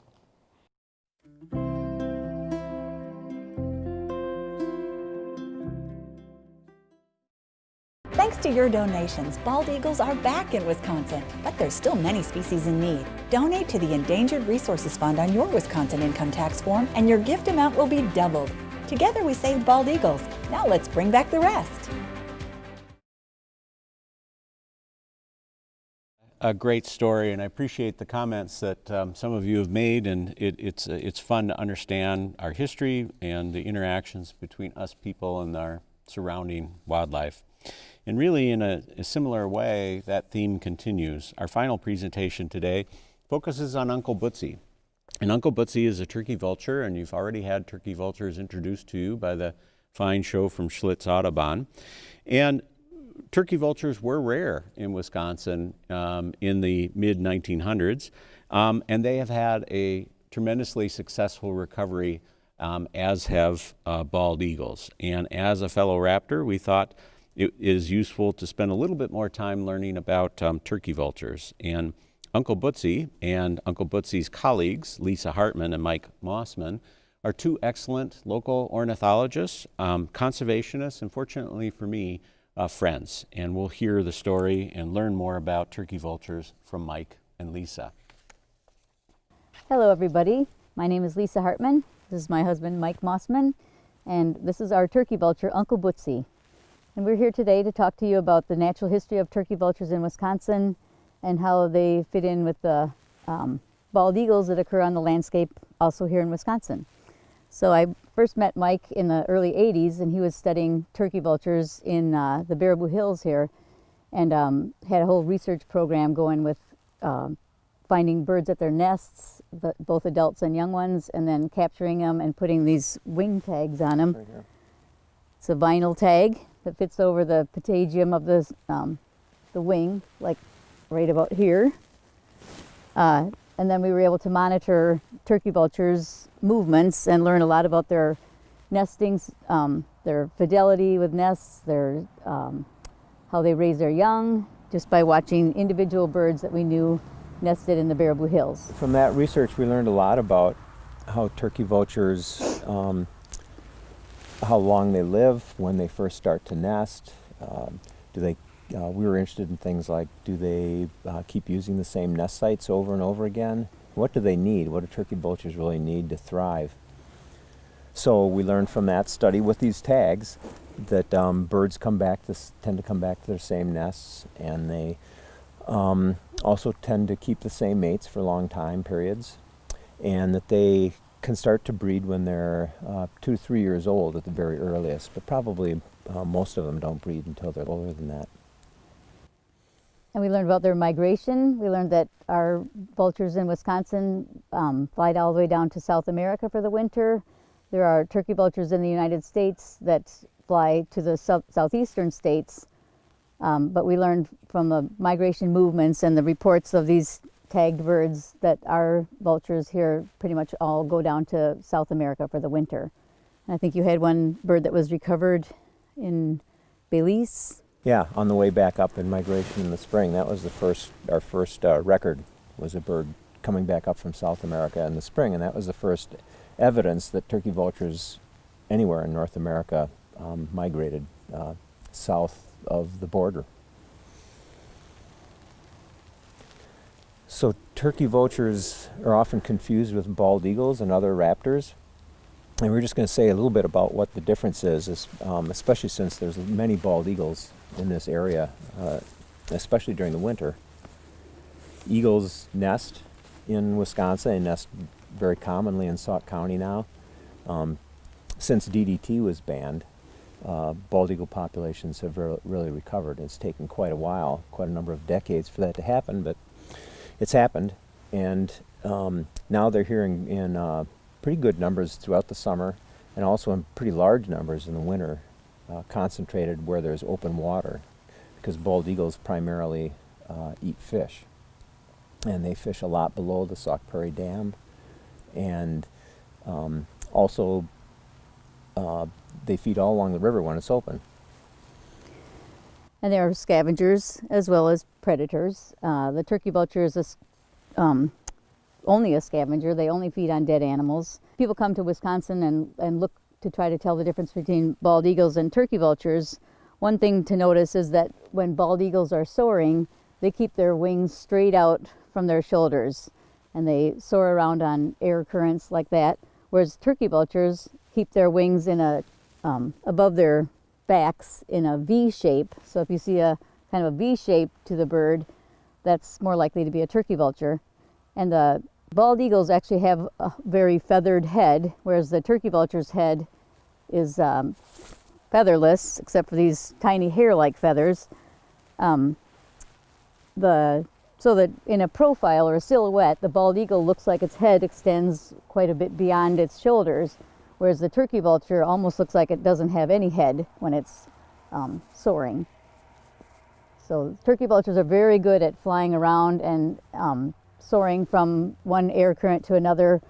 Thanks to your donations, bald eagles are back in Wisconsin, but there's still many species in need. Donate to the Endangered Resources Fund on your Wisconsin income tax form, and your gift amount will be doubled. Together we saved bald eagles. Now let's bring back the rest. A great story, and I appreciate the comments that some of you have made, and it's fun to understand our history and the interactions between us people and our surrounding wildlife. And really, in a similar way, that theme continues. Our final presentation today focuses on Uncle Bootsy. And Uncle Bootsy is a turkey vulture, and you've already had turkey vultures introduced to you by the fine show from Schlitz Audubon. And turkey vultures were rare in Wisconsin in the mid-1900s, and they have had a tremendously successful recovery, as have bald eagles. And as a fellow raptor, we thought it is useful to spend a little bit more time learning about turkey vultures. And Uncle Bootsy and Uncle Bootsy's colleagues, Lisa Hartman and Mike Mossman, are 2 excellent local ornithologists, conservationists, and fortunately for me, friends. And we'll hear the story and learn more about turkey vultures from Mike and Lisa. Hello everybody, my name is Lisa Hartman. This is my husband Mike Mossman, and this is our turkey vulture, Uncle Bootsy. And we're here today to talk to you about the natural history of turkey vultures in Wisconsin and how they fit in with the bald eagles that occur on the landscape also here in Wisconsin. So I first met Mike in the early 80s, and he was studying turkey vultures in the Baraboo Hills here, and had a whole research program going with finding birds at their nests, both adults and young ones, and then capturing them and putting these wing tags on them. Right here. It's a vinyl tag that fits over the patagium of the wing, like right about here. And then we were able to monitor turkey vultures' movements and learn a lot about their nestings, their fidelity with nests, their how they raise their young, just by watching individual birds that we knew nested in the Baraboo Hills. From that research, we learned a lot about how turkey vultures, how long they live, when they first start to nest. We were interested in things like, do they keep using the same nest sites over and over again? What do they need? What do turkey vultures really need to thrive? So we learned from that study with these tags that birds tend to come back to their same nests, and they also tend to keep the same mates for long time periods, and that they can start to breed when they're 2 to 3 years old at the very earliest, but probably most of them don't breed until they're older than that. And we learned about their migration. We learned that our vultures in Wisconsin fly all the way down to South America for the winter. There are turkey vultures in the United States that fly to the southeastern states. But we learned from the migration movements and the reports of these tagged birds that our vultures here pretty much all go down to South America for the winter. And I think you had one bird that was recovered in Belize. Yeah, on the way back up in migration in the spring. That was our first record, was a bird coming back up from South America in the spring, and that was the first evidence that turkey vultures anywhere in North America migrated south of the border. So turkey vultures are often confused with bald eagles and other raptors. And we're just going to say a little bit about what the difference is, especially since there's many bald eagles in this area, especially during the winter. Eagles nest in Wisconsin. They nest very commonly in Sauk County now. Since DDT was banned, bald eagle populations have really recovered. It's taken quite a while, quite a number of decades for that to happen, but it's happened. And now they're here in pretty good numbers throughout the summer, and also in pretty large numbers in the winter, concentrated where there's open water, because bald eagles primarily eat fish. And they fish a lot below the Sauk Prairie Dam, and also they feed all along the river when it's open. And they are scavengers as well as predators. The turkey vulture is only a scavenger. They only feed on dead animals. People come to Wisconsin and look to try to tell the difference between bald eagles and turkey vultures. One thing to notice is that when bald eagles are soaring, they keep their wings straight out from their shoulders, and they soar around on air currents like that, whereas turkey vultures keep their wings in above their backs in a V shape. So if you see a kind of a V shape to the bird, that's more likely to be a turkey vulture. And the bald eagles actually have a very feathered head, whereas the turkey vulture's head is featherless, except for these tiny hair-like feathers. So that in a profile or a silhouette, the bald eagle looks like its head extends quite a bit beyond its shoulders, whereas the turkey vulture almost looks like it doesn't have any head when it's soaring. So turkey vultures are very good at flying around and soaring from one air current to another,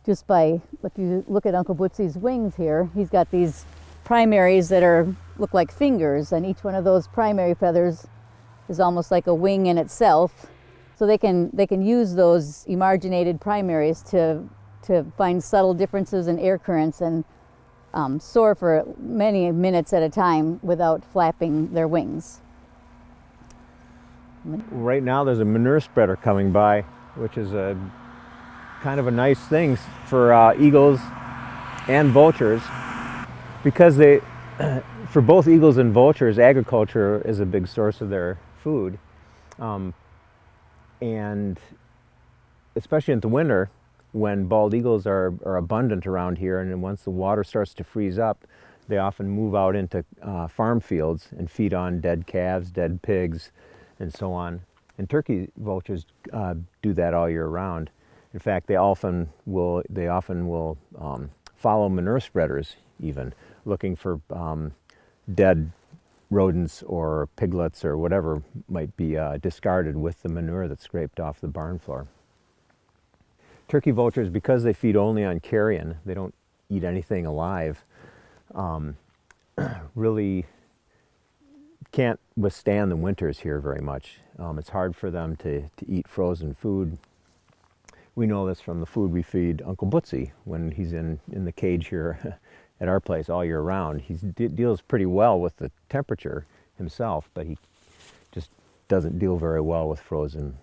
just by, if you look at Uncle Bootsy's wings here, he's got these primaries that look like fingers, and each one of those primary feathers is almost like a wing in itself. So they can use those emarginated primaries to find subtle differences in air currents and soar for many minutes at a time without flapping their wings. Right now there's a manure spreader coming by, which is a kind of a nice thing for eagles and vultures, because for both eagles and vultures, agriculture is a big source of their food, and especially in the winter when bald eagles are abundant around here, and then once the water starts to freeze up, they often move out into farm fields and feed on dead calves, dead pigs, and so on. And turkey vultures do that all year round. In fact, they often will follow manure spreaders, even looking for dead rodents or piglets or whatever might be discarded with the manure that's scraped off the barn floor. Turkey vultures, because they feed only on carrion, they don't eat anything alive, really can't withstand the winters here very much. It's hard for them to eat frozen food. We know this from the food we feed Uncle Bootsy when he's in the cage here at our place all year round. He deals pretty well with the temperature himself, but he just doesn't deal very well with frozen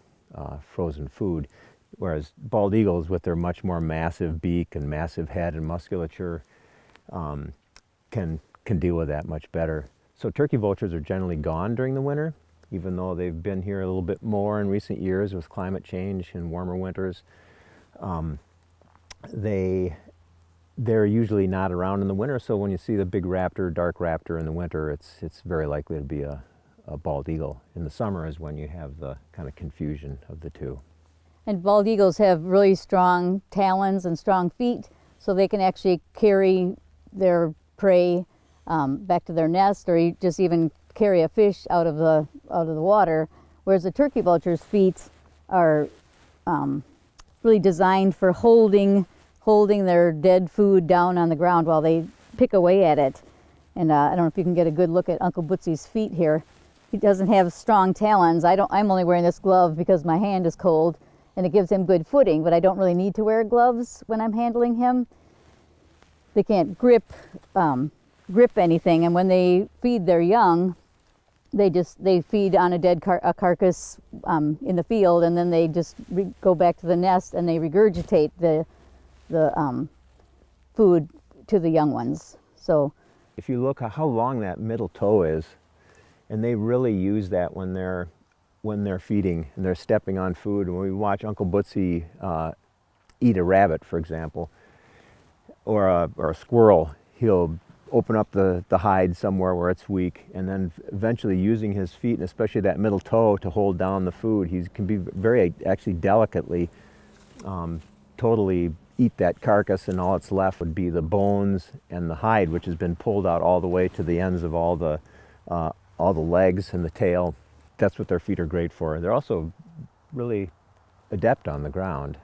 food. Whereas bald eagles, with their much more massive beak and massive head and musculature, can deal with that much better. So turkey vultures are generally gone during the winter, even though they've been here a little bit more in recent years with climate change and warmer winters. They're usually not around in the winter, so when you see the big raptor, dark raptor in the winter, it's very likely to be a bald eagle. In the summer is when you have the kind of confusion of the two. And bald eagles have really strong talons and strong feet, so they can actually carry their prey back to their nest, or just even carry a fish out of the water. Whereas the turkey vulture's feet are really designed for holding their dead food down on the ground while they pick away at it. And I don't know if you can get a good look at Uncle Bootsy's feet here. He doesn't have strong talons. I'm only wearing this glove because my hand is cold, and it gives him good footing, but I don't really need to wear gloves when I'm handling him. They can't grip anything, and when they feed their young, they feed on a dead carcass in the field, and then they just go back to the nest and they regurgitate the food to the young ones. So if you look at how long that middle toe is, and they really use that when they're feeding and they're stepping on food. When we watch Uncle Bootsy eat a rabbit, for example, or a squirrel, he'll open up the hide somewhere where it's weak, and then eventually using his feet, and especially that middle toe, to hold down the food. He can be very, actually delicately, totally eat that carcass, and all that's left would be the bones and the hide, which has been pulled out all the way to the ends of all the legs and the tail. That's what their feet are great for. They're also really adept on the ground.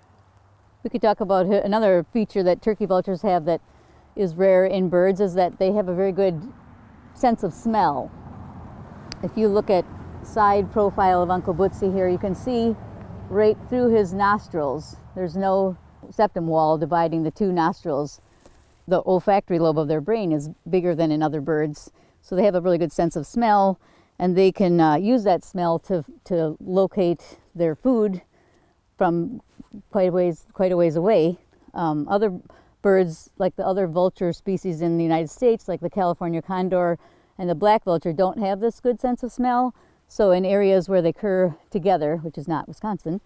we could talk about another feature that turkey vultures have that is rare in birds, is that they have a very good sense of smell. If you look at side profile of Uncle Bootsy here, you can see right through his nostrils. There's no septum wall dividing the two nostrils. The olfactory lobe of their brain is bigger than in other birds, so they have a really good sense of smell, and they can use that smell to locate their food from quite a ways away. Other birds, like the other vulture species in the United States, like the California condor and the black vulture, don't have this good sense of smell. So in areas where they occur together, which is not Wisconsin,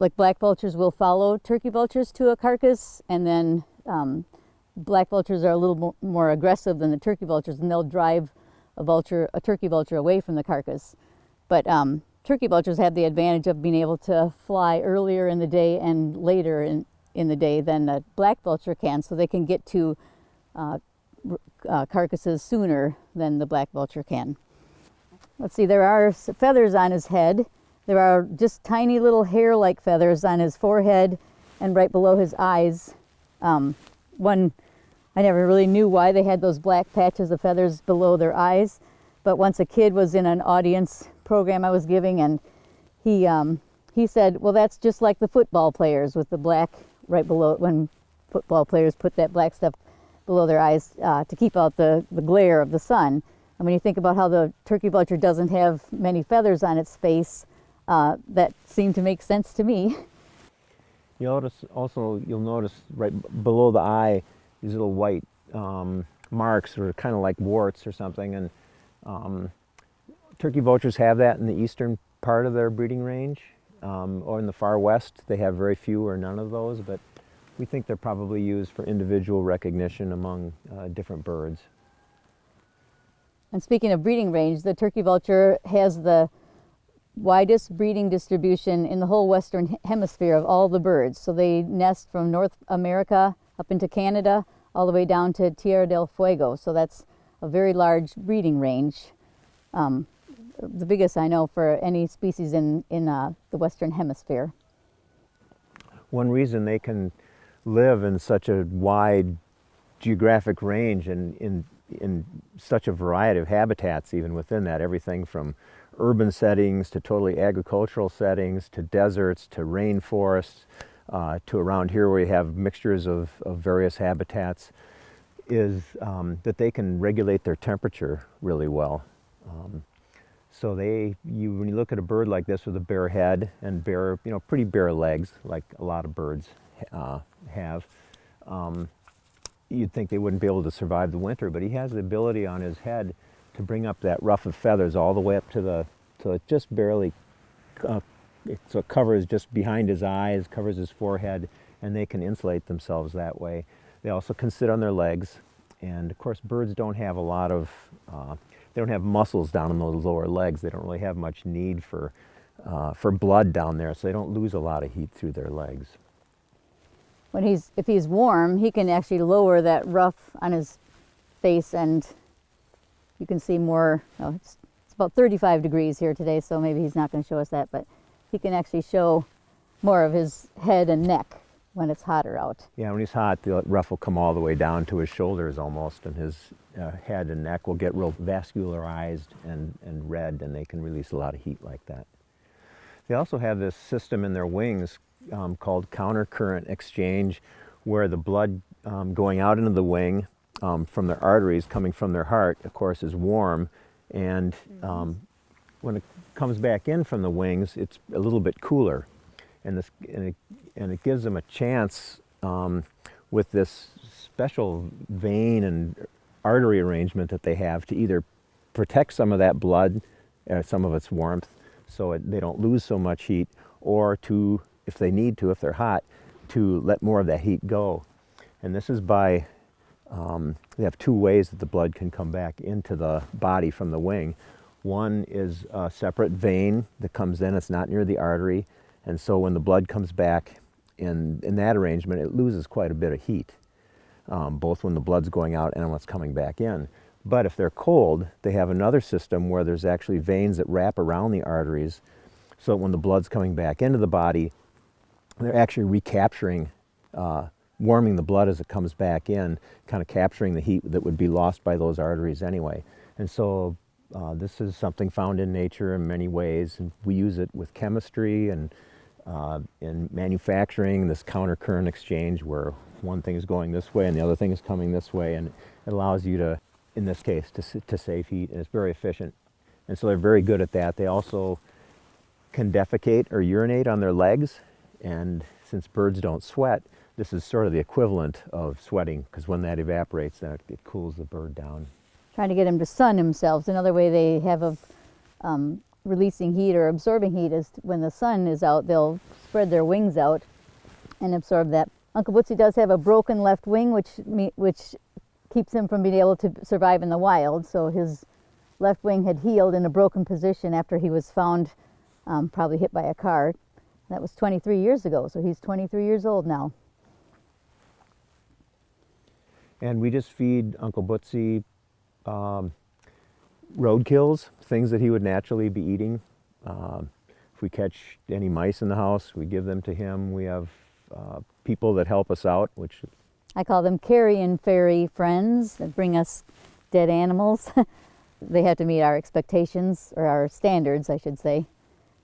like black vultures will follow turkey vultures to a carcass, and then black vultures are a little more aggressive than the turkey vultures, and they'll drive a turkey vulture away from the carcass. But turkey vultures have the advantage of being able to fly earlier in the day and later in the day than a black vulture can, so they can get to carcasses sooner than the black vulture can. Let's see, there are feathers on his head. There are just tiny little hair-like feathers on his forehead and right below his eyes. I never really knew why they had those black patches of feathers below their eyes, but once a kid was in an audience program I was giving, and he said, well, that's just like the football players with the black right below, when football players put that black stuff below their eyes to keep out the glare of the sun. And when you think about how the turkey vulture doesn't have many feathers on its face, that seemed to make sense to me. You'll notice right below the eye these little white marks, or kind of like warts or something. And turkey vultures have that in the eastern part of their breeding range, or in the far west they have very few or none of those. But we think they're probably used for individual recognition among different birds. And speaking of breeding range, the turkey vulture has the widest breeding distribution in the whole Western Hemisphere of all the birds. So they nest from North America up into Canada, all the way down to Tierra del Fuego. So that's a very large breeding range, the biggest I know for any species in the Western Hemisphere. One reason they can live in such a wide geographic range and in such a variety of habitats even within that, everything from urban settings to totally agricultural settings to deserts to rainforests to around here where we have mixtures of various habitats, is that they can regulate their temperature really well. So when you look at a bird like this with a bare head and bare, pretty bare legs, like a lot of birds have, you'd think they wouldn't be able to survive the winter, but he has the ability on his head to bring up that ruff of feathers all the way up to it just barely, so it covers just behind his eyes, covers his forehead, and they can insulate themselves that way. They also can sit on their legs, and of course birds don't have a lot of, they don't have muscles down in those lower legs. They don't really have much need for blood down there, so they don't lose a lot of heat through their legs. If he's warm, he can actually lower that ruff on his face, and you can see more. It's about 35 degrees here today, so maybe he's not going to show us that, but he can actually show more of his head and neck when it's hotter out. Yeah, when he's hot, the ruff will come all the way down to his shoulders almost, and his head and neck will get real vascularized and red, and they can release a lot of heat like that. They also have this system in their wings called countercurrent exchange, where the blood going out into the wing from their arteries coming from their heart, of course, is warm, and when it comes back in from the wings, it's a little bit cooler, and it gives them a chance with this special vein and artery arrangement that they have to either protect some of that blood, some of its warmth, so they don't lose so much heat, or to, if they need to, if they're hot, to let more of that heat go. And this is by, they have two ways that the blood can come back into the body from the wing. One is a separate vein that comes in, it's not near the artery, and so when the blood comes back in that arrangement, it loses quite a bit of heat, both when the blood's going out and when it's coming back in. But if they're cold, they have another system where there's actually veins that wrap around the arteries, so that when the blood's coming back into the body, they're actually recapturing, warming the blood as it comes back in, kind of capturing the heat that would be lost by those arteries anyway. And so this is something found in nature in many ways, and we use it with chemistry and in manufacturing, this countercurrent exchange where one thing is going this way and the other thing is coming this way, and it allows you to, in this case, to save heat, and it's very efficient. And so they're very good at that. They also can defecate or urinate on their legs, and since birds don't sweat, this is sort of the equivalent of sweating, because when that evaporates, then it cools the bird down. Trying to get him to sun himself. Another way they have of releasing heat or absorbing heat is when the sun is out, they'll spread their wings out and absorb that. Uncle Bootsy does have a broken left wing, which keeps him from being able to survive in the wild. So his left wing had healed in a broken position after he was found probably hit by a car. That was 23 years ago, so he's 23 years old now. And we just feed Uncle Bootsy roadkills, things that he would naturally be eating. If we catch any mice in the house, we give them to him. We have people that help us out, which I call them carrion fairy friends that bring us dead animals. They have to meet our expectations, or our standards, I should say.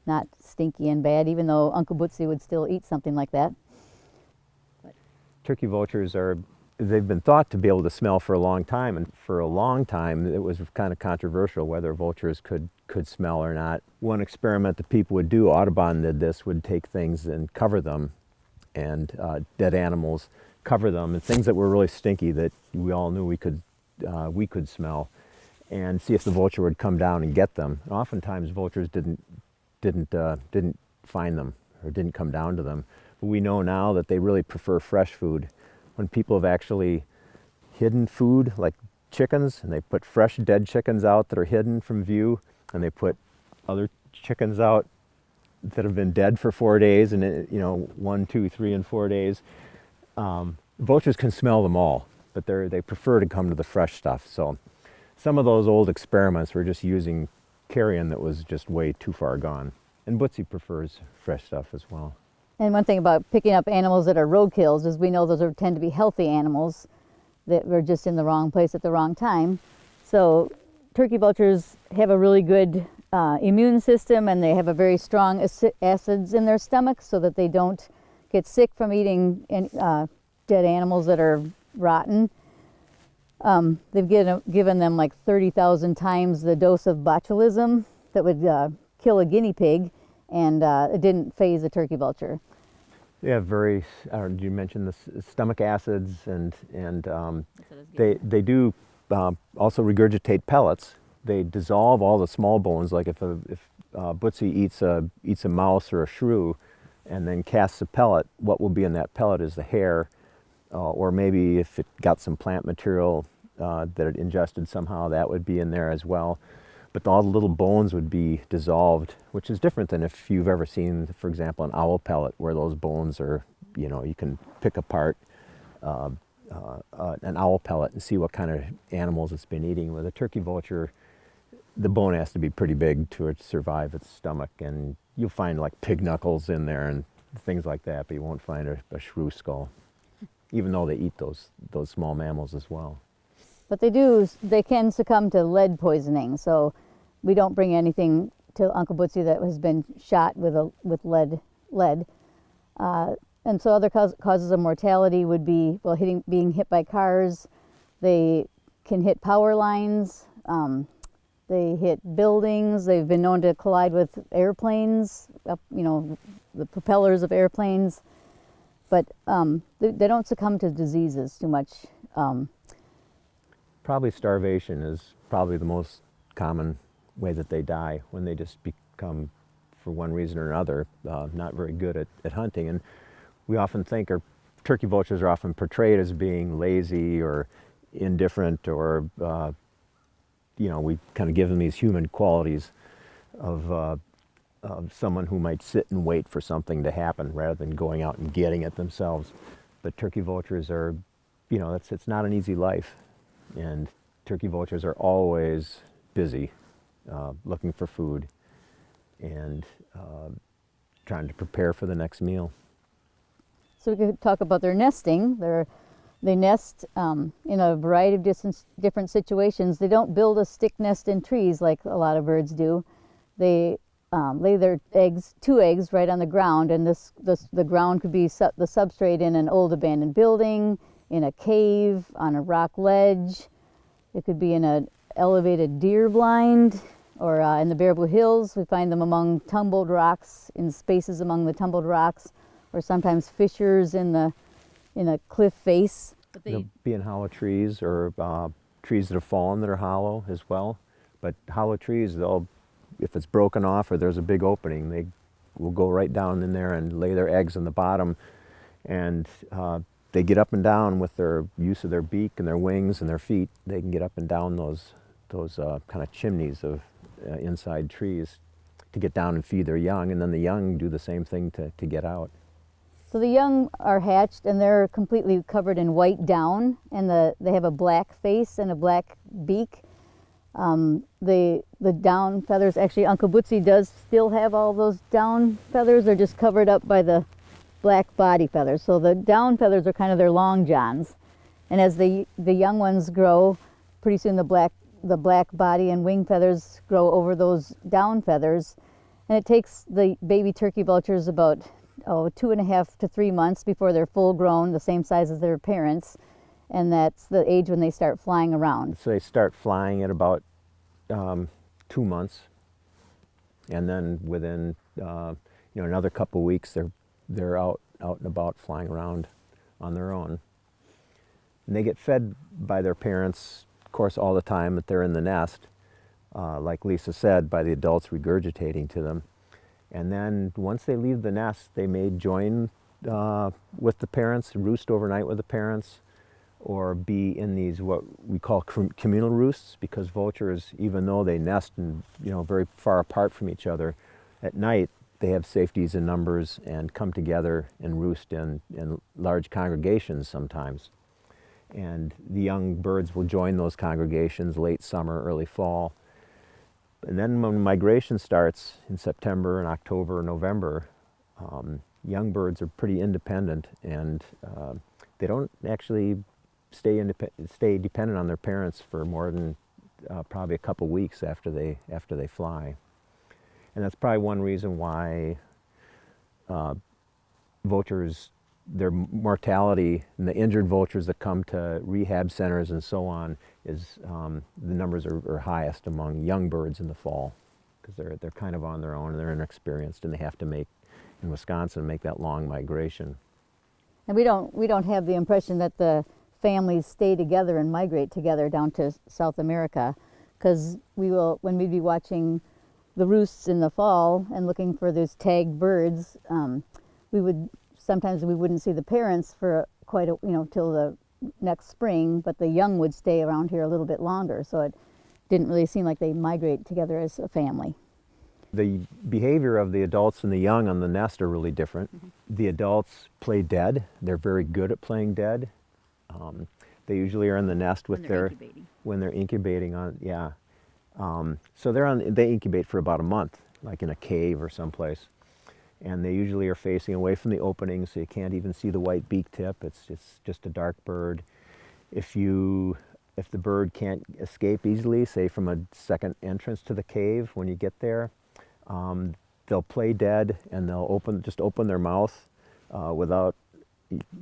Not stinky and bad, even though Uncle Bootsy would still eat something like that. Turkey vultures they've been thought to be able to smell for a long time, and for a long time it was kind of controversial whether vultures could smell or not. One experiment that people would do, Audubon did this, would take things and cover them, and dead animals, cover them, and things that were really stinky that we all knew we could smell, and see if the vulture would come down and get them. And oftentimes vultures didn't find them or didn't come down to them. But we know now that they really prefer fresh food. When people have actually hidden food, like chickens, and they put fresh dead chickens out that are hidden from view, and they put other chickens out that have been dead for 4 days, and 1, 2, 3, and 4 days, vultures can smell them all, but they prefer to come to the fresh stuff. So some of those old experiments were just using carrion that was just way too far gone. And Bootsy prefers fresh stuff as well. And one thing about picking up animals that are roadkills is we know those tend to be healthy animals. that were just in the wrong place at the wrong time. So turkey vultures have a really good immune system, and they have a very strong acids in their stomach so that they don't get sick from eating dead animals that are rotten. They've given them like 30,000 times the dose of botulism that would kill a guinea pig, and it didn't phase a turkey vulture. They have very, you mentioned the stomach acids, and they do also regurgitate pellets. They dissolve all the small bones, like if Bootsy eats a mouse or a shrew and then casts a pellet, what will be in that pellet is the hair, or maybe if it got some plant material that it ingested somehow, that would be in there as well. But all the little bones would be dissolved, which is different than if you've ever seen, for example, an owl pellet, where those bones are, you can pick apart an owl pellet and see what kind of animals it's been eating. With a turkey vulture, the bone has to be pretty big to survive its stomach, and you'll find like pig knuckles in there and things like that, but you won't find a shrew skull, even though they eat those small mammals as well. But they can succumb to lead poisoning, so we don't bring anything to Uncle Bootsy that has been shot with lead. And so other causes of mortality would be, well, being hit by cars. They can hit power lines. They hit buildings. They've been known to collide with airplanes, the propellers of airplanes. But they don't succumb to diseases too much. Probably starvation is probably the most common way that they die, when they just become, for one reason or another, not very good at hunting. And we often think, or turkey vultures are often portrayed as being lazy or indifferent, or we kind of give them these human qualities of someone who might sit and wait for something to happen rather than going out and getting it themselves. But turkey vultures are, it's not an easy life. And turkey vultures are always busy looking for food and trying to prepare for the next meal. So we could talk about their nesting. They nest in a variety of different situations. They don't build a stick nest in trees like a lot of birds do. They lay their eggs, 2 eggs, right on the ground, and the ground could be the substrate in an old abandoned building, in a cave, on a rock ledge. It could be in an elevated deer blind, or in the Baraboo Hills. We find them among tumbled rocks, in spaces among the tumbled rocks, or sometimes fissures in a cliff face. They'll be in hollow trees, or trees that have fallen that are hollow as well. But hollow trees, if it's broken off or there's a big opening, they will go right down in there and lay their eggs on the bottom, and they get up and down with their use of their beak and their wings and their feet. They can get up and down those kind of chimneys of inside trees to get down and feed their young, and then the young do the same thing to get out. So the young are hatched, and they're completely covered in white down, and they have a black face and a black beak. The down feathers, actually Uncle Bootsy does still have all those down feathers. They're just covered up by the black body feathers. So the down feathers are kind of their long johns. And as the young ones grow, pretty soon the black body and wing feathers grow over those down feathers. And it takes the baby turkey vultures about 2.5 to 3 months before they're full grown, the same size as their parents. And that's the age when they start flying around. So they start flying at about 2 months, and then within another couple weeks they're out and about flying around on their own. And they get fed by their parents, of course, all the time that they're in the nest, like Lisa said, by the adults regurgitating to them. And then once they leave the nest, they may join with the parents, roost overnight with the parents, or be in these what we call communal roosts, because vultures, even though they nest in, very far apart from each other, at night they have safeties in numbers and come together and roost in large congregations sometimes. And the young birds will join those congregations late summer, early fall. And then when migration starts in September and October, November, young birds are pretty independent, and they don't actually stay dependent on their parents for more than probably a couple weeks after they fly. And that's probably one reason why vultures, their mortality and the injured vultures that come to rehab centers and so on is the numbers are highest among young birds in the fall, because they're kind of on their own and they're inexperienced, and they have to make that long migration. And we don't have the impression that the families stay together and migrate together down to South America, because when we'd be watching the roosts in the fall and looking for those tagged birds, sometimes we wouldn't see the parents for till the next spring, but the young would stay around here a little bit longer, so it didn't really seem like they migrate together as a family. The behavior of the adults and the young on the nest are really different. Mm-hmm. The adults play dead. They're very good at playing dead. They usually are in the nest with when they're incubating so they incubate for about a month, like in a cave or someplace. And they usually are facing away from the opening, so you can't even see the white beak tip. It's just a dark bird. If the bird can't escape easily, say from a second entrance to the cave, when you get there, they'll play dead and they'll open their mouth without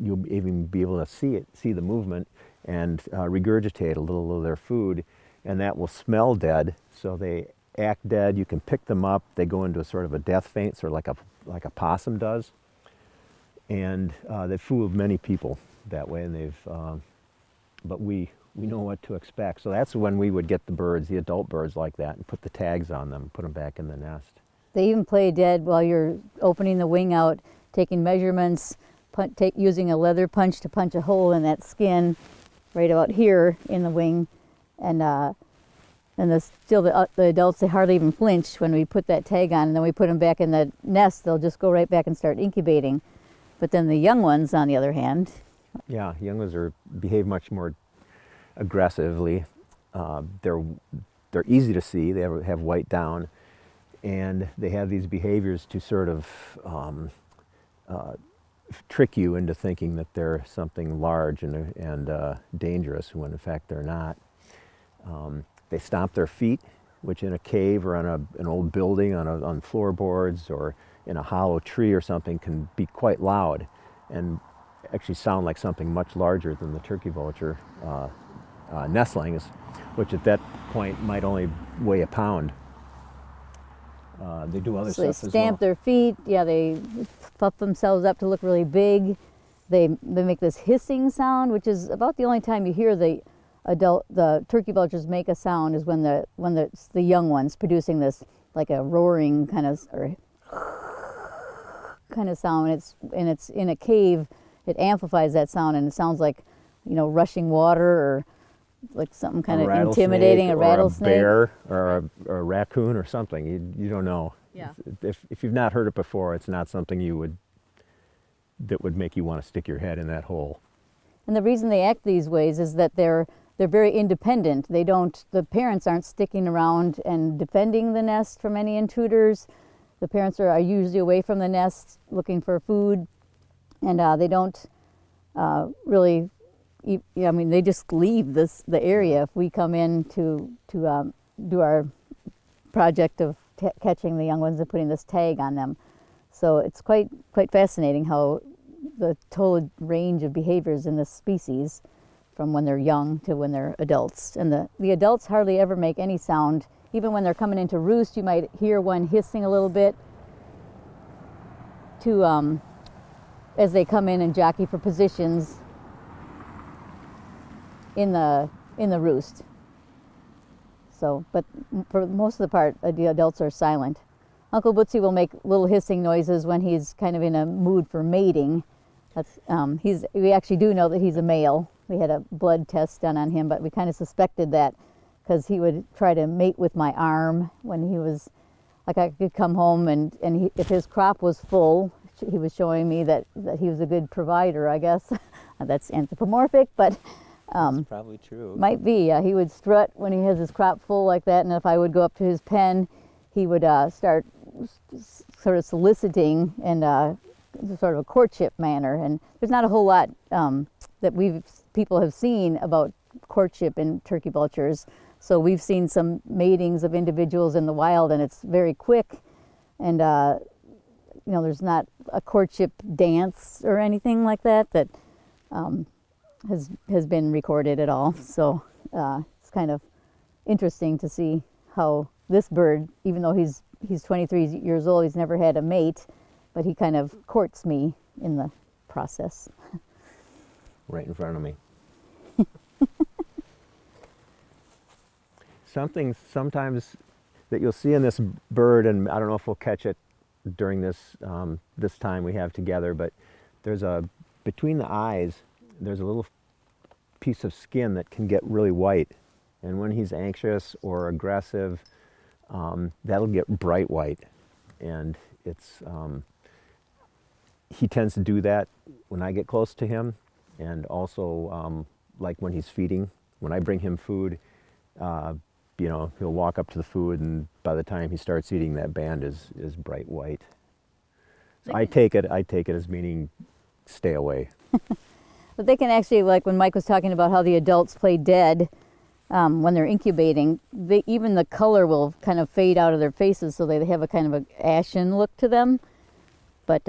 you'll even be able to see the movement, and regurgitate a little of their food, and that will smell dead. So they act dead. You can pick them up. They go into a sort of a death faint, sort of like a possum does, and they've fooled many people that way. And but we know what to expect. So that's when we would get the adult birds like that, and put the tags on them, put them back in the nest. They even play dead while you're opening the wing out, taking measurements, using a leather punch to punch a hole in that skin right about here in the wing. And the adults, they hardly even flinch when we put that tag on, and then we put them back in the nest. They'll just go right back and start incubating. But then the young ones, on the other hand. Yeah, young ones behave much more aggressively. They're easy to see. They have white down, and they have these behaviors to sort of trick you into thinking that they're something large and dangerous, when in fact they're not. They stomp their feet, which in a cave or on an old building, on floorboards or in a hollow tree or something, can be quite loud and actually sound like something much larger than the turkey vulture nestlings, which at that point might only weigh a pound. They do other stuff as well. They stamp their feet. Yeah, they puff themselves up to look really big. They make this hissing sound, which is about the only time you hear the turkey vultures make a sound, is when the young ones producing this, like a roaring kind of sound. It's in a cave. It amplifies that sound, and it sounds like, rushing water, or like something kind of intimidating, a rattlesnake, or a bear, or a raccoon, or something. You don't know. Yeah. If you've not heard it before, it's not something that would make you want to stick your head in that hole. And the reason they act these ways is that they're very independent. The parents aren't sticking around and defending the nest from any intruders. The parents are usually away from the nest looking for food, and they don't really. They just leave the area if we come in to do our project of catching the young ones and putting this tag on them. So it's quite fascinating how the total range of behaviors in this species, from when they're young to when they're adults. And the adults hardly ever make any sound. Even when they're coming into roost, you might hear one hissing a little bit as they come in and jockey for positions in the roost. So, but for most of the part, the adults are silent. Uncle Bootsy will make little hissing noises when he's kind of in a mood for mating. We actually do know that he's a male. We had a blood test done on him, but we kind of suspected that because he would try to mate with my arm when he was, like, I could come home and if his crop was full, he was showing me that he was a good provider, I guess. That's anthropomorphic, but that's probably true. Might be. He would strut when he has his crop full like that, and if I would go up to his pen, he would start sort of soliciting and sort of a courtship manner, and there's not a whole lot that people have seen about courtship in turkey vultures. So we've seen some matings of individuals in the wild, and it's very quick, and you know, there's not a courtship dance or anything like that that has been recorded at all. So it's kind of interesting to see how this bird, even though he's 23 years old, he's never had a mate, but he kind of courts me in the process. Right in front of me. Something sometimes that you'll see in this bird, and I don't know if we'll catch it during this this time we have together, but there's between the eyes, there's a little piece of skin that can get really white, and when he's anxious or aggressive, that'll get bright white, and it's he tends to do that when I get close to him, and also like when he's feeding. When I bring him food, you know, he'll walk up to the food, and by the time he starts eating, that band is bright white. So I take it as meaning stay away. But they can actually, like when Mike was talking about how the adults play dead when they're incubating, even the color will kind of fade out of their faces, so they have a kind of an ashen look to them. But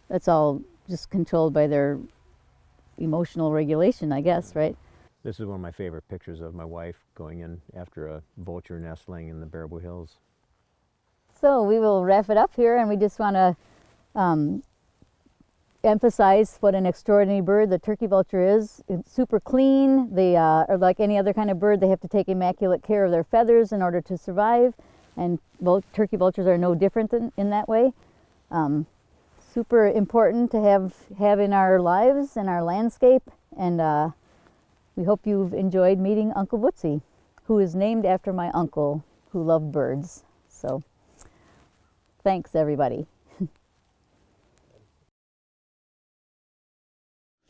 that's all just controlled by their emotional regulation, I guess, right? This is one of my favorite pictures of my wife going in after a vulture nestling in the Baraboo Hills. So we will wrap it up here, and we just want to emphasize what an extraordinary bird the turkey vulture is. It's super clean. They are like any other kind of bird. They have to take immaculate care of their feathers in order to survive, and turkey vultures are no different in that way. Super important to have in our lives and our landscape, and we hope you've enjoyed meeting Uncle Bootsy, who is named after my uncle who loved birds. So thanks, everybody.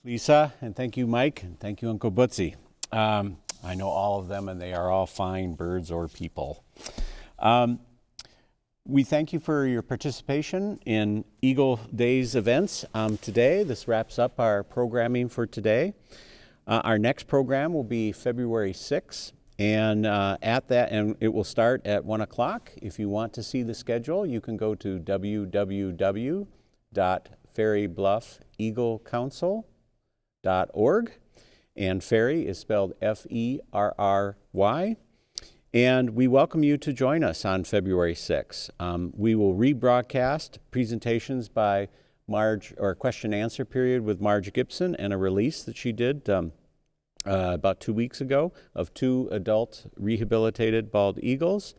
Lisa, and thank you, Mike, and thank you, Uncle Bootsy. I know all of them, and they are all fine birds or people. We thank you for your participation in Eagle Days events today. This wraps up our programming for today. Our next program will be February 6th, and and it will start at 1 o'clock. If you want to see the schedule, you can go to www.ferrybluffeaglecouncil.org, and Ferry is spelled F-E-R-R-Y. And we welcome you to join us on February 6th. We will rebroadcast presentations by Marge, or a question and answer period with Marge Gibson, and a release that she did about 2 weeks ago of 2 adult rehabilitated bald eagles.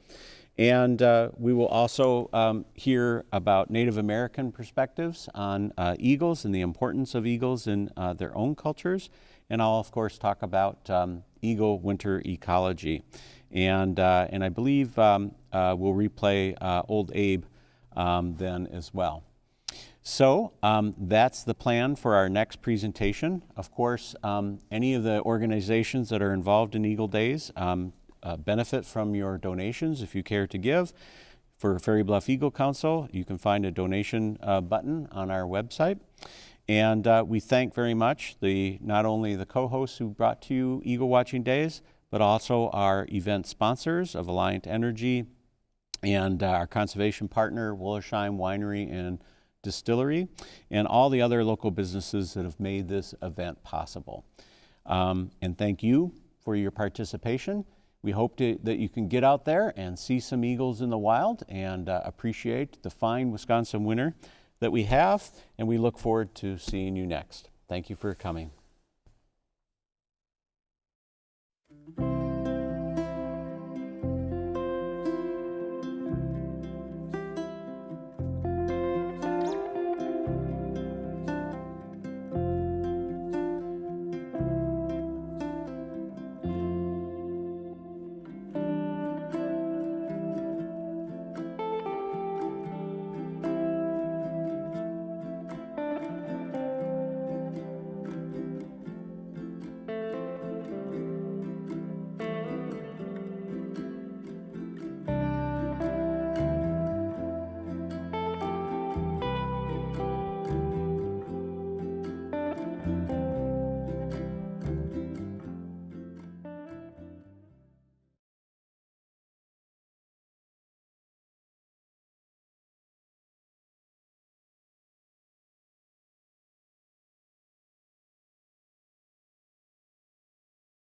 And we will also hear about Native American perspectives on eagles and the importance of eagles in their own cultures. And I'll, of course, talk about eagle winter ecology. And I believe we'll replay Old Abe then as well. So that's the plan for our next presentation. Of course, any of the organizations that are involved in Eagle Days benefit from your donations if you care to give. For Ferry Bluff Eagle Council, you can find a donation button on our website. And we thank very much not only the co-hosts who brought to you Eagle Watching Days, but also our event sponsors of Alliant Energy and our conservation partner, Wollersheim Winery and Distillery, and all the other local businesses that have made this event possible. And thank you for your participation. We hope that you can get out there and see some eagles in the wild and appreciate the fine Wisconsin winter that we have, and we look forward to seeing you next. Thank you for coming.